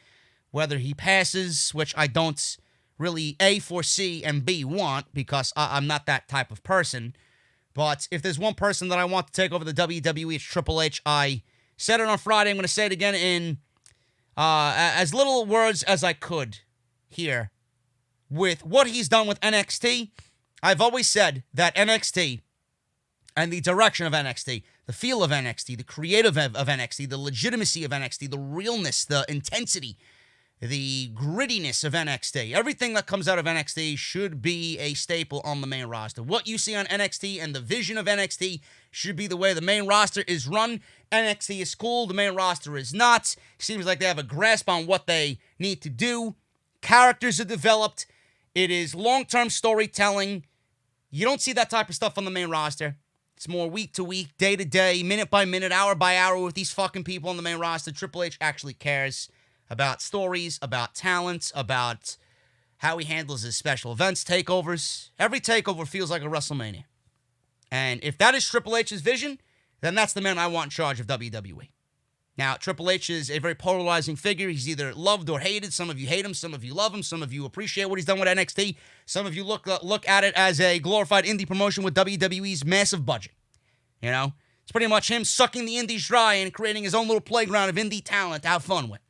Speaker 1: whether he passes, which I don't really A, foresee, and B, want, because I'm not that type of person. But if there's one person that I want to take over the WWE, it's Triple H. I said it on Friday. I'm going to say it again in as little words as I could here. With what he's done with NXT, I've always said that NXT and the direction of NXT, the feel of NXT, the creative of NXT, the legitimacy of NXT, the realness, the intensity, the grittiness of NXT, everything that comes out of NXT should be a staple on the main roster. What you see on NXT and the vision of NXT should be the way the main roster is run. NXT is cool, the main roster is not. Seems like they have a grasp on what they need to do. Characters are developed. It is long-term storytelling. You don't see that type of stuff on the main roster. It's more week to week, day to day, minute by minute, hour by hour with these fucking people on the main roster. Triple H actually cares about stories, about talent, about how he handles his special events, takeovers. Every takeover feels like a WrestleMania. And if that is Triple H's vision, then that's the man I want in charge of WWE. Now, Triple H is a very polarizing figure. He's either loved or hated. Some of you hate him. Some of you love him. Some of you appreciate what he's done with NXT. Some of you look at it as a glorified indie promotion with WWE's massive budget. It's pretty much him sucking the indies dry and creating his own little playground of indie talent to have fun with.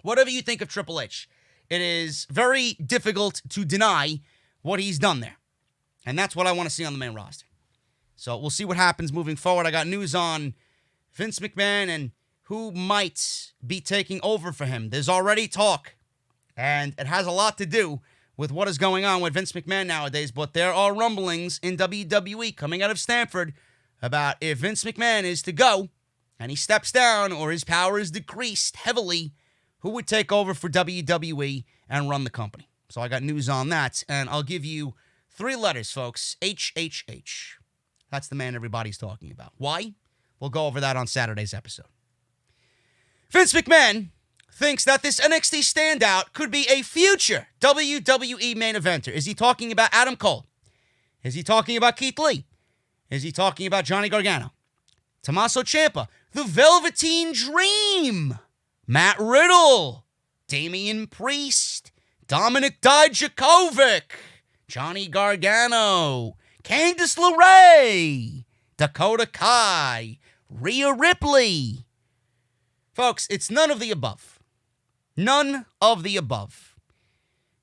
Speaker 1: Whatever you think of Triple H, it is very difficult to deny what he's done there. And that's what I want to see on the main roster. So we'll see what happens moving forward. I got news on Vince McMahon and who might be taking over for him. There's already talk, and it has a lot to do with what is going on with Vince McMahon nowadays, but there are rumblings in WWE coming out of Stanford about if Vince McMahon is to go, and he steps down, or his power is decreased heavily, who would take over for WWE and run the company. So I got news on that, and I'll give you 3 letters, folks. HHH. That's the man everybody's talking about. Why? We'll go over that on Saturday's episode. Vince McMahon thinks that this NXT standout could be a future WWE main eventer. Is he talking about Adam Cole? Is he talking about Keith Lee? Is he talking about Johnny Gargano? Tommaso Ciampa? The Velveteen Dream? Matt Riddle? Damian Priest? Dominic Dijakovic? Johnny Gargano? Candice LeRae? Dakota Kai? Rhea Ripley? Folks, it's none of the above. None of the above.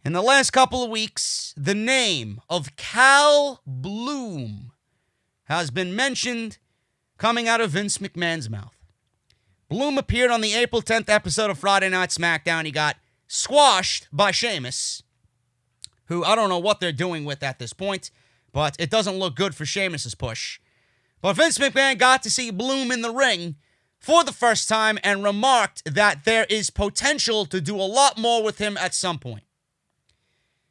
Speaker 1: In the last couple of weeks, the name of Cal Bloom has been mentioned coming out of Vince McMahon's mouth. Bloom appeared on the April 10th episode of Friday Night SmackDown. He got squashed by Sheamus, who I don't know what they're doing with at this point, but it doesn't look good for Sheamus's push. But Vince McMahon got to see Bloom in the ring for the first time and remarked that there is potential to do a lot more with him at some point.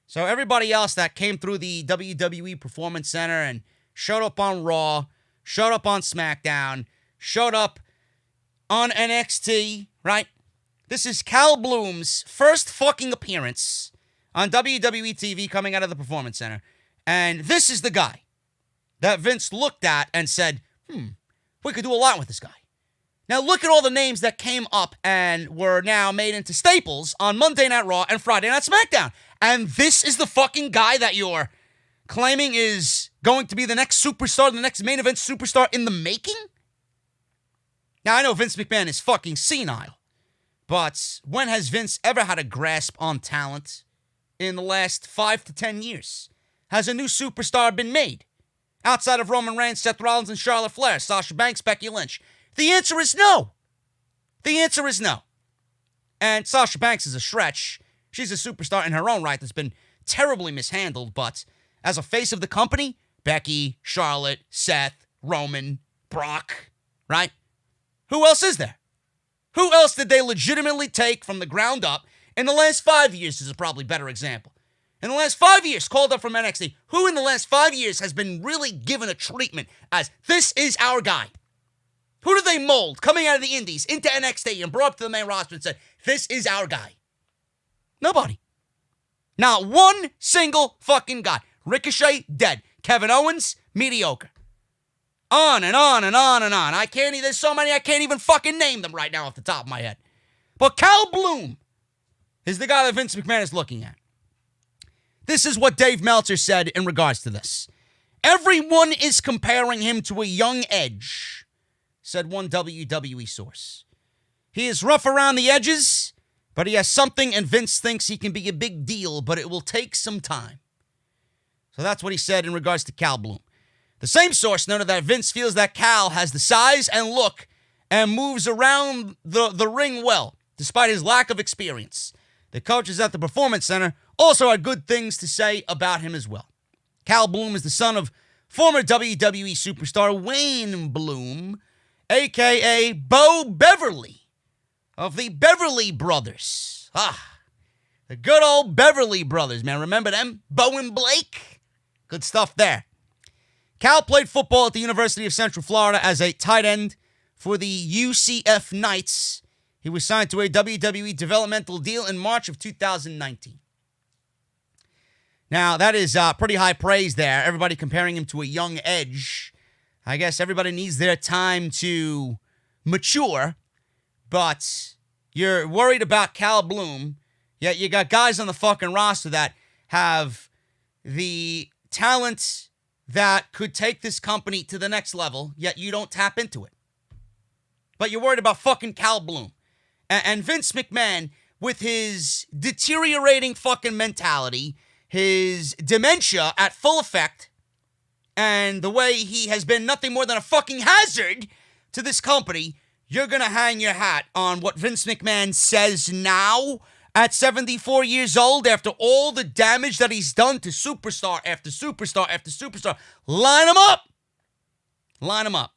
Speaker 1: So everybody else that came through the WWE Performance Center and showed up on Raw, showed up on SmackDown, showed up on NXT, right? This is Cal Bloom's first fucking appearance on WWE TV coming out of the Performance Center. And this is the guy that Vince looked at and said, we could do a lot with this guy. Now look at all the names that came up and were now made into staples on Monday Night Raw and Friday Night SmackDown. And this is the fucking guy that you're claiming is going to be the next superstar, the next main event superstar in the making? Now, I know Vince McMahon is fucking senile, but when has Vince ever had a grasp on talent in the last 5 to 10 years? Has a new superstar been made? Outside of Roman Reigns, Seth Rollins, and Charlotte Flair, Sasha Banks, Becky Lynch? The answer is no. The answer is no. And Sasha Banks is a stretch. She's a superstar in her own right that's been terribly mishandled, but as a face of the company, Becky, Charlotte, Seth, Roman, Brock, right? Who else is there? Who else did they legitimately take from the ground up in the last 5 years is a probably better example. In the last 5 years, called up from NXT, who in the last 5 years has been really given a treatment as, this is our guy? Who did they mold coming out of the indies into NXT and brought up to the main roster and said, this is our guy? Nobody. Not one single fucking guy. Ricochet, dead. Kevin Owens, mediocre. On and on and on and on. There's so many I can't even fucking name them right now off the top of my head. But Cal Bloom is the guy that Vince McMahon is looking at. This is what Dave Meltzer said in regards to this. Everyone is comparing him to a young Edge, said one WWE source. He is rough around the edges, but he has something and Vince thinks he can be a big deal, but it will take some time. So that's what he said in regards to Cal Bloom. The same source noted that Vince feels that Cal has the size and look and moves around the ring well, despite his lack of experience. The coaches at the Performance Center also had good things to say about him as well. Cal Bloom is the son of former WWE superstar Wayne Bloom, a.k.a. Bo Beverly of the Beverly Brothers. The good old Beverly Brothers, man. Remember them? Bo and Blake? Good stuff there. Cal played football at the University of Central Florida as a tight end for the UCF Knights. He was signed to a WWE developmental deal in March of 2019. Now, that is pretty high praise there. Everybody comparing him to a young Edge. I guess everybody needs their time to mature, but you're worried about Cal Bloom, yet you got guys on the fucking roster that have the talent that could take this company to the next level, yet you don't tap into it. But you're worried about fucking Cal Bloom. And Vince McMahon, with his deteriorating fucking mentality, his dementia at full effect, and the way he has been nothing more than a fucking hazard to this company, you're gonna hang your hat on what Vince McMahon says now at 74 years old after all the damage that he's done to superstar after superstar after superstar. Line them up. Line them up.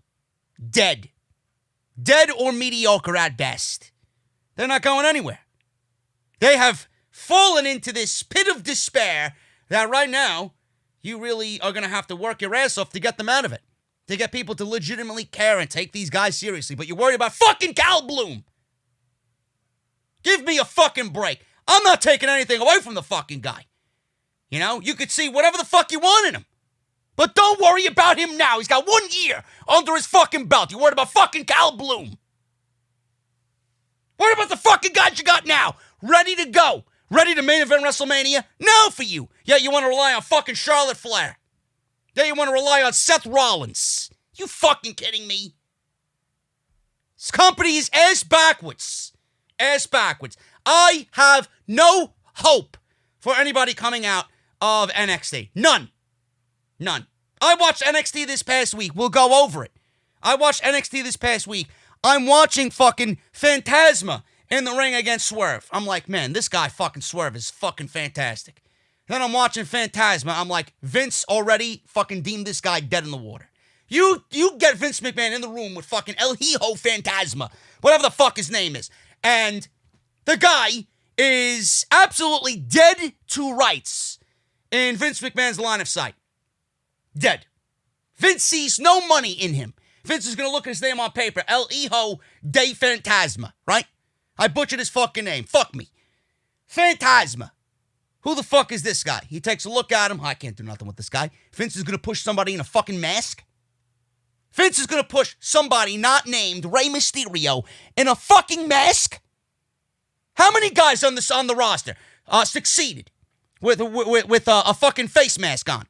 Speaker 1: Dead. Dead or mediocre at best. They're not going anywhere. They have fallen into this pit of despair that right now you really are going to have to work your ass off to get them out of it. To get people to legitimately care and take these guys seriously. But you're worried about fucking Cal Bloom. Give me a fucking break. I'm not taking anything away from the fucking guy. You know, you could see whatever the fuck you want in him. But don't worry about him now. He's got 1 year under his fucking belt. You worried about fucking Cal Bloom. What about the fucking guys you got now? Ready to go. Ready to main event WrestleMania? No for you. Yet you want to rely on fucking Charlotte Flair. Yeah, you want to rely on Seth Rollins. You fucking kidding me? This company is ass backwards. Ass backwards. I have no hope for anybody coming out of NXT. None. None. I watched NXT this past week. We'll go over it. I watched NXT this past week. I'm watching fucking Phantasma in the ring against Swerve. I'm like, man, this guy fucking Swerve is fucking fantastic. Then I'm watching Phantasma. I'm like, Vince already fucking deemed this guy dead in the water. You get Vince McMahon in the room with fucking El Hijo Phantasma, whatever the fuck his name is. And the guy is absolutely dead to rights in Vince McMahon's line of sight. Dead. Vince sees no money in him. Vince is going to look at his name on paper. El Hijo de Phantasma, right? I butchered his fucking name. Fuck me. Phantasma. Who the fuck is this guy? He takes a look at him. I can't do nothing with this guy. Vince is going to push somebody in a fucking mask? Vince is going to push somebody not named Rey Mysterio in a fucking mask? How many guys on the roster succeeded with a fucking face mask on?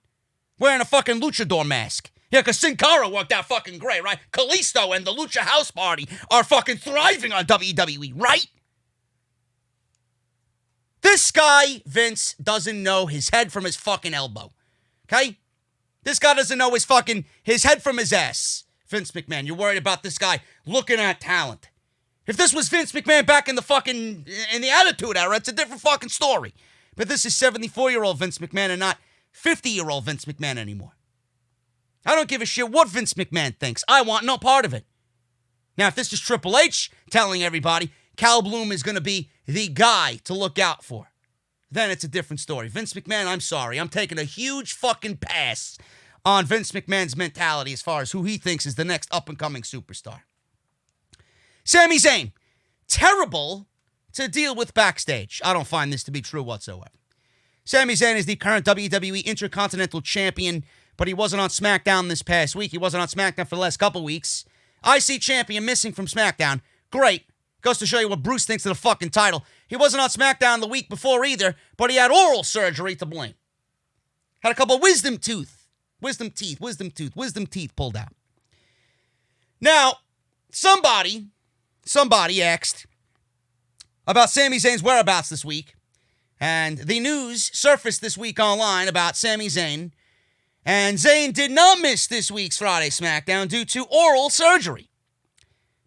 Speaker 1: Wearing a fucking luchador mask. Yeah, because Sin Cara worked out fucking great, right? Kalisto and the Lucha House Party are fucking thriving on WWE, right? This guy, Vince, doesn't know his head from his fucking elbow. Okay? This guy doesn't know his head from his ass. Vince McMahon, you're worried about this guy looking at talent. If this was Vince McMahon back in the Attitude Era, it's a different fucking story. But this is 74-year-old Vince McMahon and not 50-year-old Vince McMahon anymore. I don't give a shit what Vince McMahon thinks. I want no part of it. Now, if this is Triple H telling everybody Cal Bloom is going to be the guy to look out for, then it's a different story. Vince McMahon, I'm sorry. I'm taking a huge fucking pass on Vince McMahon's mentality as far as who he thinks is the next up-and-coming superstar. Sami Zayn, terrible to deal with backstage. I don't find this to be true whatsoever. Sami Zayn is the current WWE Intercontinental Champion, but he wasn't on SmackDown this past week. He wasn't on SmackDown for the last couple weeks. IC Champion missing from SmackDown. Great. Goes to show you what Bruce thinks of the fucking title. He wasn't on SmackDown the week before either, but he had oral surgery to blame. Had a couple of wisdom teeth pulled out. Now, somebody asked about Sami Zayn's whereabouts this week, and the news surfaced this week online about Sami Zayn, and Zayn did not miss this week's Friday SmackDown due to oral surgery.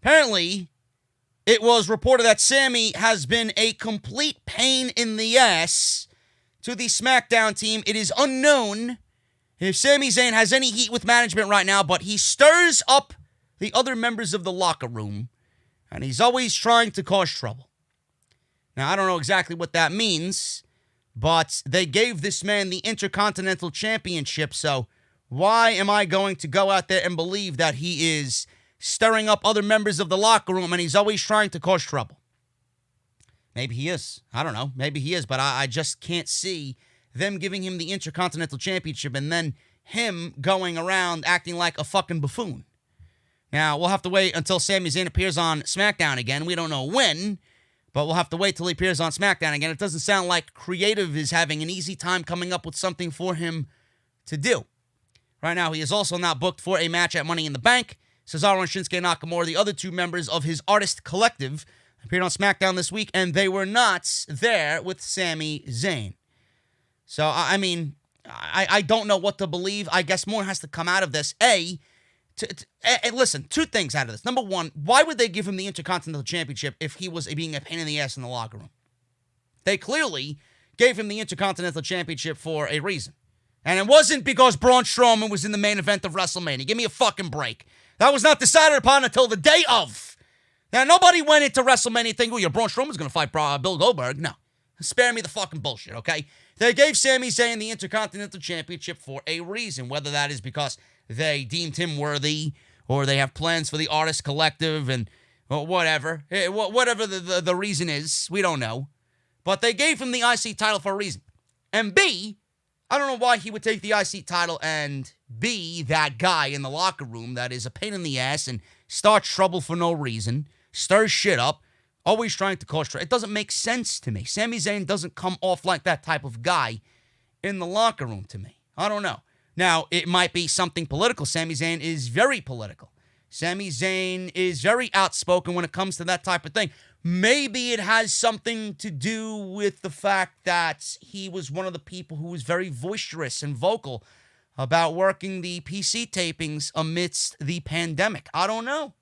Speaker 1: Apparently, it was reported that Sami has been a complete pain in the ass to the SmackDown team. It is unknown if Sami Zayn has any heat with management right now, but he stirs up the other members of the locker room, and he's always trying to cause trouble. Now, I don't know exactly what that means, but they gave this man the Intercontinental Championship, so why am I going to go out there and believe that he is stirring up other members of the locker room and he's always trying to cause trouble? Maybe he is. I don't know. Maybe he is, but I just can't see them giving him the Intercontinental Championship and then him going around acting like a fucking buffoon. Now, we'll have to wait until Sami Zayn appears on SmackDown again. We don't know when, but we'll have to wait till he appears on SmackDown again. It doesn't sound like creative is having an easy time coming up with something for him to do. Right now, he is also not booked for a match at Money in the Bank. Cesaro and Shinsuke Nakamura, the other two members of his artist collective, appeared on SmackDown this week, and they were not there with Sami Zayn. So, I mean, I don't know what to believe. I guess more has to come out of this. Listen, two things out of this. Number one, why would they give him the Intercontinental Championship if he was being a pain in the ass in the locker room? They clearly gave him the Intercontinental Championship for a reason. And it wasn't because Braun Strowman was in the main event of WrestleMania. Give me a fucking break. That was not decided upon until the day of. Now, nobody went into WrestleMania thinking, oh, yeah, Braun Strowman's going to fight Bill Goldberg. No. Spare me the fucking bullshit, okay? They gave Sami Zayn the Intercontinental Championship for a reason, whether that is because they deemed him worthy or they have plans for the artist collective and whatever. Whatever the reason is, we don't know. But they gave him the IC title for a reason. And B, I don't know why he would take the IC title and be that guy in the locker room that is a pain in the ass and starts trouble for no reason, stirs shit up, always trying to cause trouble. It doesn't make sense to me. Sami Zayn doesn't come off like that type of guy in the locker room to me. I don't know. Now, it might be something political. Sami Zayn is very political. Sami Zayn is very outspoken when it comes to that type of thing. Maybe it has something to do with the fact that he was one of the people who was very boisterous and vocal about working the PC tapings amidst the pandemic. I don't know.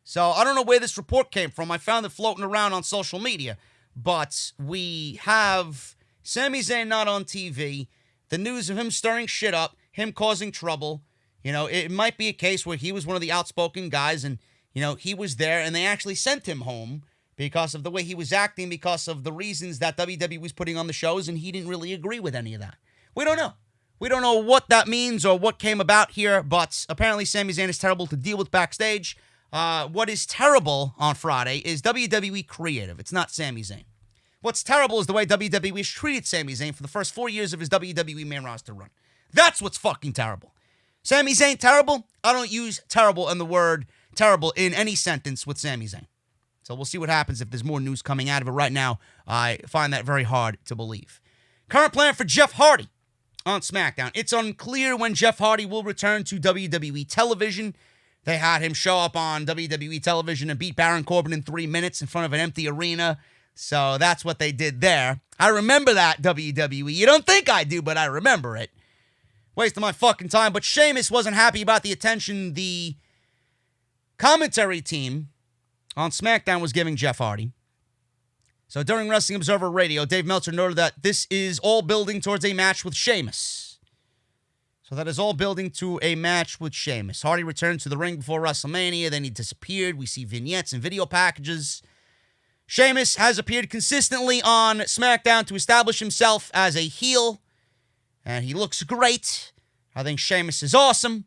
Speaker 1: So I don't know where this report came from. I found it floating around on social media. But we have Sami Zayn not on TV, the news of him stirring shit up, him causing trouble. You know, it might be a case where he was one of the outspoken guys and, you know, he was there and they actually sent him home because of the way he was acting, because of the reasons that WWE was putting on the shows, and he didn't really agree with any of that. We don't know. We don't know what that means or what came about here, but apparently Sami Zayn is terrible to deal with backstage. What is terrible on Friday is WWE creative. It's not Sami Zayn. What's terrible is the way WWE has treated Sami Zayn for the first 4 years of his WWE main roster run. That's what's fucking terrible. Sami Zayn terrible? I don't use terrible and the word terrible in any sentence with Sami Zayn. So we'll see what happens if there's more news coming out of it. Right now, I find that very hard to believe. Current plan for Jeff Hardy on SmackDown. It's unclear when Jeff Hardy will return to WWE television. They had him show up on WWE television and beat Baron Corbin in 3 minutes in front of an empty arena. So that's what they did there. I remember that, WWE. You don't think I do, but I remember it. Wasting my fucking time. But Sheamus wasn't happy about the attention the commentary team on SmackDown was giving Jeff Hardy. So during Wrestling Observer Radio, Dave Meltzer noted that this is all building towards a match with Sheamus. So that is all building to a match with Sheamus. Hardy returned to the ring before WrestleMania, then he disappeared. We see vignettes and video packages. Sheamus has appeared consistently on SmackDown to establish himself as a heel, and he looks great. I think Sheamus is awesome.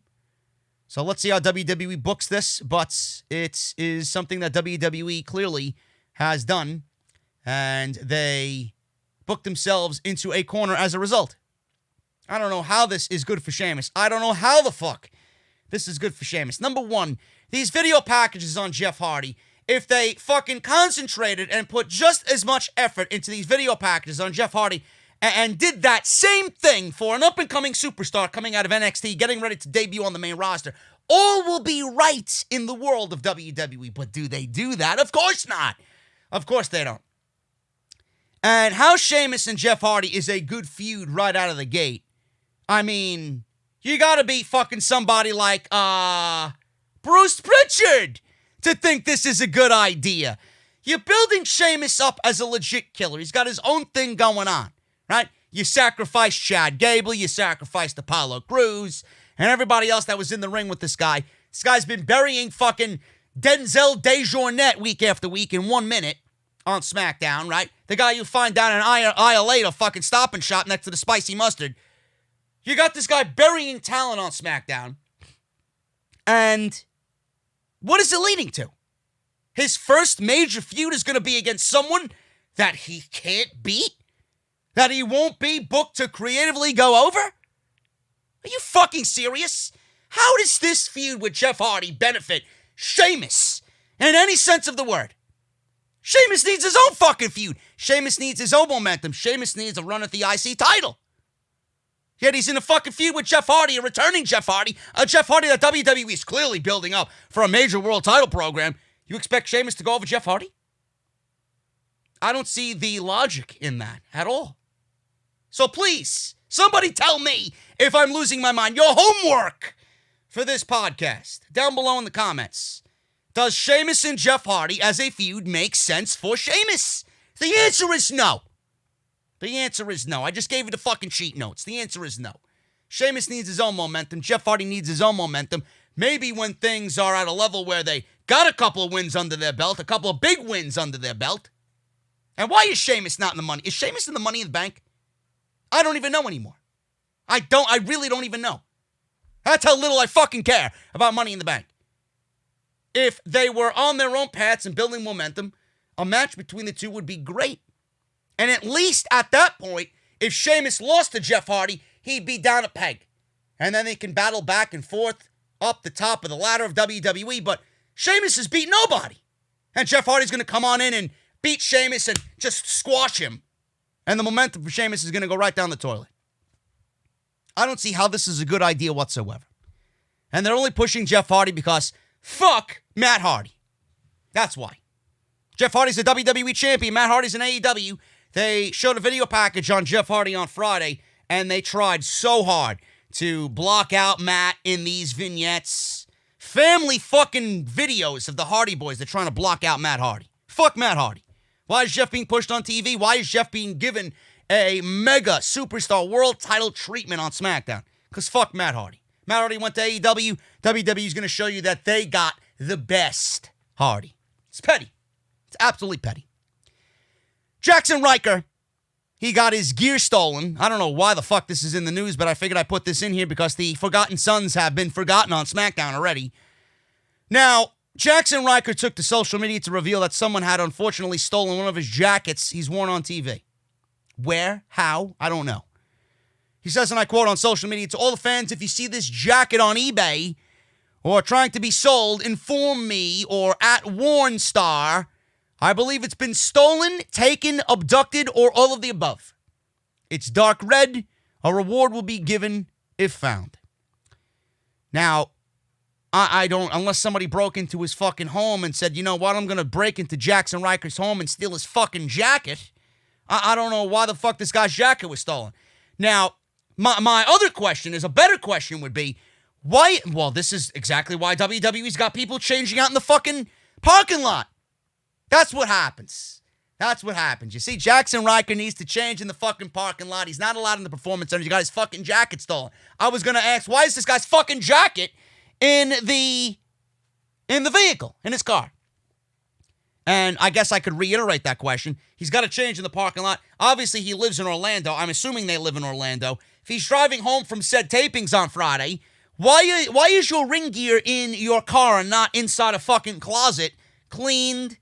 Speaker 1: So let's see how WWE books this, but it is something that WWE clearly has done, and they booked themselves into a corner as a result. I don't know how this is good for Sheamus. I don't know how the fuck this is good for Sheamus. Number one, these video packages on Jeff Hardy, if they fucking concentrated and put just as much effort into these video packages on Jeff Hardy and did that same thing for an up-and-coming superstar coming out of NXT, getting ready to debut on the main roster, all will be right in the world of WWE. But do they do that? Of course not. Of course they don't. And how Sheamus and Jeff Hardy is a good feud right out of the gate. I mean, you gotta be fucking somebody like, Bruce Pritchard to think this is a good idea. You're building Sheamus up as a legit killer. He's got his own thing going on, right? You sacrificed Chad Gable, you sacrificed Apollo Crews, and everybody else that was in the ring with this guy. This guy's been burying fucking Denzel DeJournette week after week in 1 minute on SmackDown, right? The guy you find down in aisle 8, a fucking Stop and Shop next to the spicy mustard. You got this guy burying talent on SmackDown. And what is it leading to? His first major feud is going to be against someone that he can't beat? That he won't be booked to creatively go over? Are you fucking serious? How does this feud with Jeff Hardy benefit Sheamus in any sense of the word? Sheamus needs his own fucking feud. Sheamus needs his own momentum. Sheamus needs a run at the IC title. Yet he's in a fucking feud with Jeff Hardy, a returning Jeff Hardy, a Jeff Hardy that WWE is clearly building up for a major world title program. You expect Sheamus to go over Jeff Hardy? I don't see the logic in that at all. So please, somebody tell me if I'm losing my mind. Your homework for this podcast, down below in the comments. Does Sheamus and Jeff Hardy as a feud make sense for Sheamus? The answer is no. The answer is no. I just gave you the fucking cheat notes. The answer is no. Sheamus needs his own momentum. Jeff Hardy needs his own momentum. Maybe when things are at a level where they got a couple of wins under their belt, a couple of big wins under their belt. And why is Sheamus not in the money? Is Sheamus in the Money in the Bank? I don't even know anymore. I really don't even know. That's how little I fucking care about Money in the Bank. If they were on their own paths and building momentum, a match between the two would be great. And at least at that point, if Sheamus lost to Jeff Hardy, he'd be down a peg. And then they can battle back and forth up the top of the ladder of WWE. But Sheamus has beat nobody. And Jeff Hardy's going to come on in and beat Sheamus and just squash him. And the momentum for Sheamus is going to go right down the toilet. I don't see how this is a good idea whatsoever. And they're only pushing Jeff Hardy because fuck Matt Hardy. That's why. Jeff Hardy's a WWE champion. Matt Hardy's an AEW. They showed a video package on Jeff Hardy on Friday, and they tried so hard to block out Matt in these vignettes, family fucking videos of the Hardy Boys. They're trying to block out Matt Hardy. Fuck Matt Hardy. Why is Jeff being pushed on TV? Why is Jeff being given a mega superstar world title treatment on SmackDown? Because fuck Matt Hardy. Matt Hardy went to AEW. WWE's going to show you that they got the best Hardy. It's petty. It's absolutely petty. Jackson Riker, he got his gear stolen. I don't know why the fuck this is in the news, but I figured I'd put this in here because the Forgotten Sons have been forgotten on SmackDown already. Now, Jackson Riker took to social media to reveal that someone had unfortunately stolen one of his jackets he's worn on TV. Where? How? I don't know. He says, and I quote on social media, to all the fans, if you see this jacket on eBay or trying to be sold, inform me or at Warnstar. I believe it's been stolen, taken, abducted, or all of the above. It's dark red. A reward will be given if found. Now, I don't, unless somebody broke into his fucking home and said, you know what, I'm going to break into Jackson Riker's home and steal his fucking jacket. I don't know why the fuck this guy's jacket was stolen. Now, my other question is, a better question would be, why, well, this is exactly why WWE's got people changing out in the fucking parking lot. That's what happens. That's what happens. You see, Jackson Riker needs to change in the fucking parking lot. He's not allowed in the performance center. He got his fucking jacket stolen. I was going to ask, why is this guy's fucking jacket in the vehicle, in his car? And I guess I could reiterate that question. He's got to change in the parking lot. Obviously, he lives in Orlando. I'm assuming they live in Orlando. If he's driving home from said tapings on Friday, why is your ring gear in your car and not inside a fucking closet, cleaned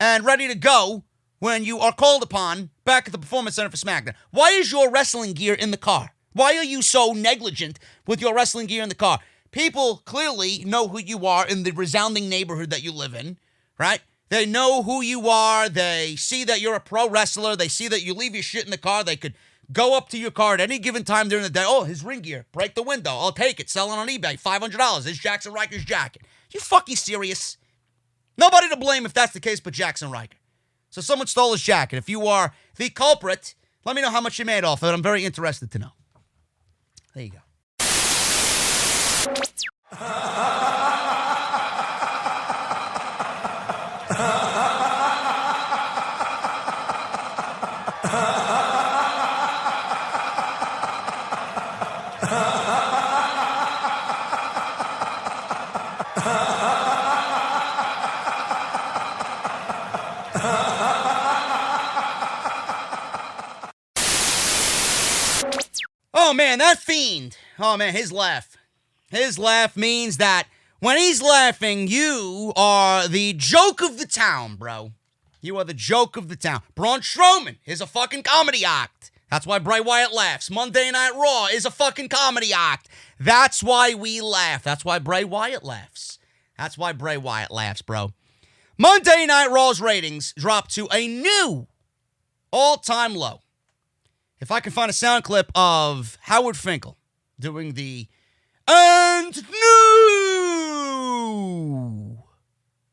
Speaker 1: and ready to go when you are called upon back at the Performance Center for SmackDown? Why is your wrestling gear in the car? Why are you so negligent with your wrestling gear in the car? People clearly know who you are in the resounding neighborhood that you live in, right? They know who you are. They see that you're a pro wrestler. They see that you leave your shit in the car. They could go up to your car at any given time during the day. Oh, his ring gear. Break the window. I'll take it. Sell it on eBay. $500. It's Jackson Riker's jacket. You fucking serious? Nobody to blame if that's the case but Jackson Riker. So someone stole his jacket. If you are the culprit, let me know how much you made off of it. I'm very interested to know. There you go. Oh, man, that Fiend. Oh, man, his laugh. His laugh means that when he's laughing, you are the joke of the town, bro. You are the joke of the town. Braun Strowman is a fucking comedy act. That's why Bray Wyatt laughs. Monday Night Raw is a fucking comedy act. That's why we laugh. That's why Bray Wyatt laughs. That's why Bray Wyatt laughs, bro. Monday Night Raw's ratings dropped to a new all-time low. If I can find a sound clip of Howard Finkel doing the "And new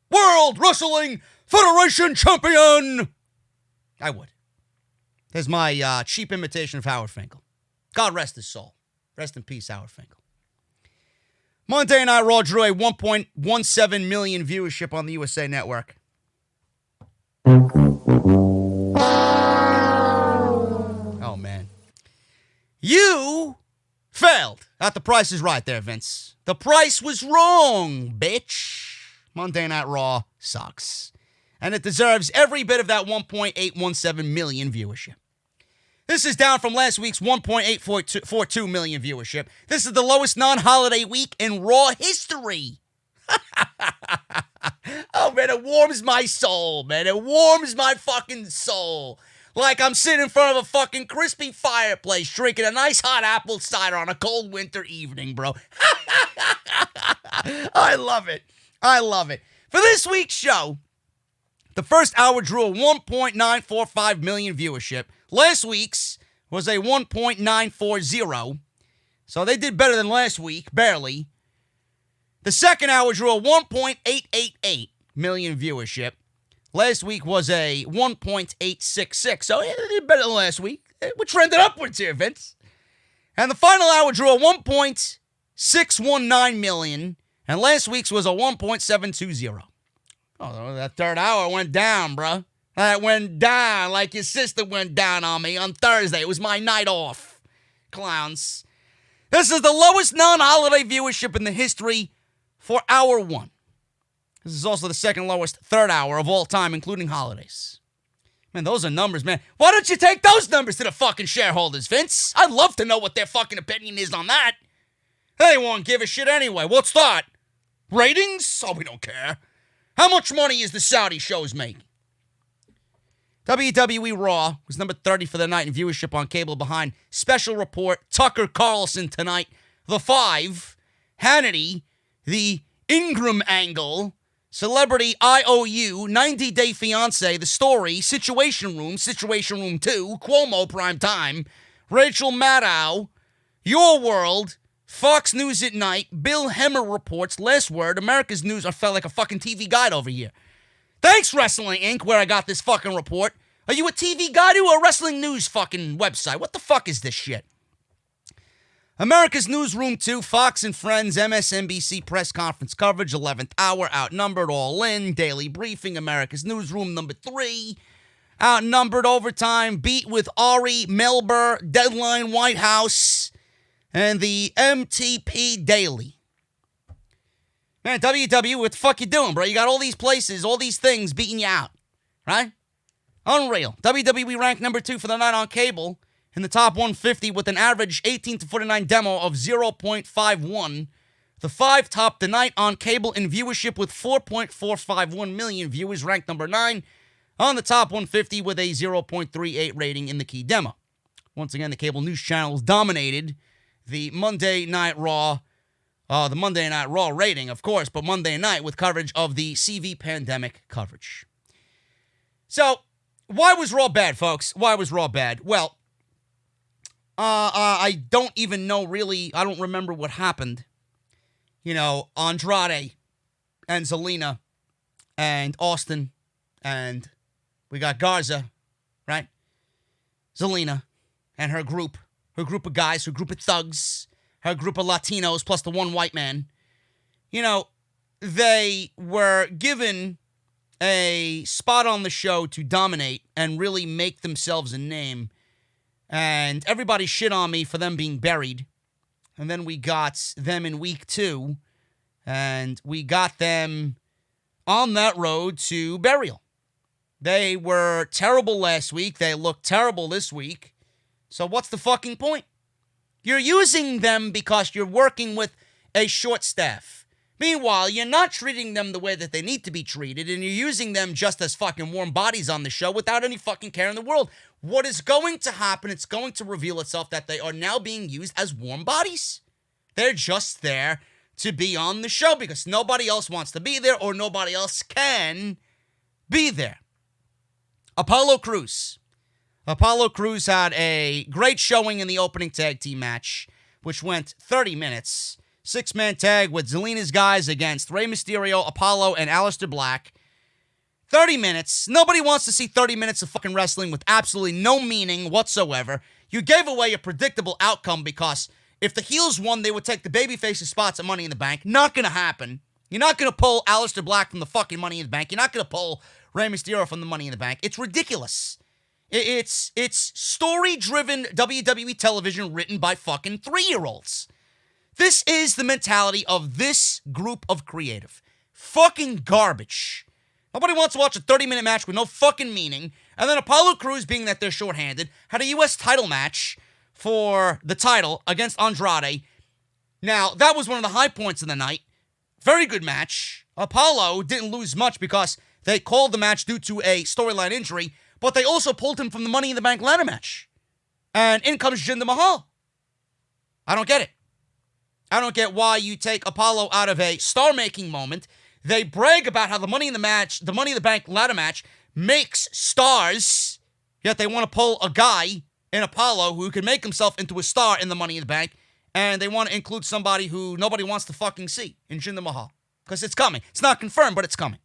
Speaker 1: World Wrestling Federation Champion," I would. There's my cheap imitation of Howard Finkel. God rest his soul. Rest in peace, Howard Finkel. Monday Night Raw drew a 1.17 million viewership on the USA Network. Oh, man. You failed at The Price is Right there, Vince. The price was wrong, bitch. Monday Night Raw sucks. And it deserves every bit of that 1.817 million viewership. This is down from last week's 1.842 million viewership. This is the lowest non-holiday week in Raw history. Oh, man, it warms my soul, man. It warms my fucking soul. Like I'm sitting in front of a fucking crispy fireplace drinking a nice hot apple cider on a cold winter evening, bro. I love it. I love it. For this week's show, the first hour drew a 1.945 million viewership. Last week's was a 1.940. So they did better than last week, barely. The second hour drew a 1.888 million viewership. Last week was a 1.866. So they did better than last week. We're trending upwards here, Vince. And the final hour drew a 1.619 million. And last week's was a 1.720. Oh, that third hour went down, bruh. That went down like your sister went down on me on Thursday. It was my night off. Clowns. This is the lowest non-holiday viewership in the history for hour one. This is also the second lowest third hour of all time, including holidays. Man, those are numbers, man. Why don't you take those numbers to the fucking shareholders, Vince? I'd love to know what their fucking opinion is on that. They won't give a shit anyway. What's that? Ratings? Oh, we don't care. How much money is the Saudi shows making? WWE Raw was number 30 for the night in viewership on cable behind Special Report, Tucker Carlson Tonight, The Five, Hannity, The Ingram Angle, Celebrity IOU, 90 Day Fiancé, The Story, Situation Room 2, Cuomo Prime Time, Rachel Maddow, Your World, Fox News at Night, Bill Hemmer Reports, Last Word, America's News. I felt like a fucking TV guide over here. Thanks, Wrestling Inc., where I got this fucking report. Are you a TV guide or a wrestling news fucking website? What the fuck is this shit? America's Newsroom 2, Fox and Friends, MSNBC press conference coverage, 11th hour, outnumbered, all in, daily briefing, America's Newsroom number 3, outnumbered, overtime, beat with Ari Melber, Deadline White House, and the MTP Daily. Man, WWE, what the fuck you doing, bro? You got all these places, all these things beating you out, right? Unreal. WWE ranked number 2 for the night on cable in the top 150 with an average 18 to 49 demo of 0.51. The 5 topped the night on cable in viewership with 4.451 million viewers, ranked number 9 on the top 150 with a 0.38 rating in the key demo. Once again, the cable news channels dominated the Monday Night Raw rating, of course, but Monday night with coverage of the CV pandemic coverage. So, why was Raw bad, folks? Why was Raw bad? Well, I don't even know really. I don't remember what happened. You know, Andrade and Zelina and Austin and we got Garza, right? Zelina and her group of guys, her group of thugs, her group of Latinos plus the one white man. You know, they were given a spot on the show to dominate and really make themselves a name. And everybody shit on me for them being buried. And then we got them in week 2. And we got them on that road to burial. They were terrible last week. They look terrible this week. So what's the fucking point? You're using them because you're working with a short staff. Meanwhile, you're not treating them the way that they need to be treated, and you're using them just as fucking warm bodies on the show without any fucking care in the world. What is going to happen, it's going to reveal itself that they are now being used as warm bodies. They're just there to be on the show because nobody else wants to be there or nobody else can be there. Apollo Crews had a great showing in the opening tag team match, which went 30 minutes. 6-man tag with Zelina's guys against Rey Mysterio, Apollo, and Aleister Black. 30 minutes. Nobody wants to see 30 minutes of fucking wrestling with absolutely no meaning whatsoever. You gave away a predictable outcome because if the heels won, they would take the babyface's spots at Money in the Bank. Not gonna happen. You're not gonna pull Aleister Black from the fucking Money in the Bank. You're not gonna pull Rey Mysterio from the Money in the Bank. It's ridiculous. It's story-driven WWE television written by fucking 3-year-olds. This is the mentality of this group of creative. Fucking garbage. Nobody wants to watch a 30-minute match with no fucking meaning. And then Apollo Crews, being that they're shorthanded, had a U.S. title match for the title against Andrade. Now, that was one of the high points of the night. Very good match. Apollo didn't lose much because they called the match due to a storyline injury, but they also pulled him from the Money in the Bank ladder match. And in comes Jinder Mahal. I don't get it. I don't get why you take Apollo out of a star-making moment. They brag about how the Money in the Bank ladder match makes stars, yet they want to pull a guy in Apollo who can make himself into a star in the Money in the Bank, and they want to include somebody who nobody wants to fucking see in Jinder Mahal. Because it's coming. It's not confirmed, but it's coming.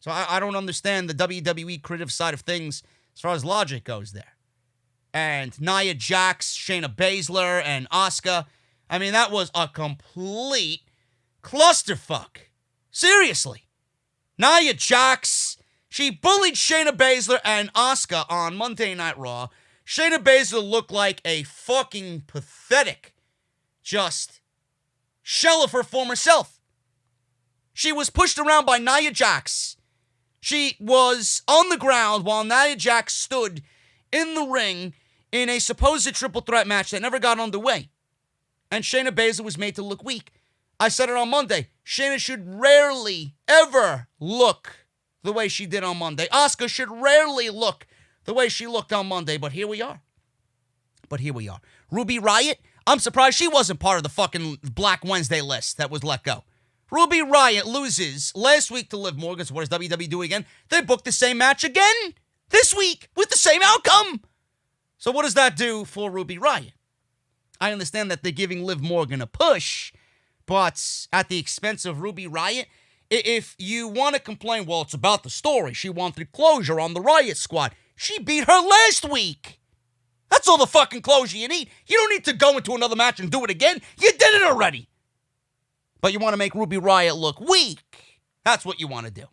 Speaker 1: So I don't understand the WWE creative side of things as far as logic goes there. And Nia Jax, Shayna Baszler, and Asuka. I mean, that was a complete clusterfuck. Seriously. Nia Jax, she bullied Shayna Baszler and Asuka on Monday Night Raw. Shayna Baszler looked like a fucking pathetic, just shell of her former self. She was pushed around by Nia Jax. She was on the ground while Nia Jax stood in the ring in a supposed triple threat match that never got underway. And Shayna Baszler was made to look weak. I said it on Monday. Shayna should rarely, ever look the way she did on Monday. Asuka should rarely look the way she looked on Monday, but here we are. Ruby Riot, I'm surprised she wasn't part of the fucking Black Wednesday list that was let go. Ruby Riot loses last week to Liv Morgan, so what does WWE do again? They booked the same match again this week with the same outcome. So what does that do for Ruby Riot? I understand that they're giving Liv Morgan a push, but at the expense of Ruby Riot. If you want to complain, well, it's about the story. She wanted closure on the Riot Squad. She beat her last week. That's all the fucking closure you need. You don't need to go into another match and do it again. You did it already. But you want to make Ruby Riot look weak. That's what you want to do.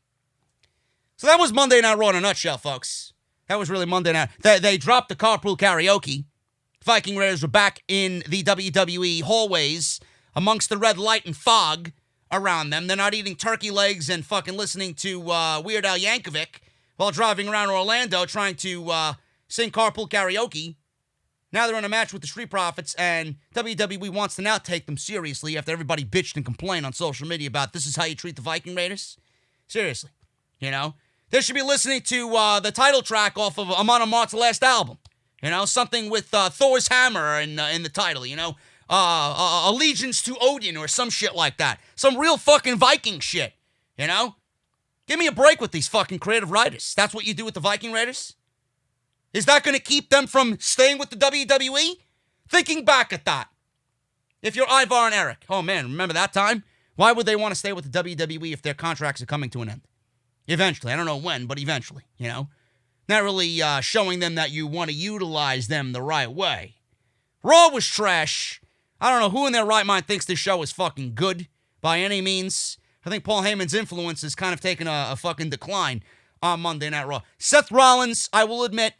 Speaker 1: So that was Monday Night Raw in a nutshell, folks. That was really Monday Night. They dropped the carpool karaoke. Viking Raiders were back in the WWE hallways amongst the red light and fog around them. They're not eating turkey legs and fucking listening to Weird Al Yankovic while driving around Orlando trying to sing carpool karaoke. Now they're in a match with the Street Profits, and WWE wants to now take them seriously after everybody bitched and complained on social media about this is how you treat the Viking Raiders. Seriously, you know? They should be listening to the title track off of Amon Amarth's last album. You know, something with Thor's hammer in the title, you know? Allegiance to Odin or some shit like that. Some real fucking Viking shit, you know? Give me a break with these fucking creative writers. That's what you do with the Viking Raiders? Is that going to keep them from staying with the WWE? Thinking back at that. If you're Ivar and Eric, oh man, remember that time? Why would they want to stay with the WWE if their contracts are coming to an end? Eventually. I don't know when, but eventually, you know? Not really showing them that you want to utilize them the right way. Raw was trash. I don't know who in their right mind thinks this show is fucking good by any means. I think Paul Heyman's influence has kind of taken a fucking decline on Monday Night Raw. Seth Rollins, I will admit,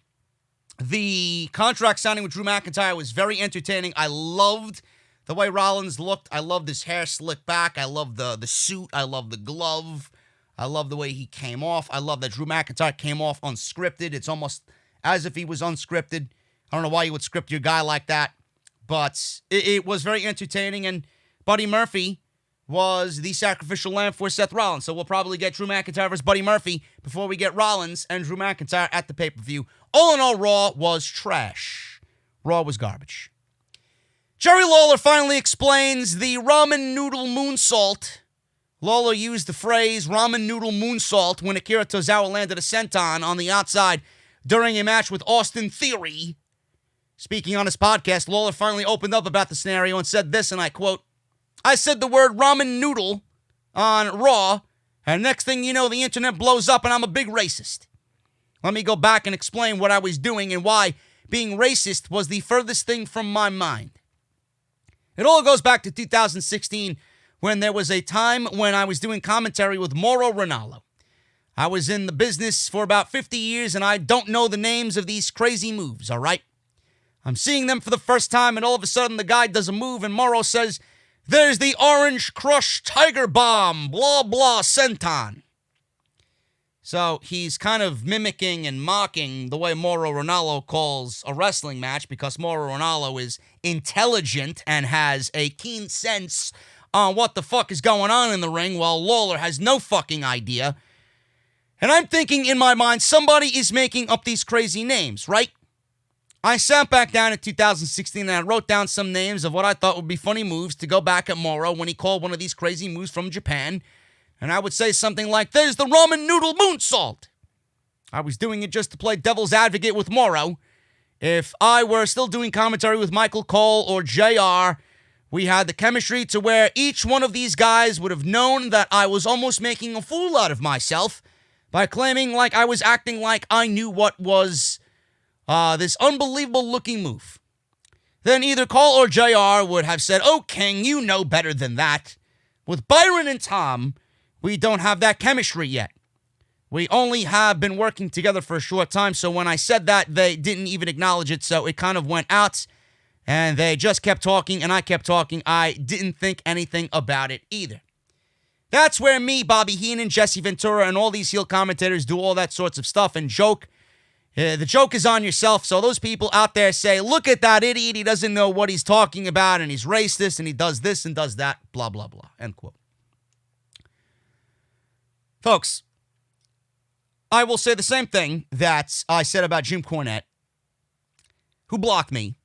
Speaker 1: the contract signing with Drew McIntyre was very entertaining. I loved the way Rollins looked. I loved his hair slicked back. I loved the suit. I loved the glove. I love the way he came off. I love that Drew McIntyre came off unscripted. It's almost as if he was unscripted. I don't know why you would script your guy like that, but it was very entertaining, and Buddy Murphy was the sacrificial lamb for Seth Rollins. So we'll probably get Drew McIntyre versus Buddy Murphy before we get Rollins and Drew McIntyre at the pay-per-view. All in all, Raw was trash. Raw was garbage. Jerry Lawler finally explains the Ramen Noodle Moonsault. Lawler used the phrase Ramen Noodle Moonsault when Akira Tozawa landed a senton on the outside during a match with Austin Theory. Speaking on his podcast, Lawler finally opened up about the scenario and said this, and I quote, "I said the word ramen noodle on Raw, and next thing you know, the internet blows up and I'm a big racist. Let me go back and explain what I was doing and why being racist was the furthest thing from my mind. It all goes back to 2016 when there was a time when I was doing commentary with Mauro Ranallo. I was in the business for about 50 years and I don't know the names of these crazy moves, all right? I'm seeing them for the first time and all of a sudden the guy does a move and Mauro says, 'There's the Orange Crush Tiger Bomb, blah, blah, senton.' So he's kind of mimicking and mocking the way Mauro Ranallo calls a wrestling match because Mauro Ranallo is intelligent and has a keen sense on what the fuck is going on in the ring while Lawler has no fucking idea. And I'm thinking in my mind, somebody is making up these crazy names, right? I sat back down in 2016 and I wrote down some names of what I thought would be funny moves to go back at Mauro when he called one of these crazy moves from Japan. And I would say something like, 'There's the Ramen Noodle Moonsault.' I was doing it just to play devil's advocate with Mauro. If I were still doing commentary with Michael Cole or JR, we had the chemistry to where each one of these guys would have known that I was almost making a fool out of myself by claiming like I was acting like I knew what was this unbelievable looking move. Then either Cole or JR would have said, 'Oh, King, you know better than that.' With Byron and Tom, we don't have that chemistry yet. We only have been working together for a short time, so when I said that, they didn't even acknowledge it, so it kind of went out, and they just kept talking, and I kept talking. I didn't think anything about it either. That's where me, Bobby Heenan, Jesse Ventura, and all these heel commentators do all that sorts of stuff and joke. The joke is on yourself, so those people out there say, look at that idiot, he doesn't know what he's talking about, and he's racist, and he does this and does that, blah, blah, blah, end quote. Folks, I will say the same thing that I said about Jim Cornette, who blocked me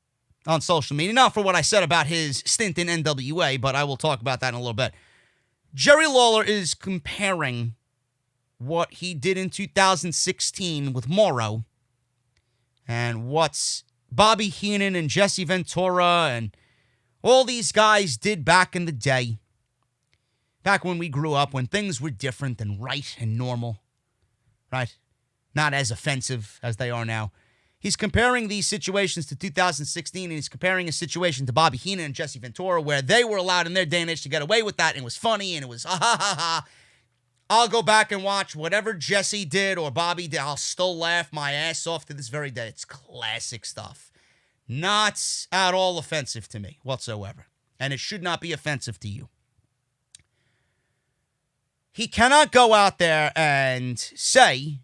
Speaker 1: on social media. Not for what I said about his stint in NWA, but I will talk about that in a little bit. Jerry Lawler is comparing what he did in 2016 with Morrow and what Bobby Heenan and Jesse Ventura and all these guys did back in the day. Back when we grew up, when things were different and right and normal. Right? Not as offensive as they are now. He's comparing these situations to 2016, and he's comparing a situation to Bobby Heenan and Jesse Ventura, where they were allowed in their day and age to get away with that, and it was funny, and it was ha ha ha ha. I'll go back and watch whatever Jesse did or Bobby did. I'll still laugh my ass off to this very day. It's classic stuff. Not at all offensive to me whatsoever. And it should not be offensive to you. He cannot go out there and say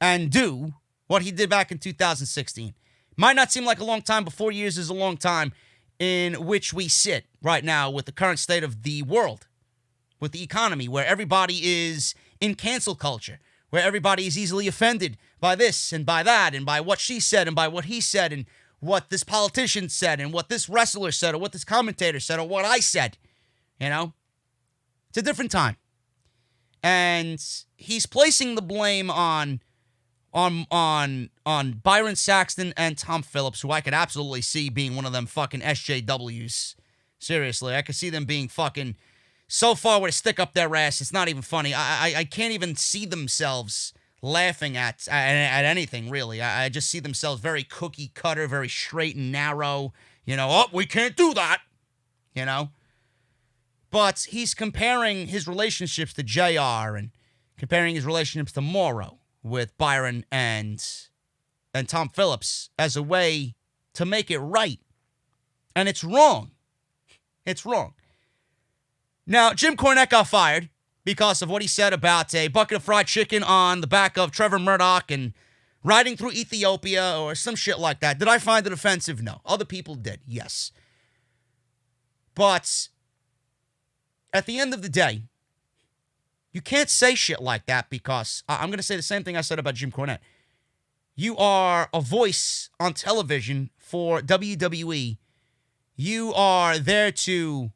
Speaker 1: and do what he did back in 2016. Might not seem like a long time, but 4 years is a long time in which we sit right now with the current state of the world, with the economy, where everybody is in cancel culture, where everybody is easily offended by this and by that and by what she said and by what he said and what this politician said and what this wrestler said or what this commentator said or what I said. You know? It's a different time. And he's placing the blame on Byron Saxton and Tom Phillips, who I could absolutely see being one of them fucking SJWs. Seriously, I could see them being fucking so far with a stick up their ass, it's not even funny. I can't even see themselves laughing at anything, really. I just see themselves very cookie cutter, very straight and narrow. You know, oh, we can't do that. You know? But he's comparing his relationships to JR and comparing his relationships to Morrow with Byron and Tom Phillips as a way to make it right. And it's wrong. It's wrong. Now, Jim Cornette got fired because of what he said about a bucket of fried chicken on the back of Trevor Murdoch and riding through Ethiopia or some shit like that. Did I find it offensive? No. Other people did, yes. But at the end of the day, you can't say shit like that because I'm going to say the same thing I said about Jim Cornette. You are a voice on television for WWE. You are there to,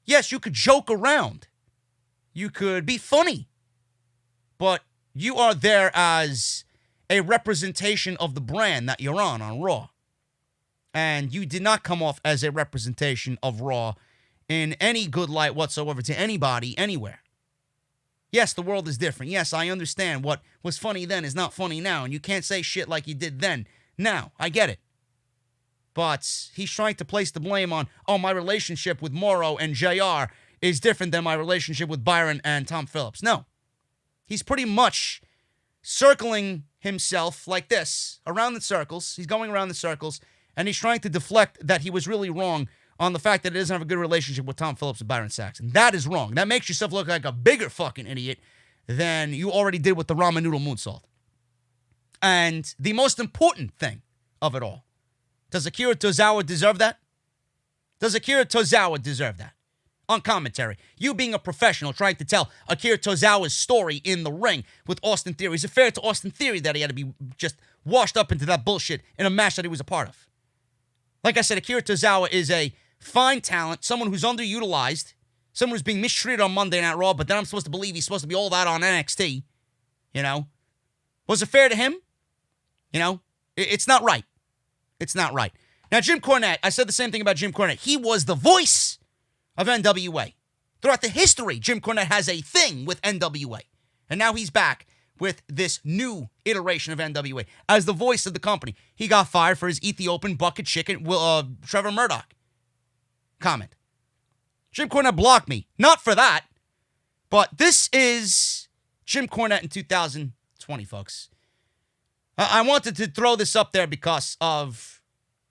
Speaker 1: yes, you could joke around. You could be funny. But you are there as a representation of the brand that you're on Raw. And you did not come off as a representation of Raw in any good light whatsoever to anybody, anywhere. Yes, the world is different. Yes, I understand what was funny then is not funny now, and you can't say shit like you did then. Now, I get it. But he's trying to place the blame on, oh, my relationship with Morrow and JR is different than my relationship with Byron and Tom Phillips. No. He's pretty much circling himself like this, around the circles. He's going around the circles, and he's trying to deflect that he was really wrong on the fact that he doesn't have a good relationship with Tom Phillips and Byron Saxton. That is wrong. That makes yourself look like a bigger fucking idiot than you already did with the Ramen Noodle Moonsault. And the most important thing of it all, does Akira Tozawa deserve that? Does Akira Tozawa deserve that? On commentary, you being a professional trying to tell Akira Tozawa's story in the ring with Austin Theory. Is it fair to Austin Theory that he had to be just washed up into that bullshit in a match that he was a part of? Like I said, Akira Tozawa is a fine talent, someone who's underutilized, someone who's being mistreated on Monday Night Raw, but then I'm supposed to believe he's supposed to be all that on NXT. You know? Was it fair to him? You know? It's not right. It's not right. Now, Jim Cornette, I said the same thing about Jim Cornette. He was the voice of NWA. Throughout the history, Jim Cornette has a thing with NWA. And now he's back with this new iteration of NWA as the voice of the company. He got fired for his Ethiopian bucket chicken, Trevor Murdoch comment. Jim Cornette blocked me. Not for that. But this is Jim Cornette in 2020, folks. I wanted to throw this up there because of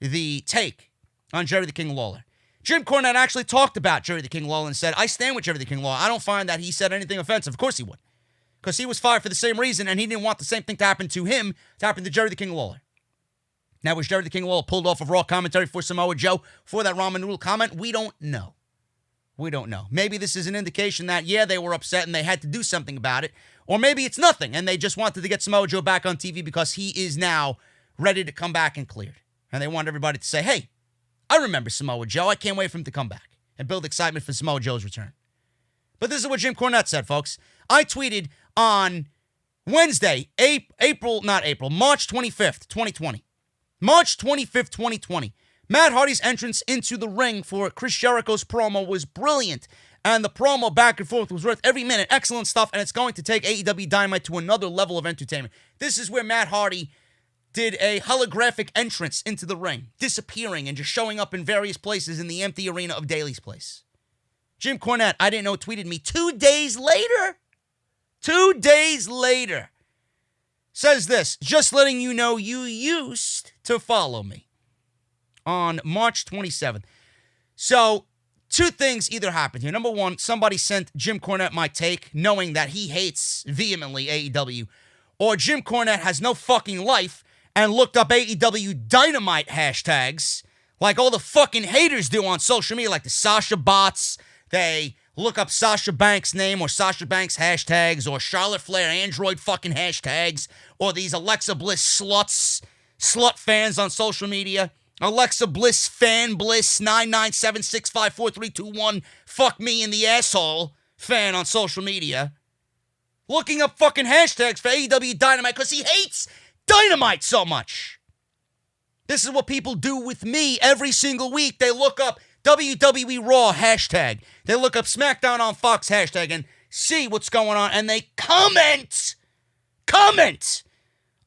Speaker 1: the take on Jerry the King Lawler. Jim Cornette actually talked about Jerry the King Lawler and said, I stand with Jerry the King Lawler. I don't find that he said anything offensive. Of course he would. Because he was fired for the same reason, and he didn't want the same thing to happen to him, to happen to Jerry the King Lawler. Now, was Jerry the King Lawler pulled off of Raw commentary for Samoa Joe for that Ramen Noodle comment? We don't know. We don't know. Maybe this is an indication that, yeah, they were upset and they had to do something about it. Or maybe it's nothing, and they just wanted to get Samoa Joe back on TV because he is now ready to come back and cleared. And they want everybody to say, hey, I remember Samoa Joe. I can't wait for him to come back and build excitement for Samoa Joe's return. But this is what Jim Cornette said, folks. I tweeted on Wednesday, March 25th, 2020. March 25th, 2020. Matt Hardy's entrance into the ring for Chris Jericho's promo was brilliant. And the promo back and forth was worth every minute. Excellent stuff. And it's going to take AEW Dynamite to another level of entertainment. This is where Matt Hardy did a holographic entrance into the ring, disappearing and just showing up in various places in the empty arena of Daly's Place. Jim Cornette, I didn't know, tweeted me 2 days later. 2 days later. Says this, just letting you know you used to follow me. On March 27th. So, two things either happened here. Number one, somebody sent Jim Cornette my take, knowing that he hates vehemently AEW. Or Jim Cornette has no fucking life and looked up AEW Dynamite hashtags like all the fucking haters do on social media, like the Sasha bots. They look up Sasha Banks' name or Sasha Banks hashtags or Charlotte Flair Android fucking hashtags or these Alexa Bliss slut fans on social media. Alexa Bliss fan Bliss 997654321 fuck me in the asshole fan on social media. Looking up fucking hashtags for AEW Dynamite because he hates Dynamite so much. This is what people do with me every single week. They look up WWE Raw hashtag. They look up SmackDown on Fox hashtag and see what's going on. And they comment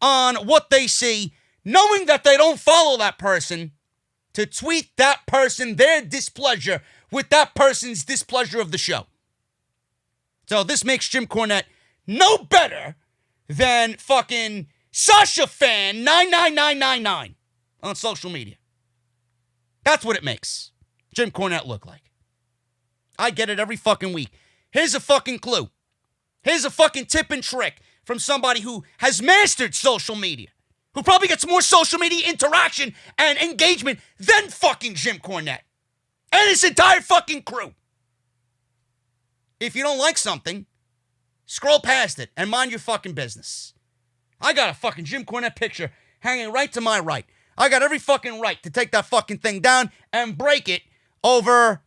Speaker 1: on what they see, knowing that they don't follow that person, to tweet that person their displeasure with that person's displeasure of the show. So this makes Jim Cornette no better than fucking Sasha fan 99999 on social media. That's what it makes Jim Cornette look like. I get it every fucking week. Here's a fucking clue. Here's a fucking tip and trick from somebody who has mastered social media, who probably gets more social media interaction and engagement than fucking Jim Cornette and his entire fucking crew. If you don't like something, scroll past it and mind your fucking business. I got a fucking Jim Cornette picture hanging right to my right. I got every fucking right to take that fucking thing down and break it over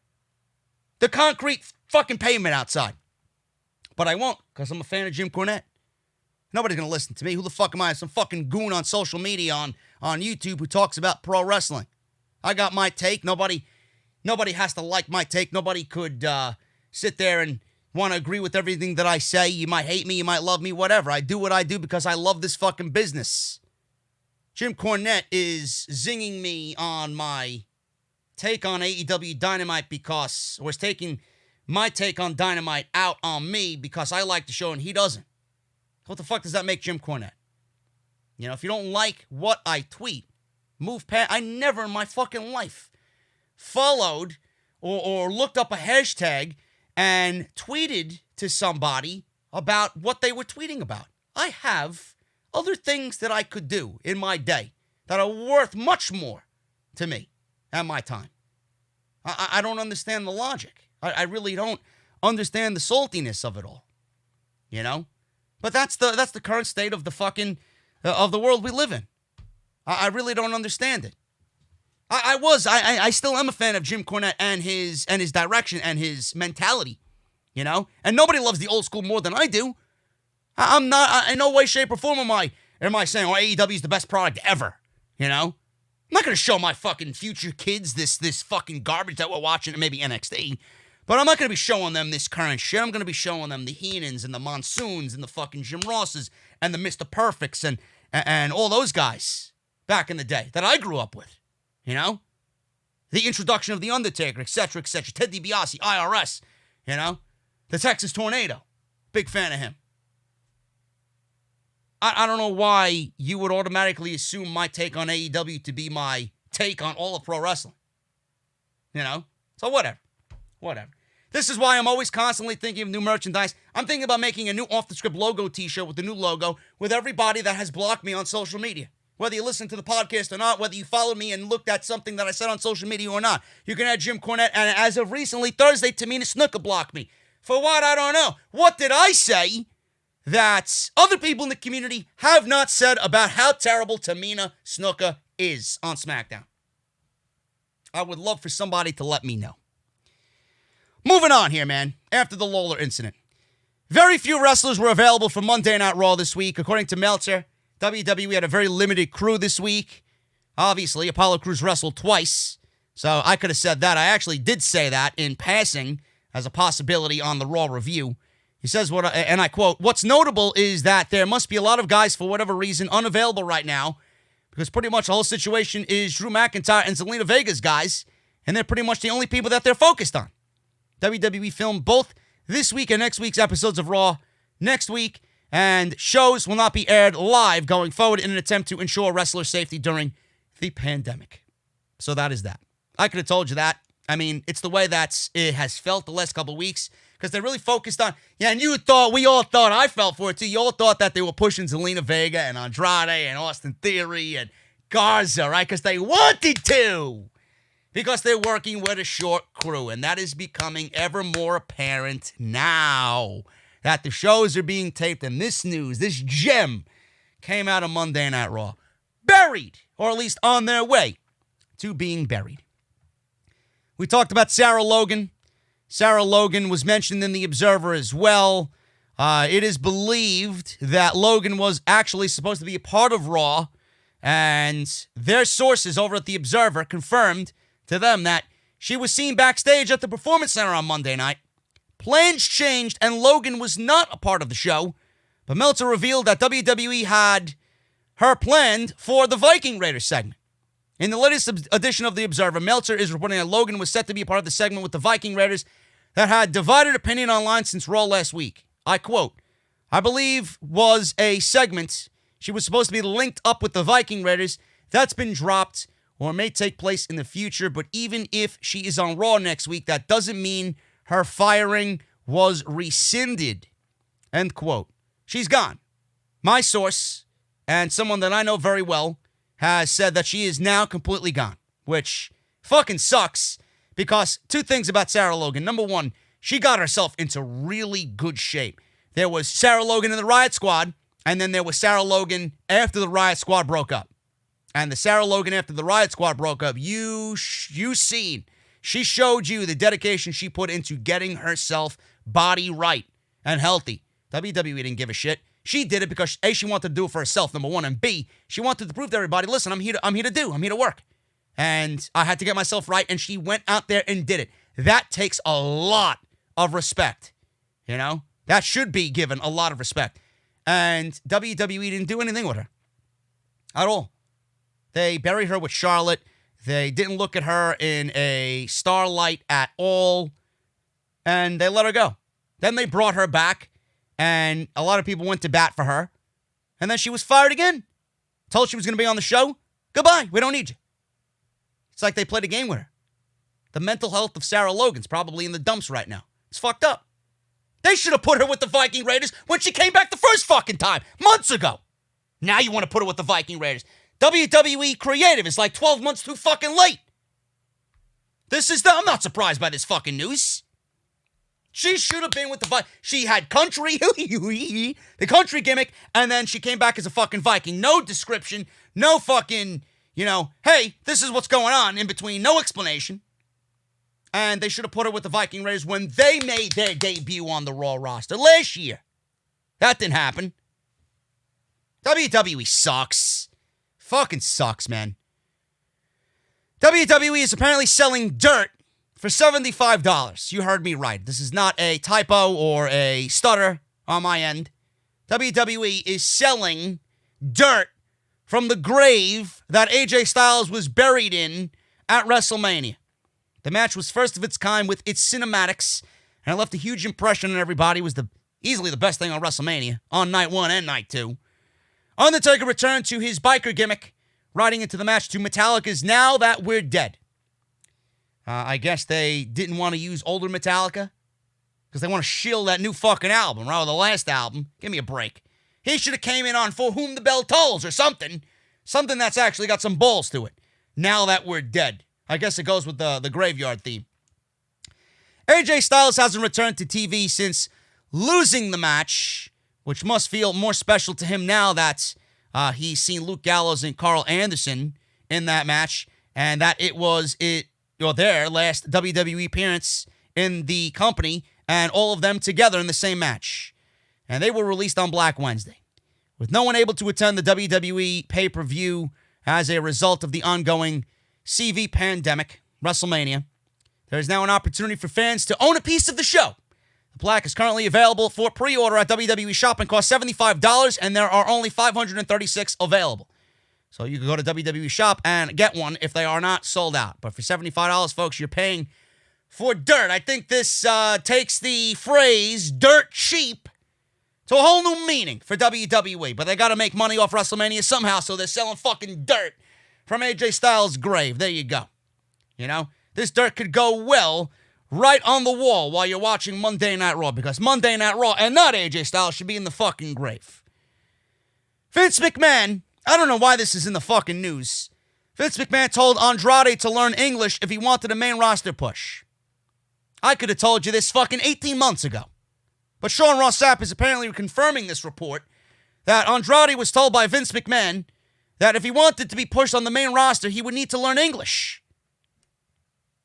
Speaker 1: the concrete fucking pavement outside. But I won't, because I'm a fan of Jim Cornette. Nobody's going to listen to me. Who the fuck am I? Some fucking goon on social media on YouTube who talks about pro wrestling. I got my take. Nobody has to like my take. Nobody could sit there and want to agree with everything that I say. You might hate me. You might love me. Whatever. I do what I do because I love this fucking business. Jim Cornette is zinging me on my take on AEW Dynamite or is taking my take on Dynamite out on me because I like the show and he doesn't. What the fuck does that make Jim Cornette? You know, if you don't like what I tweet, move past. I never in my fucking life followed or looked up a hashtag and tweeted to somebody about what they were tweeting about. I have other things that I could do in my day that are worth much more to me and my time. I don't understand the logic. I really don't understand the saltiness of it all. You know? But that's the current state of the fucking of the world we live in. I really don't understand it. I still am a fan of Jim Cornette and his direction and his mentality, you know. And nobody loves the old school more than I do. I'm not in no way, shape, or form am I saying AEW is the best product ever, you know. I'm not gonna show my fucking future kids this fucking garbage that we're watching at maybe NXT. But I'm not going to be showing them this current shit. I'm going to be showing them the Heenans and the Monsoons and the fucking Jim Rosses and the Mr. Perfects and all those guys back in the day that I grew up with, you know? The introduction of The Undertaker, etc., etc. Ted DiBiase, IRS, you know? The Texas Tornado. Big fan of him. I don't know why you would automatically assume my take on AEW to be my take on all of pro wrestling. You know? So whatever. Whatever. This is why I'm always constantly thinking of new merchandise. I'm thinking about making a new off-the-script logo t-shirt with the new logo with everybody that has blocked me on social media. Whether you listen to the podcast or not, whether you followed me and looked at something that I said on social media or not. You can add Jim Cornette, and as of recently, Thursday, Tamina Snuka blocked me. For what? I don't know. What did I say that other people in the community have not said about how terrible Tamina Snuka is on SmackDown? I would love for somebody to let me know. Moving on here, man, after the Lawler incident. Very few wrestlers were available for Monday Night Raw this week. According to Meltzer, WWE had a very limited crew this week. Obviously, Apollo Crews wrestled twice, so I could have said that. I actually did say that in passing as a possibility on the Raw review. He says, and I quote, "What's notable is that there must be a lot of guys, for whatever reason, unavailable right now, because pretty much the whole situation is Drew McIntyre and Zelina Vega's guys, and they're pretty much the only people that they're focused on. WWE filmed both this week and next week's episodes of Raw next week, and shows will not be aired live going forward in an attempt to ensure wrestler safety during the pandemic." So that is that. I could have told you that. I mean, it's the way that it has felt the last couple of weeks, because they're really focused on, and we all thought, I felt for it too, you all thought that they were pushing Zelina Vega and Andrade and Austin Theory and Garza, right? Because they wanted to. Because they're working with a short crew, and that is becoming ever more apparent now that the shows are being taped, and this news, this gem, came out of Monday Night Raw. Buried, or at least on their way to being buried. We talked about Sarah Logan. Sarah Logan was mentioned in The Observer as well. It is believed that Logan was actually supposed to be a part of Raw, and their sources over at The Observer confirmed to them that she was seen backstage at the Performance Center on Monday night. Plans changed, and Logan was not a part of the show, but Meltzer revealed that WWE had her planned for the Viking Raiders segment. In the latest edition of The Observer, Meltzer is reporting that Logan was set to be a part of the segment with the Viking Raiders that had divided opinion online since Raw last week. I quote, "I believe was a segment she was supposed to be linked up with the Viking Raiders. That's been dropped or may take place in the future, but even if she is on Raw next week, that doesn't mean her firing was rescinded." End quote. She's gone. My source, and someone that I know very well, has said that she is now completely gone, which fucking sucks, because two things about Sarah Logan. Number one, she got herself into really good shape. There was Sarah Logan in the Riot Squad, and then there was Sarah Logan after the Riot Squad broke up. And the Sarah Logan after the Riot Squad broke up, you seen. She showed you the dedication she put into getting herself body right and healthy. WWE didn't give a shit. She did it because A, she wanted to do it for herself, number one, and B, she wanted to prove to everybody, listen, I'm here to work. And I had to get myself right, and she went out there and did it. That takes a lot of respect. You know? That should be given a lot of respect. And WWE didn't do anything with her. At all. They buried her with Charlotte. They didn't look at her in a starlight at all. And they let her go. Then they brought her back, and a lot of people went to bat for her. And then she was fired again. Told she was going to be on the show. Goodbye. We don't need you. It's like they played a game with her. The mental health of Sarah Logan's probably in the dumps right now. It's fucked up. They should have put her with the Viking Raiders when she came back the first fucking time, months ago. Now you want to put her with the Viking Raiders. WWE creative is like 12 months too fucking late. I'm not surprised by this fucking news. She should have been with the She had country, the country gimmick, and then she came back as a fucking Viking. No description, no fucking, hey, this is what's going on in between, no explanation. And they should have put her with the Viking Raiders when they made their debut on the Raw roster last year. That didn't happen. WWE sucks. Fucking sucks, man. WWE is apparently selling dirt for $75. You heard me right. This is not a typo or a stutter on my end. WWE is selling dirt from the grave that AJ Styles was buried in at WrestleMania. The match was first of its kind with its cinematics and it left a huge impression on everybody. It was easily the best thing on WrestleMania, on night 1 and night 2. Undertaker returned to his biker gimmick, riding into the match to Metallica's Now That We're Dead. I guess they didn't want to use older Metallica because they want to shield that new fucking album, right? Or the last album. Give me a break. He should have came in on For Whom the Bell Tolls or something. Something that's actually got some balls to it. Now That We're Dead. I guess it goes with the graveyard theme. AJ Styles hasn't returned to TV since losing the match, which must feel more special to him now that he's seen Luke Gallows and Carl Anderson in that match, and that it was their last WWE appearance in the company, and all of them together in the same match. And they were released on Black Wednesday. With no one able to attend the WWE pay-per-view as a result of the ongoing CV pandemic, WrestleMania, there is now an opportunity for fans to own a piece of the show. The plaque is currently available for pre-order at WWE Shop and costs $75, and there are only 536 available. So you can go to WWE Shop and get one if they are not sold out. But for $75, folks, you're paying for dirt. I think this takes the phrase dirt cheap to a whole new meaning for WWE. But they got to make money off WrestleMania somehow, so they're selling fucking dirt from AJ Styles' grave. There you go. You know, this dirt could go well right on the wall while you're watching Monday Night Raw, because Monday Night Raw and not AJ Styles should be in the fucking grave. Vince McMahon, I don't know why this is in the fucking news. Vince McMahon told Andrade to learn English if he wanted a main roster push. I could have told you this fucking 18 months ago. But Sean Ross Sapp is apparently confirming this report that Andrade was told by Vince McMahon that if he wanted to be pushed on the main roster, he would need to learn English.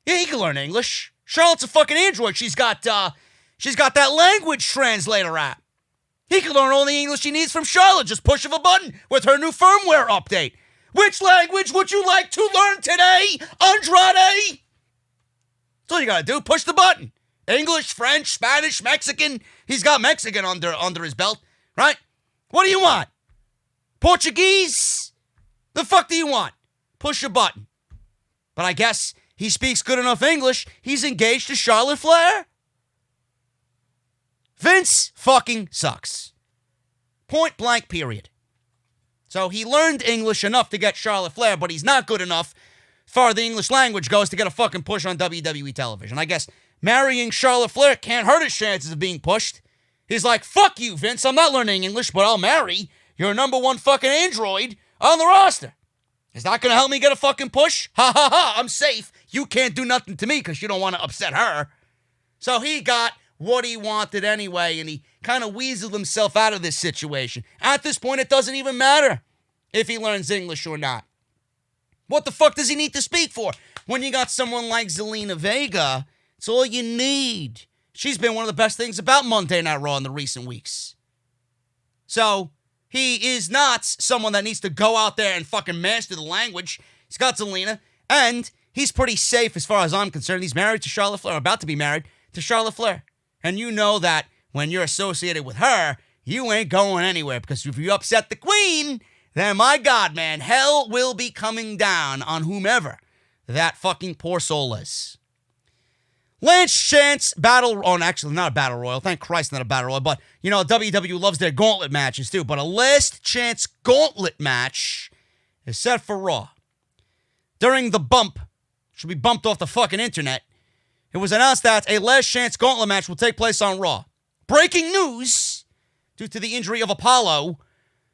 Speaker 1: Yeah, he can learn English. Charlotte's a fucking android. She's got that language translator app. He can learn all the English he needs from Charlotte. Just push of a button with her new firmware update. Which language would you like to learn today, Andrade? That's all you gotta do. Push the button. English, French, Spanish, Mexican. He's got Mexican under his belt, right? What do you want? Portuguese? The fuck do you want? Push a button. But I guess he speaks good enough English. He's engaged to Charlotte Flair. Vince fucking sucks. Point blank, period. So he learned English enough to get Charlotte Flair, but he's not good enough, as far as the English language goes, to get a fucking push on WWE television. I guess marrying Charlotte Flair can't hurt his chances of being pushed. He's like, fuck you, Vince. I'm not learning English, but I'll marry your number one fucking android on the roster. Is that going to help me get a fucking push? Ha ha ha, I'm safe. You can't do nothing to me because you don't want to upset her. So he got what he wanted anyway, and he kind of weaseled himself out of this situation. At this point, it doesn't even matter if he learns English or not. What the fuck does he need to speak for? When you got someone like Zelina Vega, it's all you need. She's been one of the best things about Monday Night Raw in the recent weeks. So he is not someone that needs to go out there and fucking master the language. He's got Zelina, and he's pretty safe as far as I'm concerned. He's married to Charlotte Flair, about to be married to Charlotte Flair. And you know that when you're associated with her, you ain't going anywhere, because if you upset the queen, then my God, man, hell will be coming down on whomever that fucking poor soul is. Lance Chance battle, oh, actually not a battle royal, thank Christ not a battle royal, but you know, WWE loves their gauntlet matches too, but a last chance gauntlet match is set for Raw. During the bump, should be bumped off the fucking internet, it was announced that a last chance gauntlet match will take place on Raw. Breaking news, due to the injury of Apollo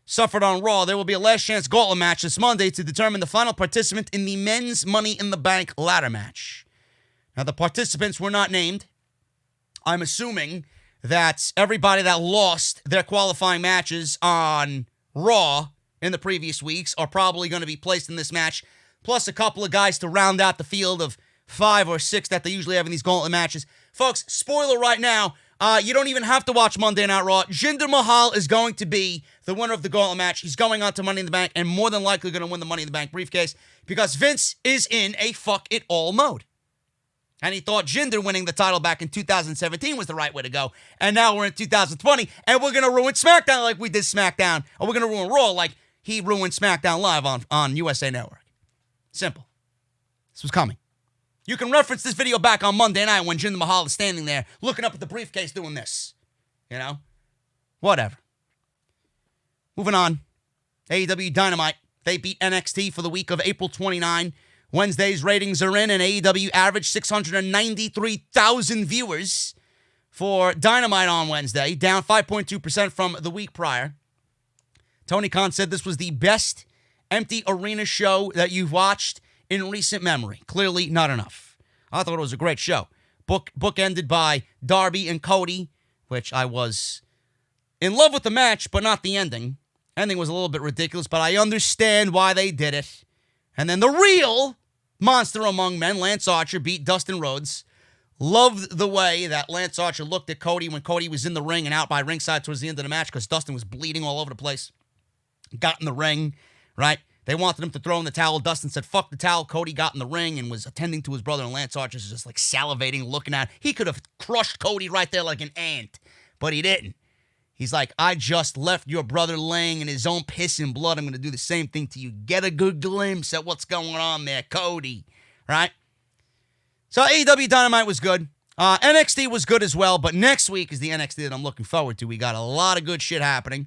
Speaker 1: suffered on Raw, there will be a last chance gauntlet match this Monday to determine the final participant in the men's Money in the Bank ladder match. Now, the participants were not named. I'm assuming that everybody that lost their qualifying matches on Raw in the previous weeks are probably going to be placed in this match, plus a couple of guys to round out the field of 5 or 6 that they usually have in these gauntlet matches. Folks, spoiler right now, you don't even have to watch Monday Night Raw. Jinder Mahal is going to be the winner of the gauntlet match. He's going on to Money in the Bank and more than likely going to win the Money in the Bank briefcase because Vince is in a fuck-it-all mode. And he thought Jinder winning the title back in 2017 was the right way to go. And now we're in 2020, and we're going to ruin SmackDown like we did SmackDown. Or we're going to ruin Raw like he ruined SmackDown Live on USA Network. Simple. This was coming. You can reference this video back on Monday night when Jinder Mahal is standing there looking up at the briefcase doing this. You know? Whatever. Moving on. AEW Dynamite. They beat NXT for the week of April 29. Wednesday's ratings are in, and AEW averaged 693,000 viewers for Dynamite on Wednesday, down 5.2% from the week prior. Tony Khan said this was the best empty arena show that you've watched in recent memory. Clearly not enough. I thought it was a great show. Book ended by Darby and Cody, which I was in love with the match, but not the ending. Ending was a little bit ridiculous, but I understand why they did it. And then the real monster among men, Lance Archer, beat Dustin Rhodes. Loved the way that Lance Archer looked at Cody when Cody was in the ring and out by ringside towards the end of the match because Dustin was bleeding all over the place. Got in the ring, right? They wanted him to throw in the towel. Dustin said, fuck the towel. Cody got in the ring and was attending to his brother, and Lance Archer's just like salivating, looking at him. He could have crushed Cody right there like an ant, but he didn't. He's like, I just left your brother laying in his own piss and blood. I'm going to do the same thing to you. Get a good glimpse at what's going on there, Cody. Right? So AEW Dynamite was good. NXT was good as well, but next week is the NXT that I'm looking forward to. We got a lot of good shit happening.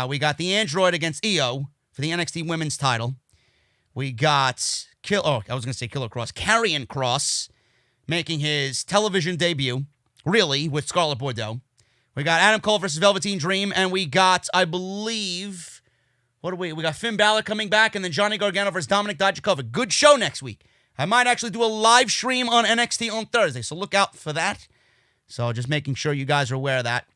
Speaker 1: We got the Android against EO for the NXT Women's title. We got Killer Karrion Kross making his television debut, really, with Scarlett Bordeaux. We got Adam Cole versus Velveteen Dream, and we got, I believe, we got Finn Balor coming back, and then Johnny Gargano versus Dominik Dijakovic. Good show next week. I might actually do a live stream on NXT on Thursday, so look out for that. So just making sure you guys are aware of that.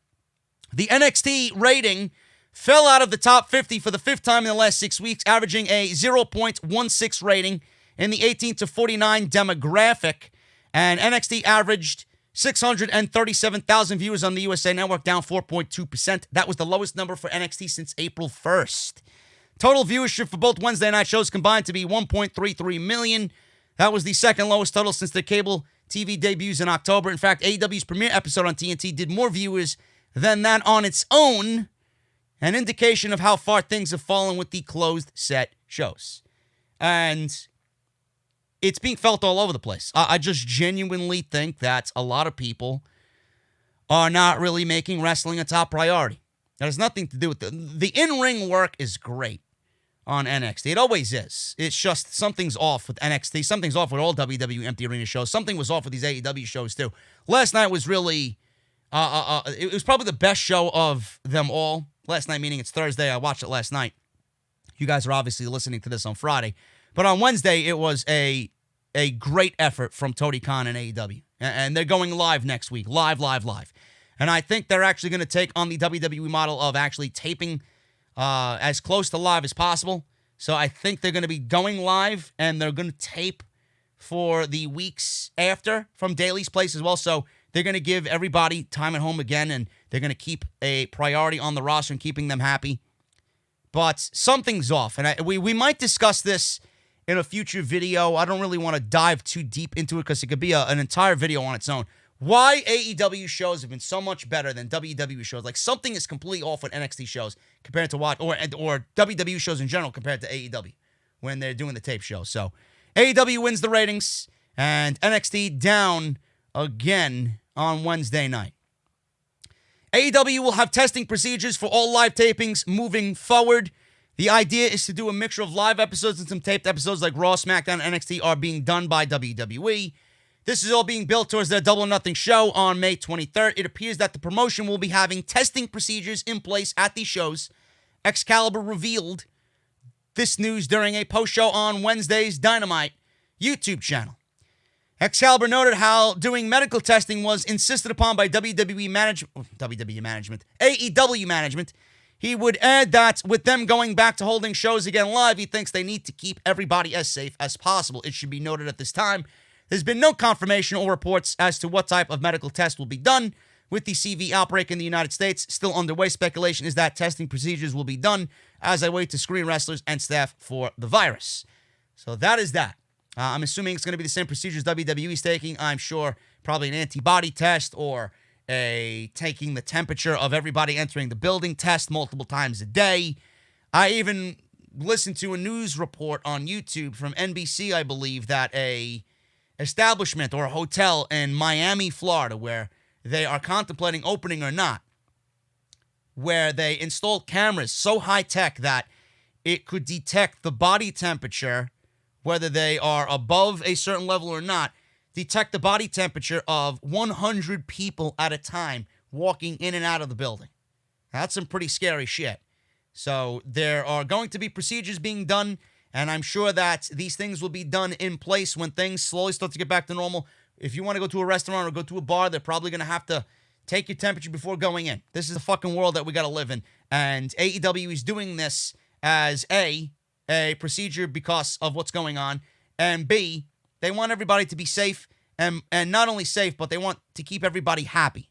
Speaker 1: The NXT rating fell out of the top 50 for the fifth time in the last 6 weeks, averaging a 0.16 rating in the 18 to 49 demographic, and NXT averaged 637,000 viewers on the USA Network, down 4.2%. That was the lowest number for NXT since April 1st. Total viewership for both Wednesday night shows combined to be 1.33 million. That was the second lowest total since their cable TV debuts in October. In fact, AEW's premiere episode on TNT did more viewers than that on its own, an indication of how far things have fallen with the closed set shows. And it's being felt all over the place. I just genuinely think that a lot of people are not really making wrestling a top priority. That has nothing to do with the in-ring work is great on NXT. It always is. It's just something's off with NXT. Something's off with all WWE empty arena shows. Something was off with these AEW shows too. Last night was really, it was probably the best show of them all. Last night, meaning it's Thursday. I watched it last night. You guys are obviously listening to this on Friday. But on Wednesday, it was a great effort from Tony Khan and AEW. And they're going live next week. Live. And I think they're actually going to take on the WWE model of actually taping as close to live as possible. So I think they're going to be going live, and they're going to tape for the weeks after from Daily's Place as well. So they're going to give everybody time at home again, and they're going to keep a priority on the roster and keeping them happy. But something's off, and we might discuss this in a future video. I don't really want to dive too deep into it because it could be an entire video on its own. Why AEW shows have been so much better than WWE shows. Like, something is completely off with NXT shows compared to what, or WWE shows in general compared to AEW when they're doing the tape show. So AEW wins the ratings, and NXT down again on Wednesday night. AEW will have testing procedures for all live tapings moving forward. The idea is to do a mixture of live episodes and some taped episodes like Raw, SmackDown, and NXT are being done by WWE. This is all being built towards their Double or Nothing show on May 23rd. It appears that the promotion will be having testing procedures in place at these shows. Excalibur revealed this news during a post-show on Wednesday's Dynamite YouTube channel. Excalibur noted how doing medical testing was insisted upon by AEW management. He would add that with them going back to holding shows again live, he thinks they need to keep everybody as safe as possible. It should be noted at this time, there's been no confirmation or reports as to what type of medical test will be done with the CV outbreak in the United States. Still underway. Speculation is that testing procedures will be done as a way to screen wrestlers and staff for the virus. So that is that. I'm assuming it's going to be the same procedures WWE is taking. I'm sure probably an antibody test or taking the temperature of everybody entering the building test multiple times a day. I even listened to a news report on YouTube from NBC, I believe, that a establishment or a hotel in Miami, Florida, where they are contemplating opening or not, where they installed cameras so high-tech that it could detect the body temperature, whether they are above a certain level or not, detect the body temperature of 100 people at a time walking in and out of the building. That's some pretty scary shit. So there are going to be procedures being done, and I'm sure that these things will be done in place when things slowly start to get back to normal. If you want to go to a restaurant or go to a bar, they're probably going to have to take your temperature before going in. This is the fucking world that we got to live in. And AEW is doing this as A procedure because of what's going on, and B, they want everybody to be safe, and not only safe, but they want to keep everybody happy.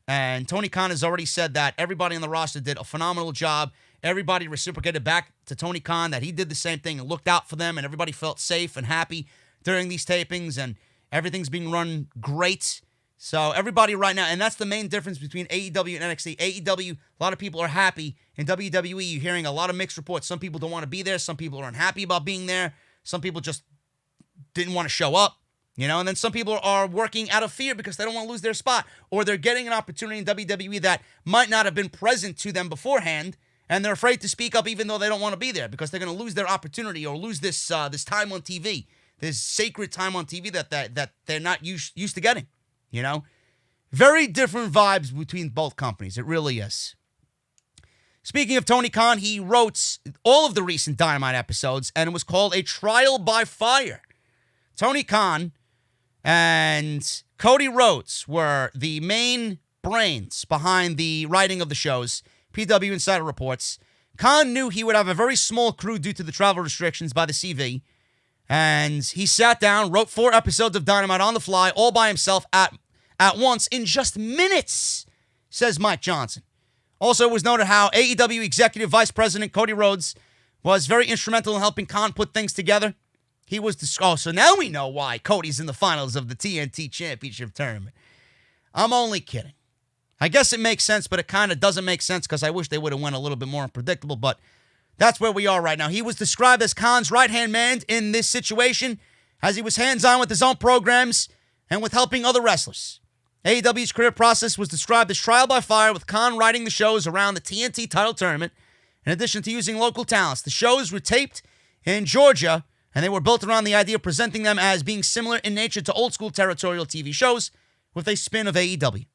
Speaker 1: And Tony Khan has already said that everybody on the roster did a phenomenal job. Everybody reciprocated back to Tony Khan that he did the same thing and looked out for them, and everybody felt safe and happy during these tapings, and everything's being run great. So everybody right now, and that's the main difference between AEW and NXT. AEW, a lot of people are happy. In WWE, you're hearing a lot of mixed reports. Some people don't want to be there. Some people are unhappy about being there. Some people just didn't want to show up, and then some people are working out of fear because they don't want to lose their spot, or they're getting an opportunity in WWE that might not have been present to them beforehand, and they're afraid to speak up even though they don't want to be there because they're going to lose their opportunity or lose this time on TV, this sacred time on TV that they're not used to getting. Very different vibes between both companies. It really is. Speaking of Tony Khan, he wrote all of the recent Dynamite episodes, and it was called A Trial by Fire. Tony Khan and Cody Rhodes were the main brains behind the writing of the shows. PW Insider reports. Khan knew he would have a very small crew due to the travel restrictions by the CV, and he sat down, wrote 4 episodes of Dynamite on the fly, all by himself at once in just minutes, says Mike Johnson. Also, it was noted how AEW Executive Vice President Cody Rhodes was very instrumental in helping Khan put things together. He was so now we know why Cody's in the finals of the TNT Championship Tournament. I'm only kidding. I guess it makes sense, but it kind of doesn't make sense because I wish they would have went a little bit more unpredictable, but that's where we are right now. He was described as Khan's right-hand man in this situation, as he was hands-on with his own programs and with helping other wrestlers. AEW's career process was described as trial by fire, with Khan writing the shows around the TNT title tournament, in addition to using local talents. The shows were taped in Georgia, and they were built around the idea of presenting them as being similar in nature to old-school territorial TV shows with a spin of AEW.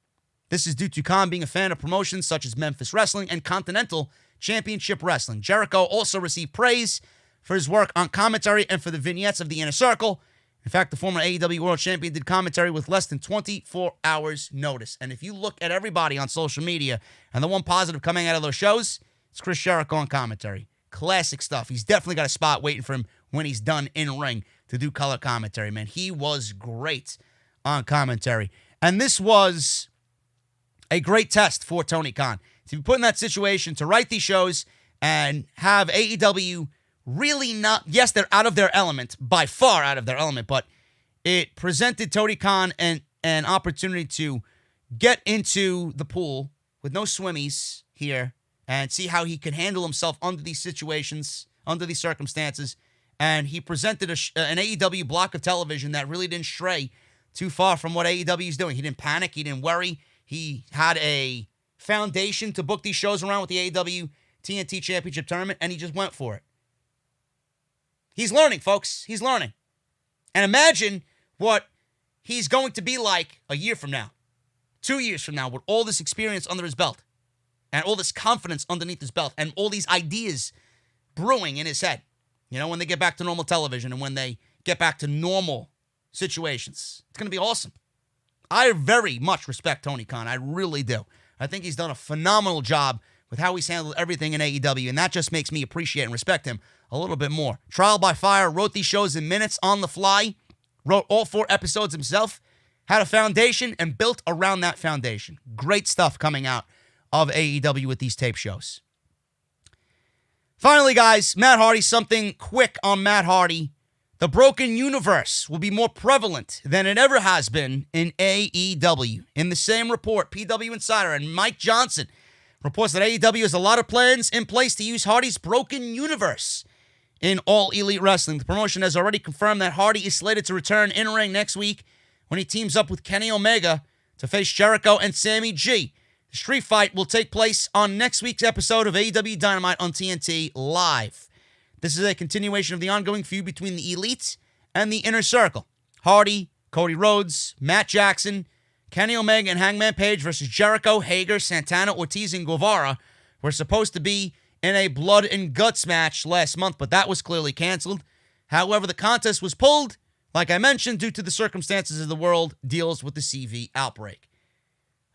Speaker 1: This is due to Khan being a fan of promotions such as Memphis Wrestling and Continental Championship Wrestling. Jericho also received praise for his work on commentary and for the vignettes of the Inner Circle. In fact, the former AEW World Champion did commentary with less than 24 hours notice. And if you look at everybody on social media, and the one positive coming out of those shows, it's Chris Jericho on commentary. Classic stuff. He's definitely got a spot waiting for him when he's done in ring to do color commentary, man. He was great on commentary. And this was a great test for Tony Khan to be put in that situation, to write these shows and have AEW really not, yes, they're out of their element, by far out of their element, but it presented Tony Khan an opportunity to get into the pool with no swimmies here and see how he can handle himself under these situations, under these circumstances. And he presented an AEW block of television that really didn't stray too far from what AEW is doing. He didn't panic. He didn't worry. He had a foundation to book these shows around with the AEW TNT Championship Tournament, and he just went for it. He's learning, folks. He's learning. And imagine what he's going to be like a year from now, 2 years from now, with all this experience under his belt and all this confidence underneath his belt and all these ideas brewing in his head. When they get back to normal television and when they get back to normal situations. It's going to be awesome. I very much respect Tony Khan. I really do. I think he's done a phenomenal job with how he's handled everything in AEW, and that just makes me appreciate and respect him a little bit more. Trial by fire, wrote these shows in minutes on the fly, wrote all 4 episodes himself, had a foundation, and built around that foundation. Great stuff coming out of AEW with these tape shows. Finally, guys, Matt Hardy, something quick on Matt Hardy. The broken universe will be more prevalent than it ever has been in AEW. In the same report, PW Insider and Mike Johnson reports that AEW has a lot of plans in place to use Hardy's broken universe in All Elite Wrestling. The promotion has already confirmed that Hardy is slated to return in ring next week when he teams up with Kenny Omega to face Jericho and Sammy G. The street fight will take place on next week's episode of AEW Dynamite on TNT Live. This is a continuation of the ongoing feud between the Elite and the Inner Circle. Hardy, Cody Rhodes, Matt Jackson, Kenny Omega, and Hangman Page versus Jericho, Hager, Santana, Ortiz, and Guevara were supposed to be in a blood and guts match last month, but that was clearly canceled. However, the contest was pulled, like I mentioned, due to the circumstances of the world deals with the CV outbreak.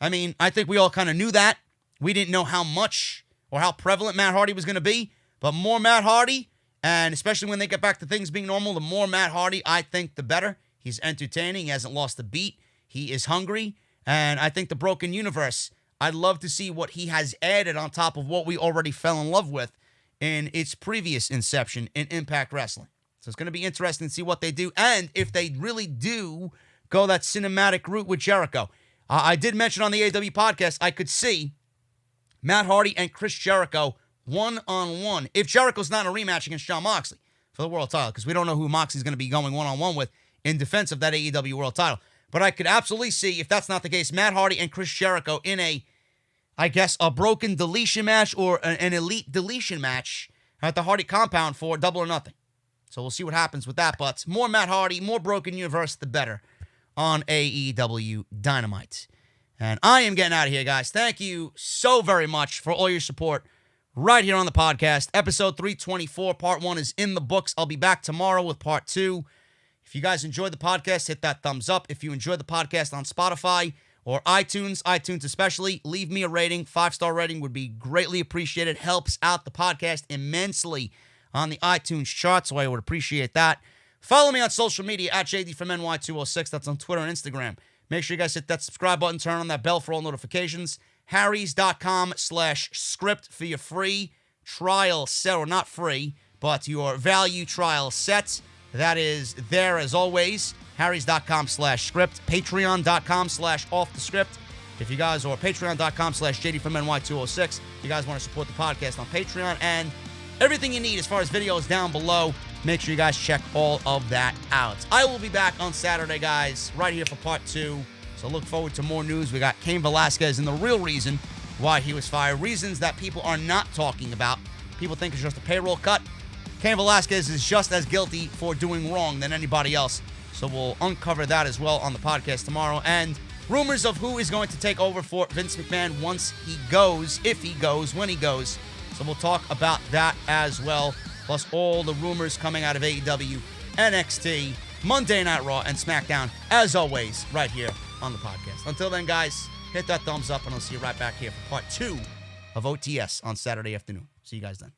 Speaker 1: I mean, I think we all kind of knew that. We didn't know how much or how prevalent Matt Hardy was going to be, but more Matt Hardy, and especially when they get back to things being normal, the more Matt Hardy, I think, the better. He's entertaining. He hasn't lost a beat. He is hungry, and I think the Broken Universe, I'd love to see what he has added on top of what we already fell in love with in its previous inception in Impact Wrestling. So it's going to be interesting to see what they do, and if they really do go that cinematic route with Jericho. I did mention on the AW podcast, I could see Matt Hardy and Chris Jericho one-on-one, if Jericho's not in a rematch against Jon Moxley for the world title, because we don't know who Moxley's going to be going one-on-one with in defense of that AEW world title. But I could absolutely see, if that's not the case, Matt Hardy and Chris Jericho in a broken deletion match or an elite deletion match at the Hardy compound for Double or Nothing. So we'll see what happens with that. But more Matt Hardy, more Broken Universe, the better on AEW Dynamite. And I am getting out of here, guys. Thank you so very much for all your support right here on the podcast. Episode 324, part 1 is in the books. I'll be back tomorrow with part 2. If you guys enjoyed the podcast, hit that thumbs up. If you enjoyed the podcast on Spotify or iTunes especially, leave me a rating. 5-star rating would be greatly appreciated. Helps out the podcast immensely on the iTunes chart, so I would appreciate that. Follow me on social media at JDfromNY206. That's on Twitter and Instagram. Make sure you guys hit that subscribe button, turn on that bell for all notifications. Harrys.com/script for your free trial set, or not free, but your value trial set. That is there as always. Harrys.com/script. Patreon.com/offthescript. If you guys, or Patreon.com/JDfromNY206. If you guys want to support the podcast on Patreon, and everything you need as far as videos down below, make sure you guys check all of that out. I will be back on Saturday, guys, right here for part 2. So look forward to more news. We got Cain Velasquez and the real reason why he was fired. Reasons that people are not talking about. People think it's just a payroll cut. Cain Velasquez is just as guilty for doing wrong than anybody else. So we'll uncover that as well on the podcast tomorrow. And rumors of who is going to take over for Vince McMahon once he goes, if he goes, when he goes. So we'll talk about that as well. Plus all the rumors coming out of AEW, NXT, Monday Night Raw, and SmackDown, as always, right here on the podcast. Until then, guys, hit that thumbs up, and I'll see you right back here for part 2 of OTS on Saturday afternoon. See you guys then.